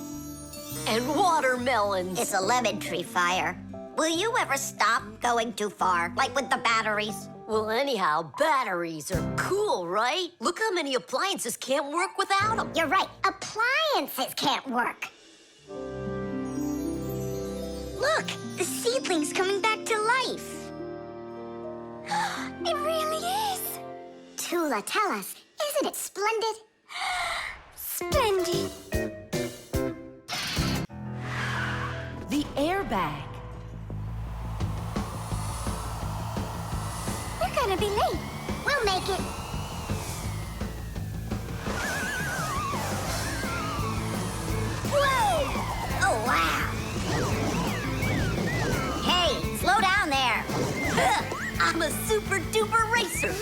And watermelons. It's a lemon tree, Fire. Will you ever stop going too far, like with the batteries? Well, anyhow, batteries are cool, right? Look how many appliances can't work without them. You're right. Appliances can't work. Look, the seedling's coming back to life. It really is. Tula, tell us, isn't it splendid? Splendid. The airbag. We're gonna be late. We'll make it. Whoa! Oh, wow. Hey, slow down there. I'm a super duper racer.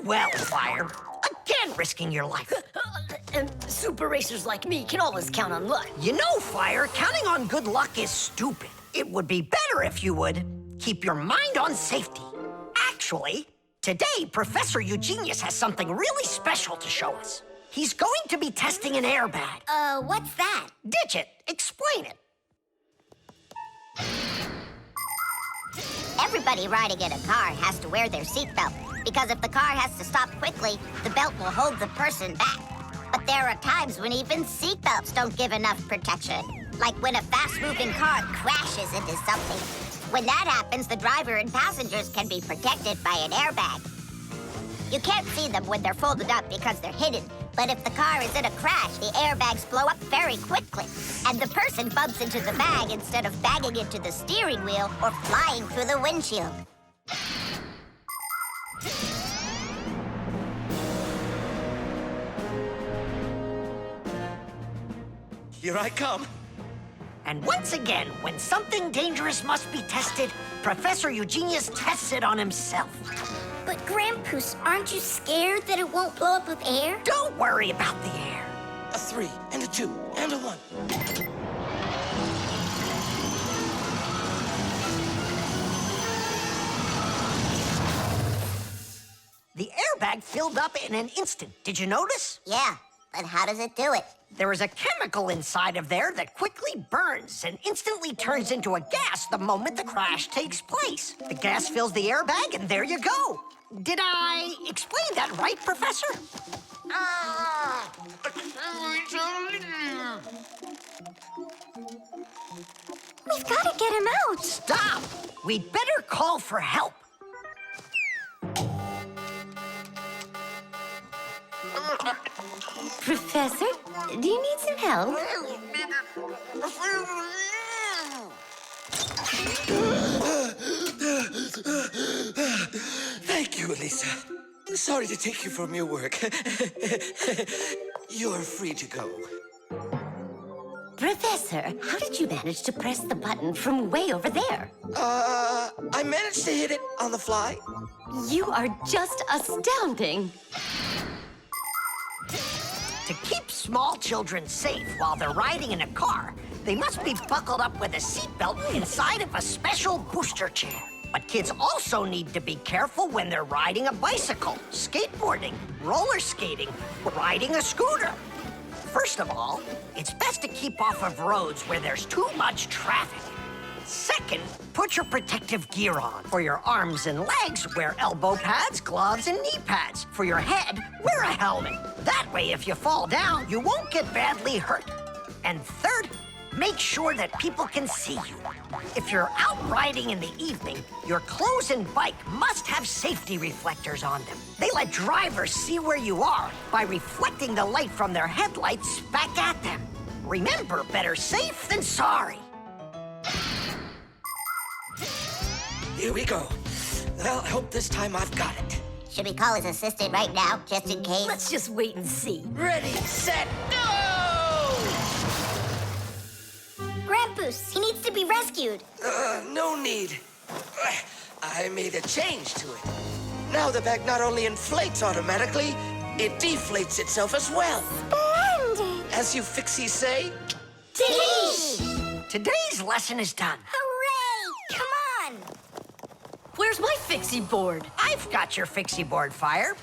Well, Fire. Again, risking your life. And super racers like me can always count on luck. You know, Fire, counting on good luck is stupid. It would be better if you would keep your mind on safety. Actually, today, Professor Eugenius has something really special to show us. He's going to be testing an airbag. What's that? Ditch it. Explain it. Everybody riding in a car has to wear their seatbelt, because if the car has to stop quickly, the belt will hold the person back. But there are times when even seatbelts don't give enough protection. Like when a fast-moving car crashes into something. When that happens, the driver and passengers can be protected by an airbag. You can't see them when they're folded up because they're hidden. But if the car is in a crash, the airbags blow up very quickly. And the person bumps into the bag instead of banging into the steering wheel or flying through the windshield. Here I come. And once again, when something dangerous must be tested, Professor Eugenius tests it on himself. But Grampus, aren't you scared that it won't blow up with air? Don't worry about the air. A 3 and a 2 and a 1. The airbag filled up in an instant. Did you notice? Yeah, but how does it do it? There is a chemical inside of there that quickly burns and instantly turns into a gas the moment the crash takes place. The gas fills the airbag, and there you go. Did I explain that right, Professor? We've got to get him out. Stop! We'd better call for help. Professor, do you need some help? Thank you, Elisa. Sorry to take you from your work. You're free to go. Professor, how did you manage to press the button from way over there? I managed to hit it on the fly. You are just astounding. To keep small children safe while they're riding in a car, they must be buckled up with a seatbelt inside of a special booster chair. But kids also need to be careful when they're riding a bicycle, skateboarding, roller skating, or riding a scooter. First of all, it's best to keep off of roads where there's too much traffic. Second, put your protective gear on. For your arms and legs, wear elbow pads, gloves, and knee pads. For your head, wear a helmet. That way, if you fall down, you won't get badly hurt. And third, make sure that people can see you. If you're out riding in the evening, your clothes and bike must have safety reflectors on them. They let drivers see where you are by reflecting the light from their headlights back at them. Remember, better safe than sorry. Here we go. Well, I hope this time I've got it. Should we call his assistant right now, just in case? Let's just wait and see. Ready, set, go! Grampus, he needs to be rescued. No need. I made a change to it. Now the bag not only inflates automatically, it deflates itself as well. Splendid! As you Fixies say, Teach! Today's lesson is done. Hooray! Come on! Where's my fixie board? I've got your fixie board, Fire.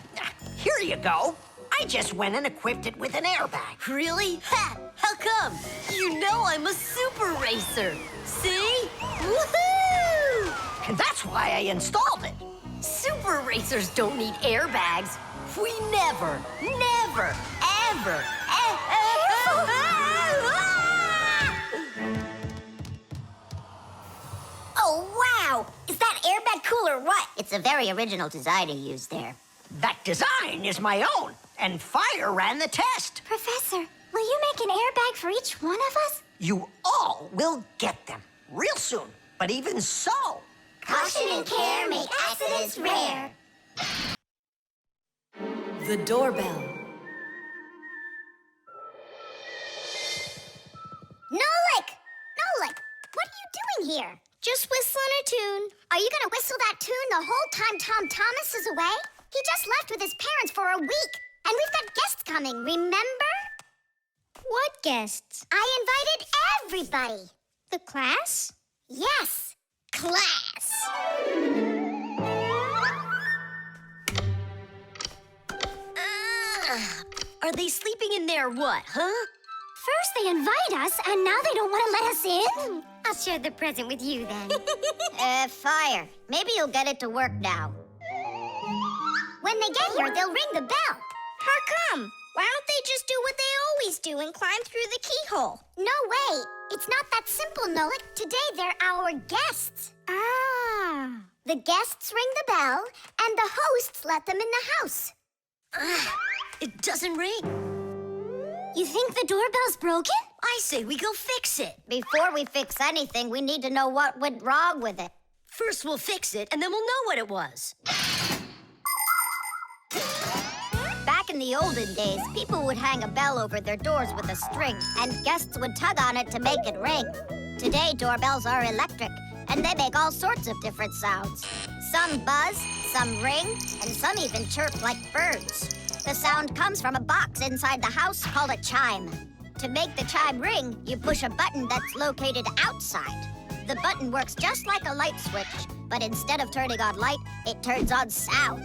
Here you go. I just went and equipped it with an airbag. Really? Ha! How come? You know I'm a super racer. See? Woohoo! And that's why I installed it. Super racers don't need airbags. We never, ever. Oh, wow! Is that airbag cool or what? It's a very original design he used there. That design is my own, and Fire ran the test. Professor, will you make an airbag for each one of us? You all will get them real soon. But even so, Caution and care make accidents rare. The doorbell. Nolik! Nolik, what are you doing here? Just whistling a tune. Are you gonna whistle that tune the whole time Tom Thomas is away? He just left with his parents for a week, and we've got guests coming, remember? What guests? I invited everybody. The class? Yes, class. Are they sleeping in there what, huh? First they invite us, and now they don't want to let us in? I'll share the present with you then. Fire. Maybe you'll get it to work now. When they get here, they'll ring the bell. How come? Why don't they just do what they always do and climb through the keyhole. No way. It's not that simple, Nolik. Today they're our guests. Ah. The guests ring the bell, and the hosts let them in the house. It doesn't ring. You think the doorbell's broken? I say we go fix it. Before we fix anything, we need to know what went wrong with it. First we'll fix it, and then we'll know what it was. Back in the olden days, people would hang a bell over their doors with a string, and guests would tug on it to make it ring. Today, doorbells are electric, and they make all sorts of different sounds. Some buzz, some ring, and some even chirp like birds. The sound comes from a box inside the house called a chime. To make the chime ring, you push a button that's located outside. The button works just like a light switch, but instead of turning on light, it turns on sound.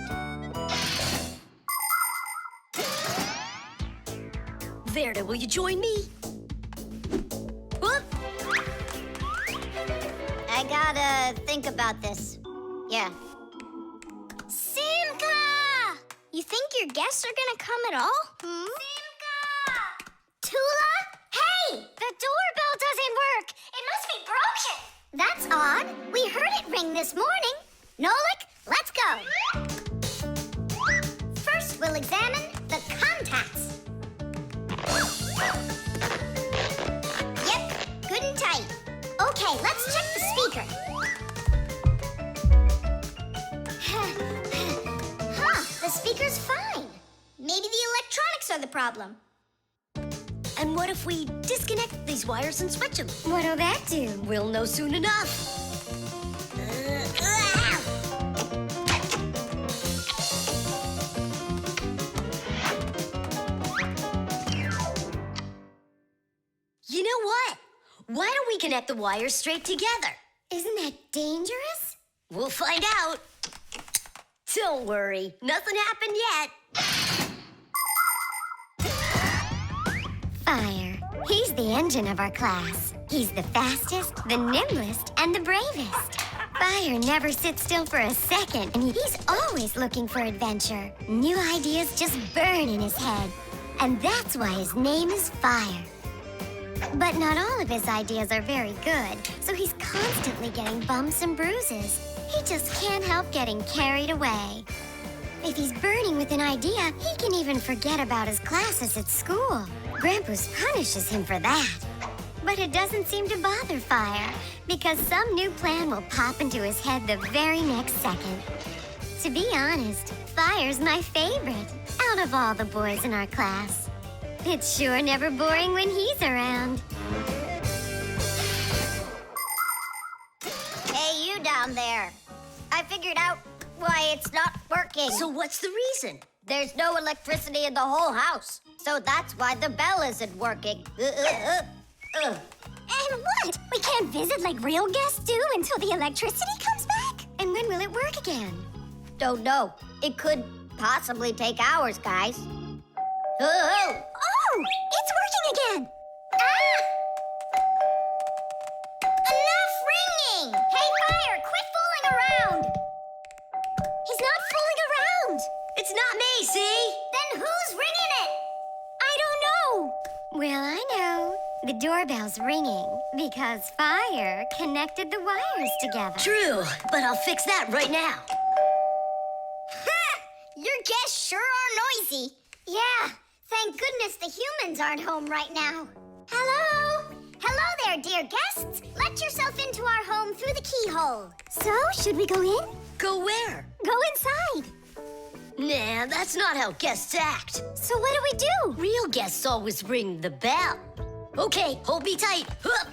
Verda, will you join me? Whoop! I gotta think about this. Yeah. Simka! You think your guests are gonna come at all? Simka! Tula? Hey! The doorbell doesn't work. It must be broken. That's odd. We heard it ring this morning. Nolik, let's go. First, we'll examine the contacts. Yep, good and tight. Okay, let's check the speaker. The speaker's fine. Maybe the electronics are the problem. And what if we disconnect these wires and switch them? What'll that do? We'll know soon enough. You know what? Why don't we connect the wires straight together? Isn't that dangerous? We'll find out. Don't worry, nothing happened yet. Fire. He's the engine of our class. He's the fastest, the nimblest, and the bravest. Fire never sits still for a second, and he's always looking for adventure. New ideas just burn in his head. And that's why his name is Fire. But not all of his ideas are very good, so he's constantly getting bumps and bruises. He just can't help getting carried away. If he's burning with an idea, he can even forget about his classes at school. Grampus punishes him for that. But it doesn't seem to bother Fire, because some new plan will pop into his head the very next second. To be honest, Fire's my favorite out of all the boys in our class. It's sure never boring when he's around. Hey, you down there. I figured out why it's not working. So what's the reason? There's no electricity in the whole house. So that's why the bell isn't working. And what? We can't visit like real guests do until the electricity comes back? And when will it work again? Don't know. It could possibly take hours, guys. Oh, it's working again. Ah! Enough ringing! Hey, Fire, quit fooling around! He's not fooling around. It's not me, see? Then who's ringing it? I don't know. Well, I know. The doorbell's ringing because Fire connected the wires together. True, but I'll fix that right now. Ha! Your guests sure are noisy. Yeah, thank goodness the humans aren't home right now. Hello? Hello there, dear guests. Let yourself into our home through the keyhole. So, should we go in? Go where? Go inside. Nah, that's not how guests act. So what do we do? Real guests always ring the bell. Okay, hold me tight. Hup.